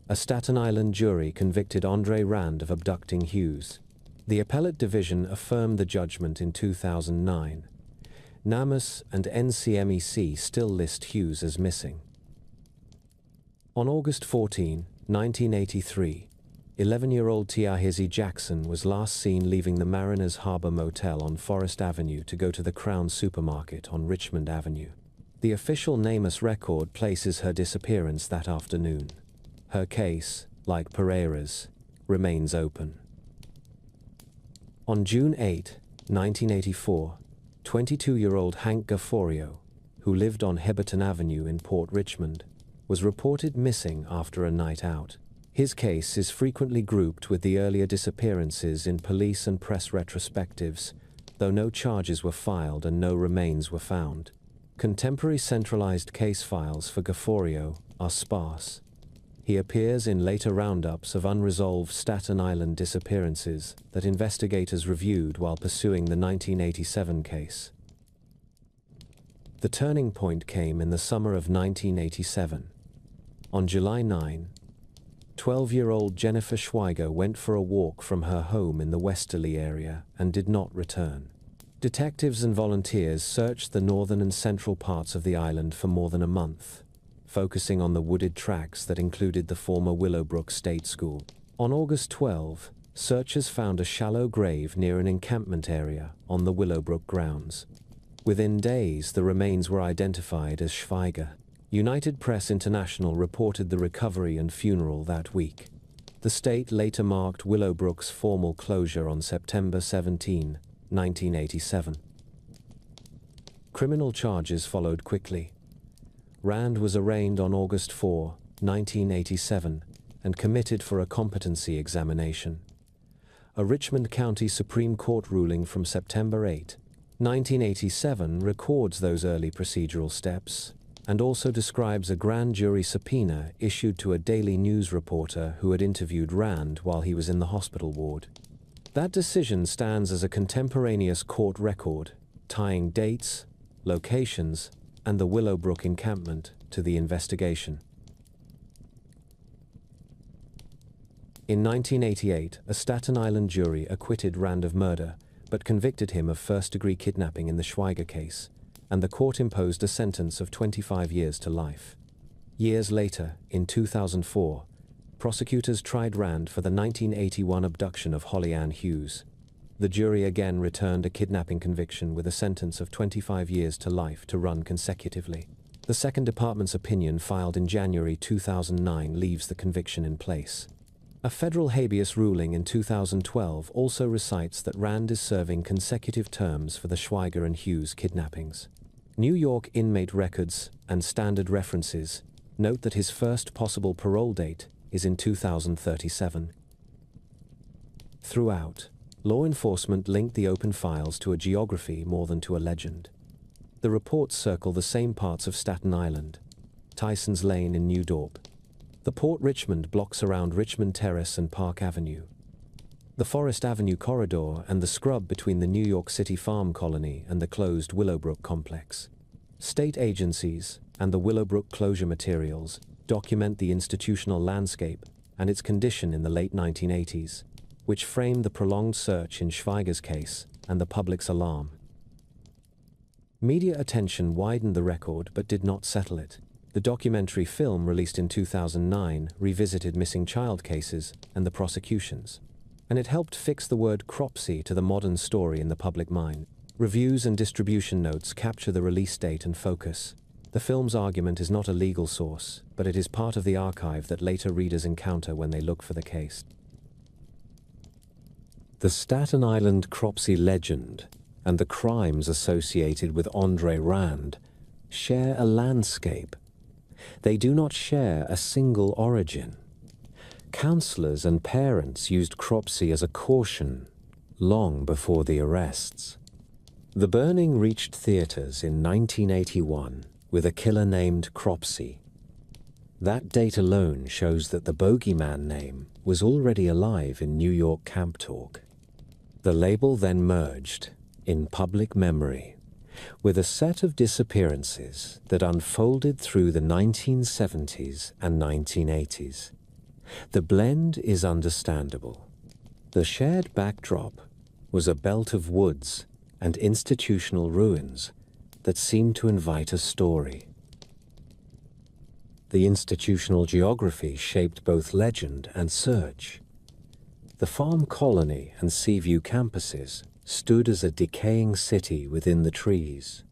a Staten Island jury convicted Andre Rand of abducting Hughes. The appellate division affirmed the judgment in 2009. NamUs and NCMEC still list Hughes as missing. On August 14, 1983, 11-year-old Tiahizi Jackson was last seen leaving the Mariners Harbor Motel on Forest Avenue to go to the Crown Supermarket on Richmond Avenue. The official NamUs record places her disappearance that afternoon. Her case, like Pereira's, remains open. On June 8, 1984, 22-year-old Hank Gafforio, who lived on Heberton Avenue in Port Richmond, was reported missing after a night out. His case is frequently grouped with the earlier disappearances in police and press retrospectives, though no charges were filed and no remains were found. Contemporary centralized case files for Gafforio are sparse. He appears in later roundups of unresolved Staten Island disappearances that investigators reviewed while pursuing the 1987 case. The turning point came in the summer of 1987. On July 9, 12-year-old Jennifer Schweiger went for a walk from her home in the Westerly area and did not return. Detectives and volunteers searched the northern and central parts of the island for more than a month, focusing on the wooded tracts that included the former Willowbrook State School. On August 12, searchers found a shallow grave near an encampment area on the Willowbrook grounds. Within days, the remains were identified as Schweiger. United Press International reported the recovery and funeral that week. The state later marked Willowbrook's formal closure on September 17, 1987. Criminal charges followed quickly. Rand was arraigned on August 4, 1987, and committed for a competency examination. A Richmond County Supreme Court ruling from September 8, 1987 records those early procedural steps and also describes a grand jury subpoena issued to a Daily News reporter who had interviewed Rand while he was in the hospital ward. That decision stands as a contemporaneous court record, tying dates, locations, and the Willowbrook encampment to the investigation. In 1988, a Staten Island jury acquitted Rand of murder, but convicted him of first-degree kidnapping in the Schweiger case, and the court imposed a sentence of 25 years to life. Years later, in 2004, prosecutors tried Rand for the 1981 abduction of Holly Ann Hughes. The jury again returned a kidnapping conviction with a sentence of 25 years to life to run consecutively. The Second Department's opinion filed in January 2009 leaves the conviction in place. A federal habeas ruling in 2012 also recites that Rand is serving consecutive terms for the Schweiger and Hughes kidnappings. New York inmate records and standard references note that his first possible parole date is in 2037. Throughout, law enforcement linked the open files to a geography more than to a legend. The reports circle the same parts of Staten Island, Tyson's Lane in New Dorp, the Port Richmond blocks around Richmond Terrace and Park Avenue, the Forest Avenue corridor and the scrub between the New York City farm colony and the closed Willowbrook complex. State agencies and the Willowbrook closure materials document the institutional landscape and its condition in the late 1980s, which framed the prolonged search in Schweiger's case and the public's alarm. Media attention widened the record but did not settle it. The documentary film released in 2009 revisited missing child cases and the prosecutions, and it helped fix the word cropsy to the modern story in the public mind. Reviews and distribution notes capture the release date and focus. The film's argument is not a legal source, but it is part of the archive that later readers encounter when they look for the case. The Staten Island cropsy legend and the crimes associated with Andre Rand share a landscape. They do not share a single origin. Counselors and parents used cropsy as a caution long before the arrests. The burning reached theaters in 1981 with a killer named Cropsy. That date alone shows that the bogeyman name was already alive in New York camp talk. The label then merged in public memory with a set of disappearances that unfolded through the 1970s and 1980s. The blend is understandable. The shared backdrop was a belt of woods and institutional ruins that seemed to invite a story. The institutional geography shaped both legend and search. The farm colony and Seaview campuses stood as a decaying city within the trees.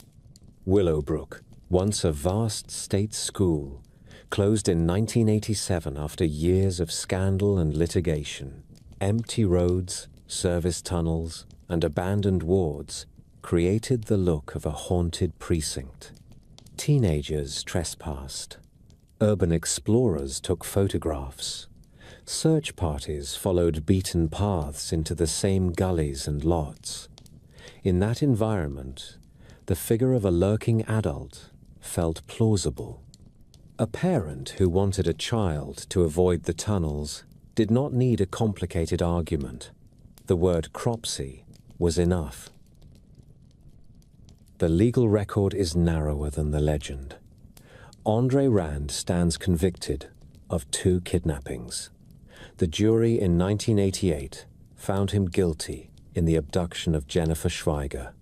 Willowbrook, once a vast state school, closed in 1987 after years of scandal and litigation. Empty roads, service tunnels, and abandoned wards created the look of a haunted precinct. Teenagers trespassed. Urban explorers took photographs. Search parties followed beaten paths into the same gullies and lots. In that environment, the figure of a lurking adult felt plausible. A parent who wanted a child to avoid the tunnels did not need a complicated argument. The word cropsey was enough. The legal record is narrower than the legend. Andre Rand stands convicted of 2 kidnappings. The jury in 1988 found him guilty in the abduction of Jennifer Schweiger.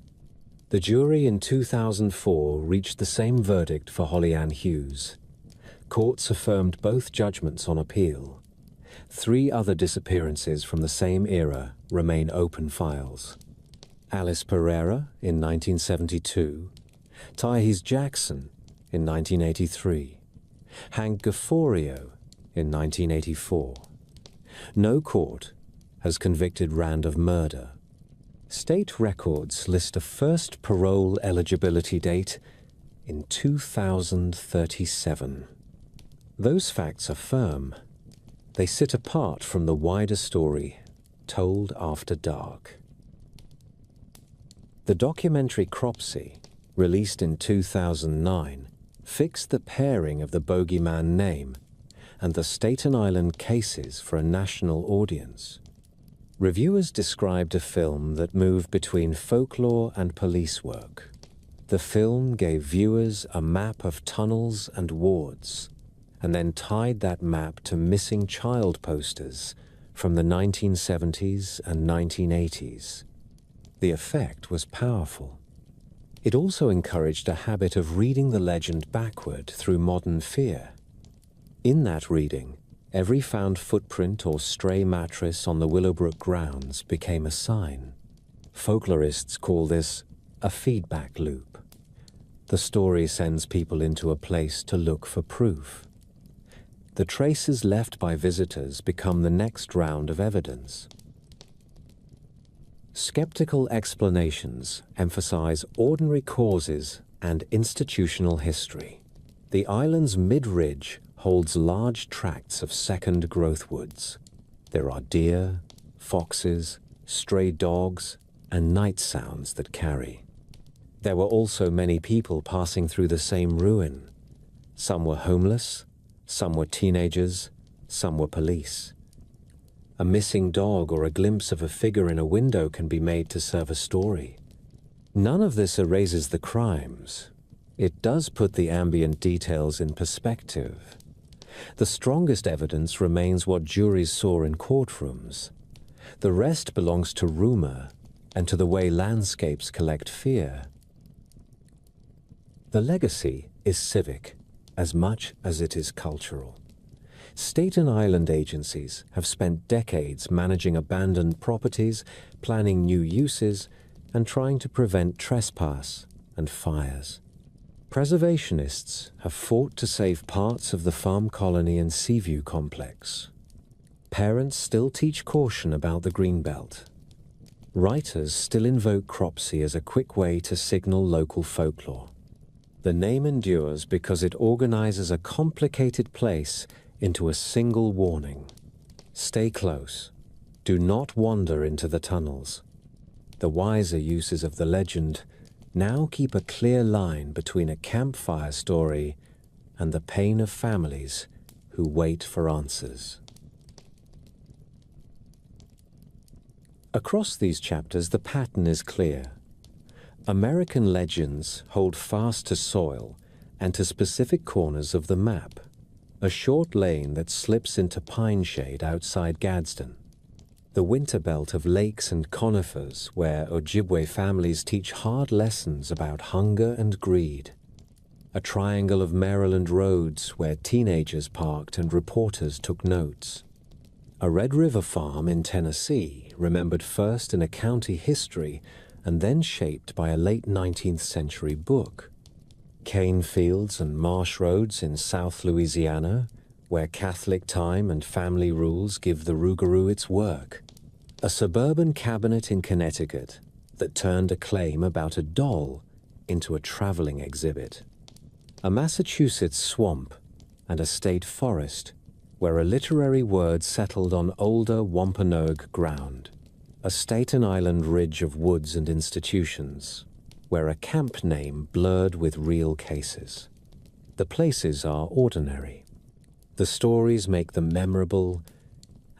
The jury in 2004 reached the same verdict for Holly Ann Hughes. Courts affirmed both judgments on appeal. 3 other disappearances from the same era remain open files. Alice Pereira in 1972, Tyhees Jackson in 1983, Hank Gafforio in 1984. No court has convicted Rand of murder. State records list a first parole eligibility date in 2037. Those facts are firm. They sit apart from the wider story told after dark. The documentary Cropsey, released in 2009, fixed the pairing of the bogeyman name and the Staten Island cases for a national audience. Reviewers described a film that moved between folklore and police work. The film gave viewers a map of tunnels and wards, and then tied that map to missing child posters from the 1970s and 1980s. The effect was powerful. It also encouraged a habit of reading the legend backward through modern fear. In that reading, every found footprint or stray mattress on the Willowbrook grounds became a sign. Folklorists call this a feedback loop. The story sends people into a place to look for proof. The traces left by visitors become the next round of evidence. Skeptical explanations emphasize ordinary causes and institutional history. The island's mid-ridge holds large tracts of second growth woods. There are deer, foxes, stray dogs, and night sounds that carry. There were also many people passing through the same ruin. Some were homeless, some were teenagers, some were police. A missing dog or a glimpse of a figure in a window can be made to serve a story. None of this erases the crimes. It does put the ambient details in perspective. The strongest evidence remains what juries saw in courtrooms. The rest belongs to rumor and to the way landscapes collect fear. The legacy is civic as much as it is cultural. Staten Island agencies have spent decades managing abandoned properties, planning new uses, and trying to prevent trespass and fires. Preservationists have fought to save parts of the farm colony and Seaview complex. Parents still teach caution about the Greenbelt. Writers still invoke Cropsey as a quick way to signal local folklore. The name endures because it organizes a complicated place into a single warning. Stay close. Do not wander into the tunnels. The wiser uses of the legend now keep a clear line between a campfire story and the pain of families who wait for answers. Across these chapters, the pattern is clear. American legends hold fast to soil and to specific corners of the map. A short lane that slips into pine shade outside Gadsden. The winter belt of lakes and conifers where Ojibwe families teach hard lessons about hunger and greed. A triangle of Maryland roads where teenagers parked and reporters took notes. A Red River farm in Tennessee, remembered first in a county history and then shaped by a late 19th century book. cane fields and marsh roads in South Louisiana, where Catholic time and family rules give the rougarou its work. A suburban cabinet in Connecticut that turned a claim about a doll into a traveling exhibit. A Massachusetts swamp and a state forest where a literary word settled on older Wampanoag ground. A Staten Island ridge of woods and institutions where a camp name blurred with real cases. The places are ordinary. The stories make them memorable,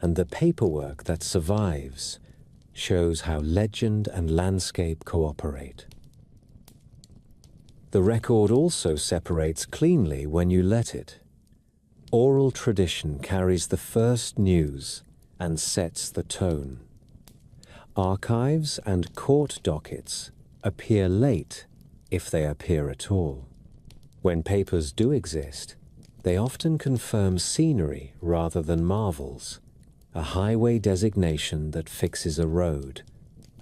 and the paperwork that survives shows how legend and landscape cooperate. The record also separates cleanly when you let it. Oral tradition carries the first news and sets the tone. Archives and court dockets appear late, if they appear at all. When papers do exist, they often confirm scenery rather than marvels, a highway designation that fixes a road,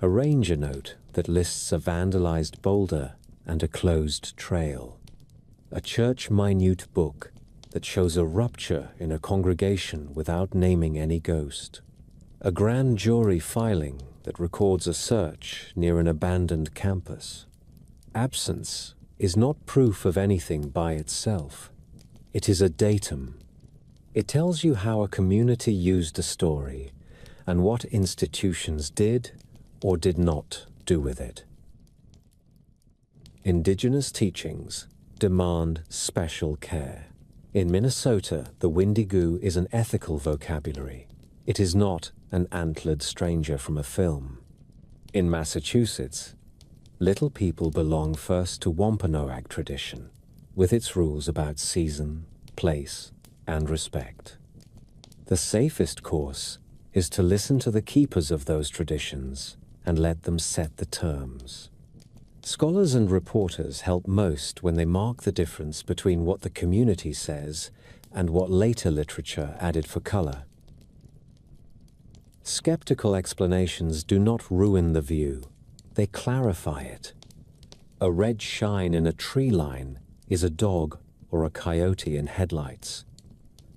a ranger note that lists a vandalized boulder and a closed trail, a church minute book that shows a rupture in a congregation without naming any ghost, a grand jury filing that records a search near an abandoned campus. Absence is not proof of anything by itself. It is a datum. It tells you how a community used a story and what institutions did or did not do with it. Indigenous teachings demand special care. In Minnesota, the Wendigo is an ethical vocabulary. It is not an antlered stranger from a film. In Massachusetts, Little People belong first to Wampanoag tradition, with its rules about season, place, and respect. The safest course is to listen to the keepers of those traditions and let them set the terms. Scholars and reporters help most when they mark the difference between what the community says and what later literature added for color. Skeptical explanations do not ruin the view, they clarify it. A red shine in a tree line is a dog or a coyote in headlights.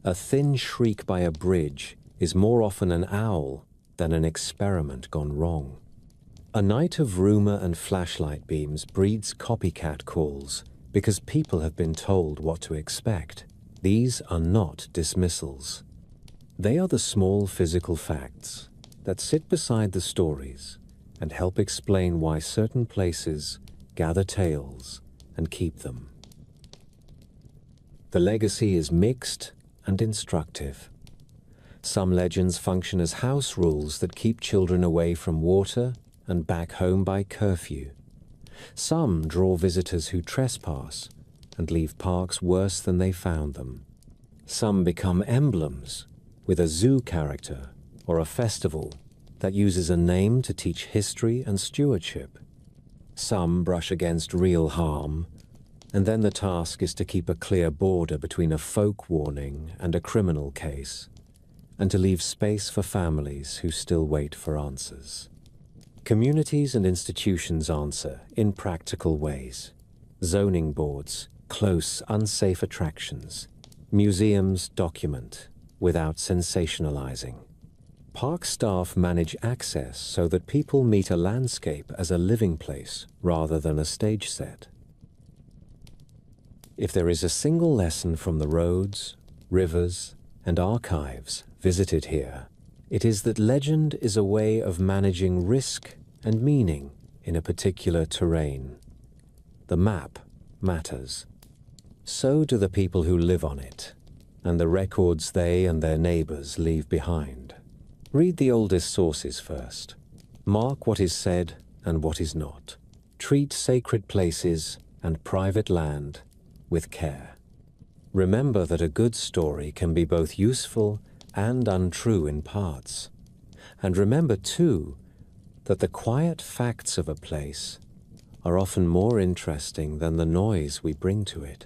A thin shriek by a bridge is more often an owl than an experiment gone wrong. A night of rumor and flashlight beams breeds copycat calls because people have been told what to expect. These are not dismissals. They are the small physical facts that sit beside the stories and help explain why certain places gather tales and keep them. The legacy is mixed and instructive. Some legends function as house rules that keep children away from water and back home by curfew. Some draw visitors who trespass and leave parks worse than they found them. Some become emblems, with a zoo character or a festival that uses a name to teach history and stewardship. Some brush against real harm, and then the task is to keep a clear border between a folk warning and a criminal case, and to leave space for families who still wait for answers. Communities and institutions answer in practical ways. Zoning boards close unsafe attractions. Museums document without sensationalizing. Park staff manage access so that people meet a landscape as a living place rather than a stage set. If there is a single lesson from the roads, rivers, and archives visited here, it is that legend is a way of managing risk and meaning in a particular terrain. The map matters. So do the people who live on it, and the records they and their neighbors leave behind. Read the oldest sources first. Mark what is said and what is not. Treat sacred places and private land with care. Remember that a good story can be both useful and untrue in parts. And remember, too, that the quiet facts of a place are often more interesting than the noise we bring to it.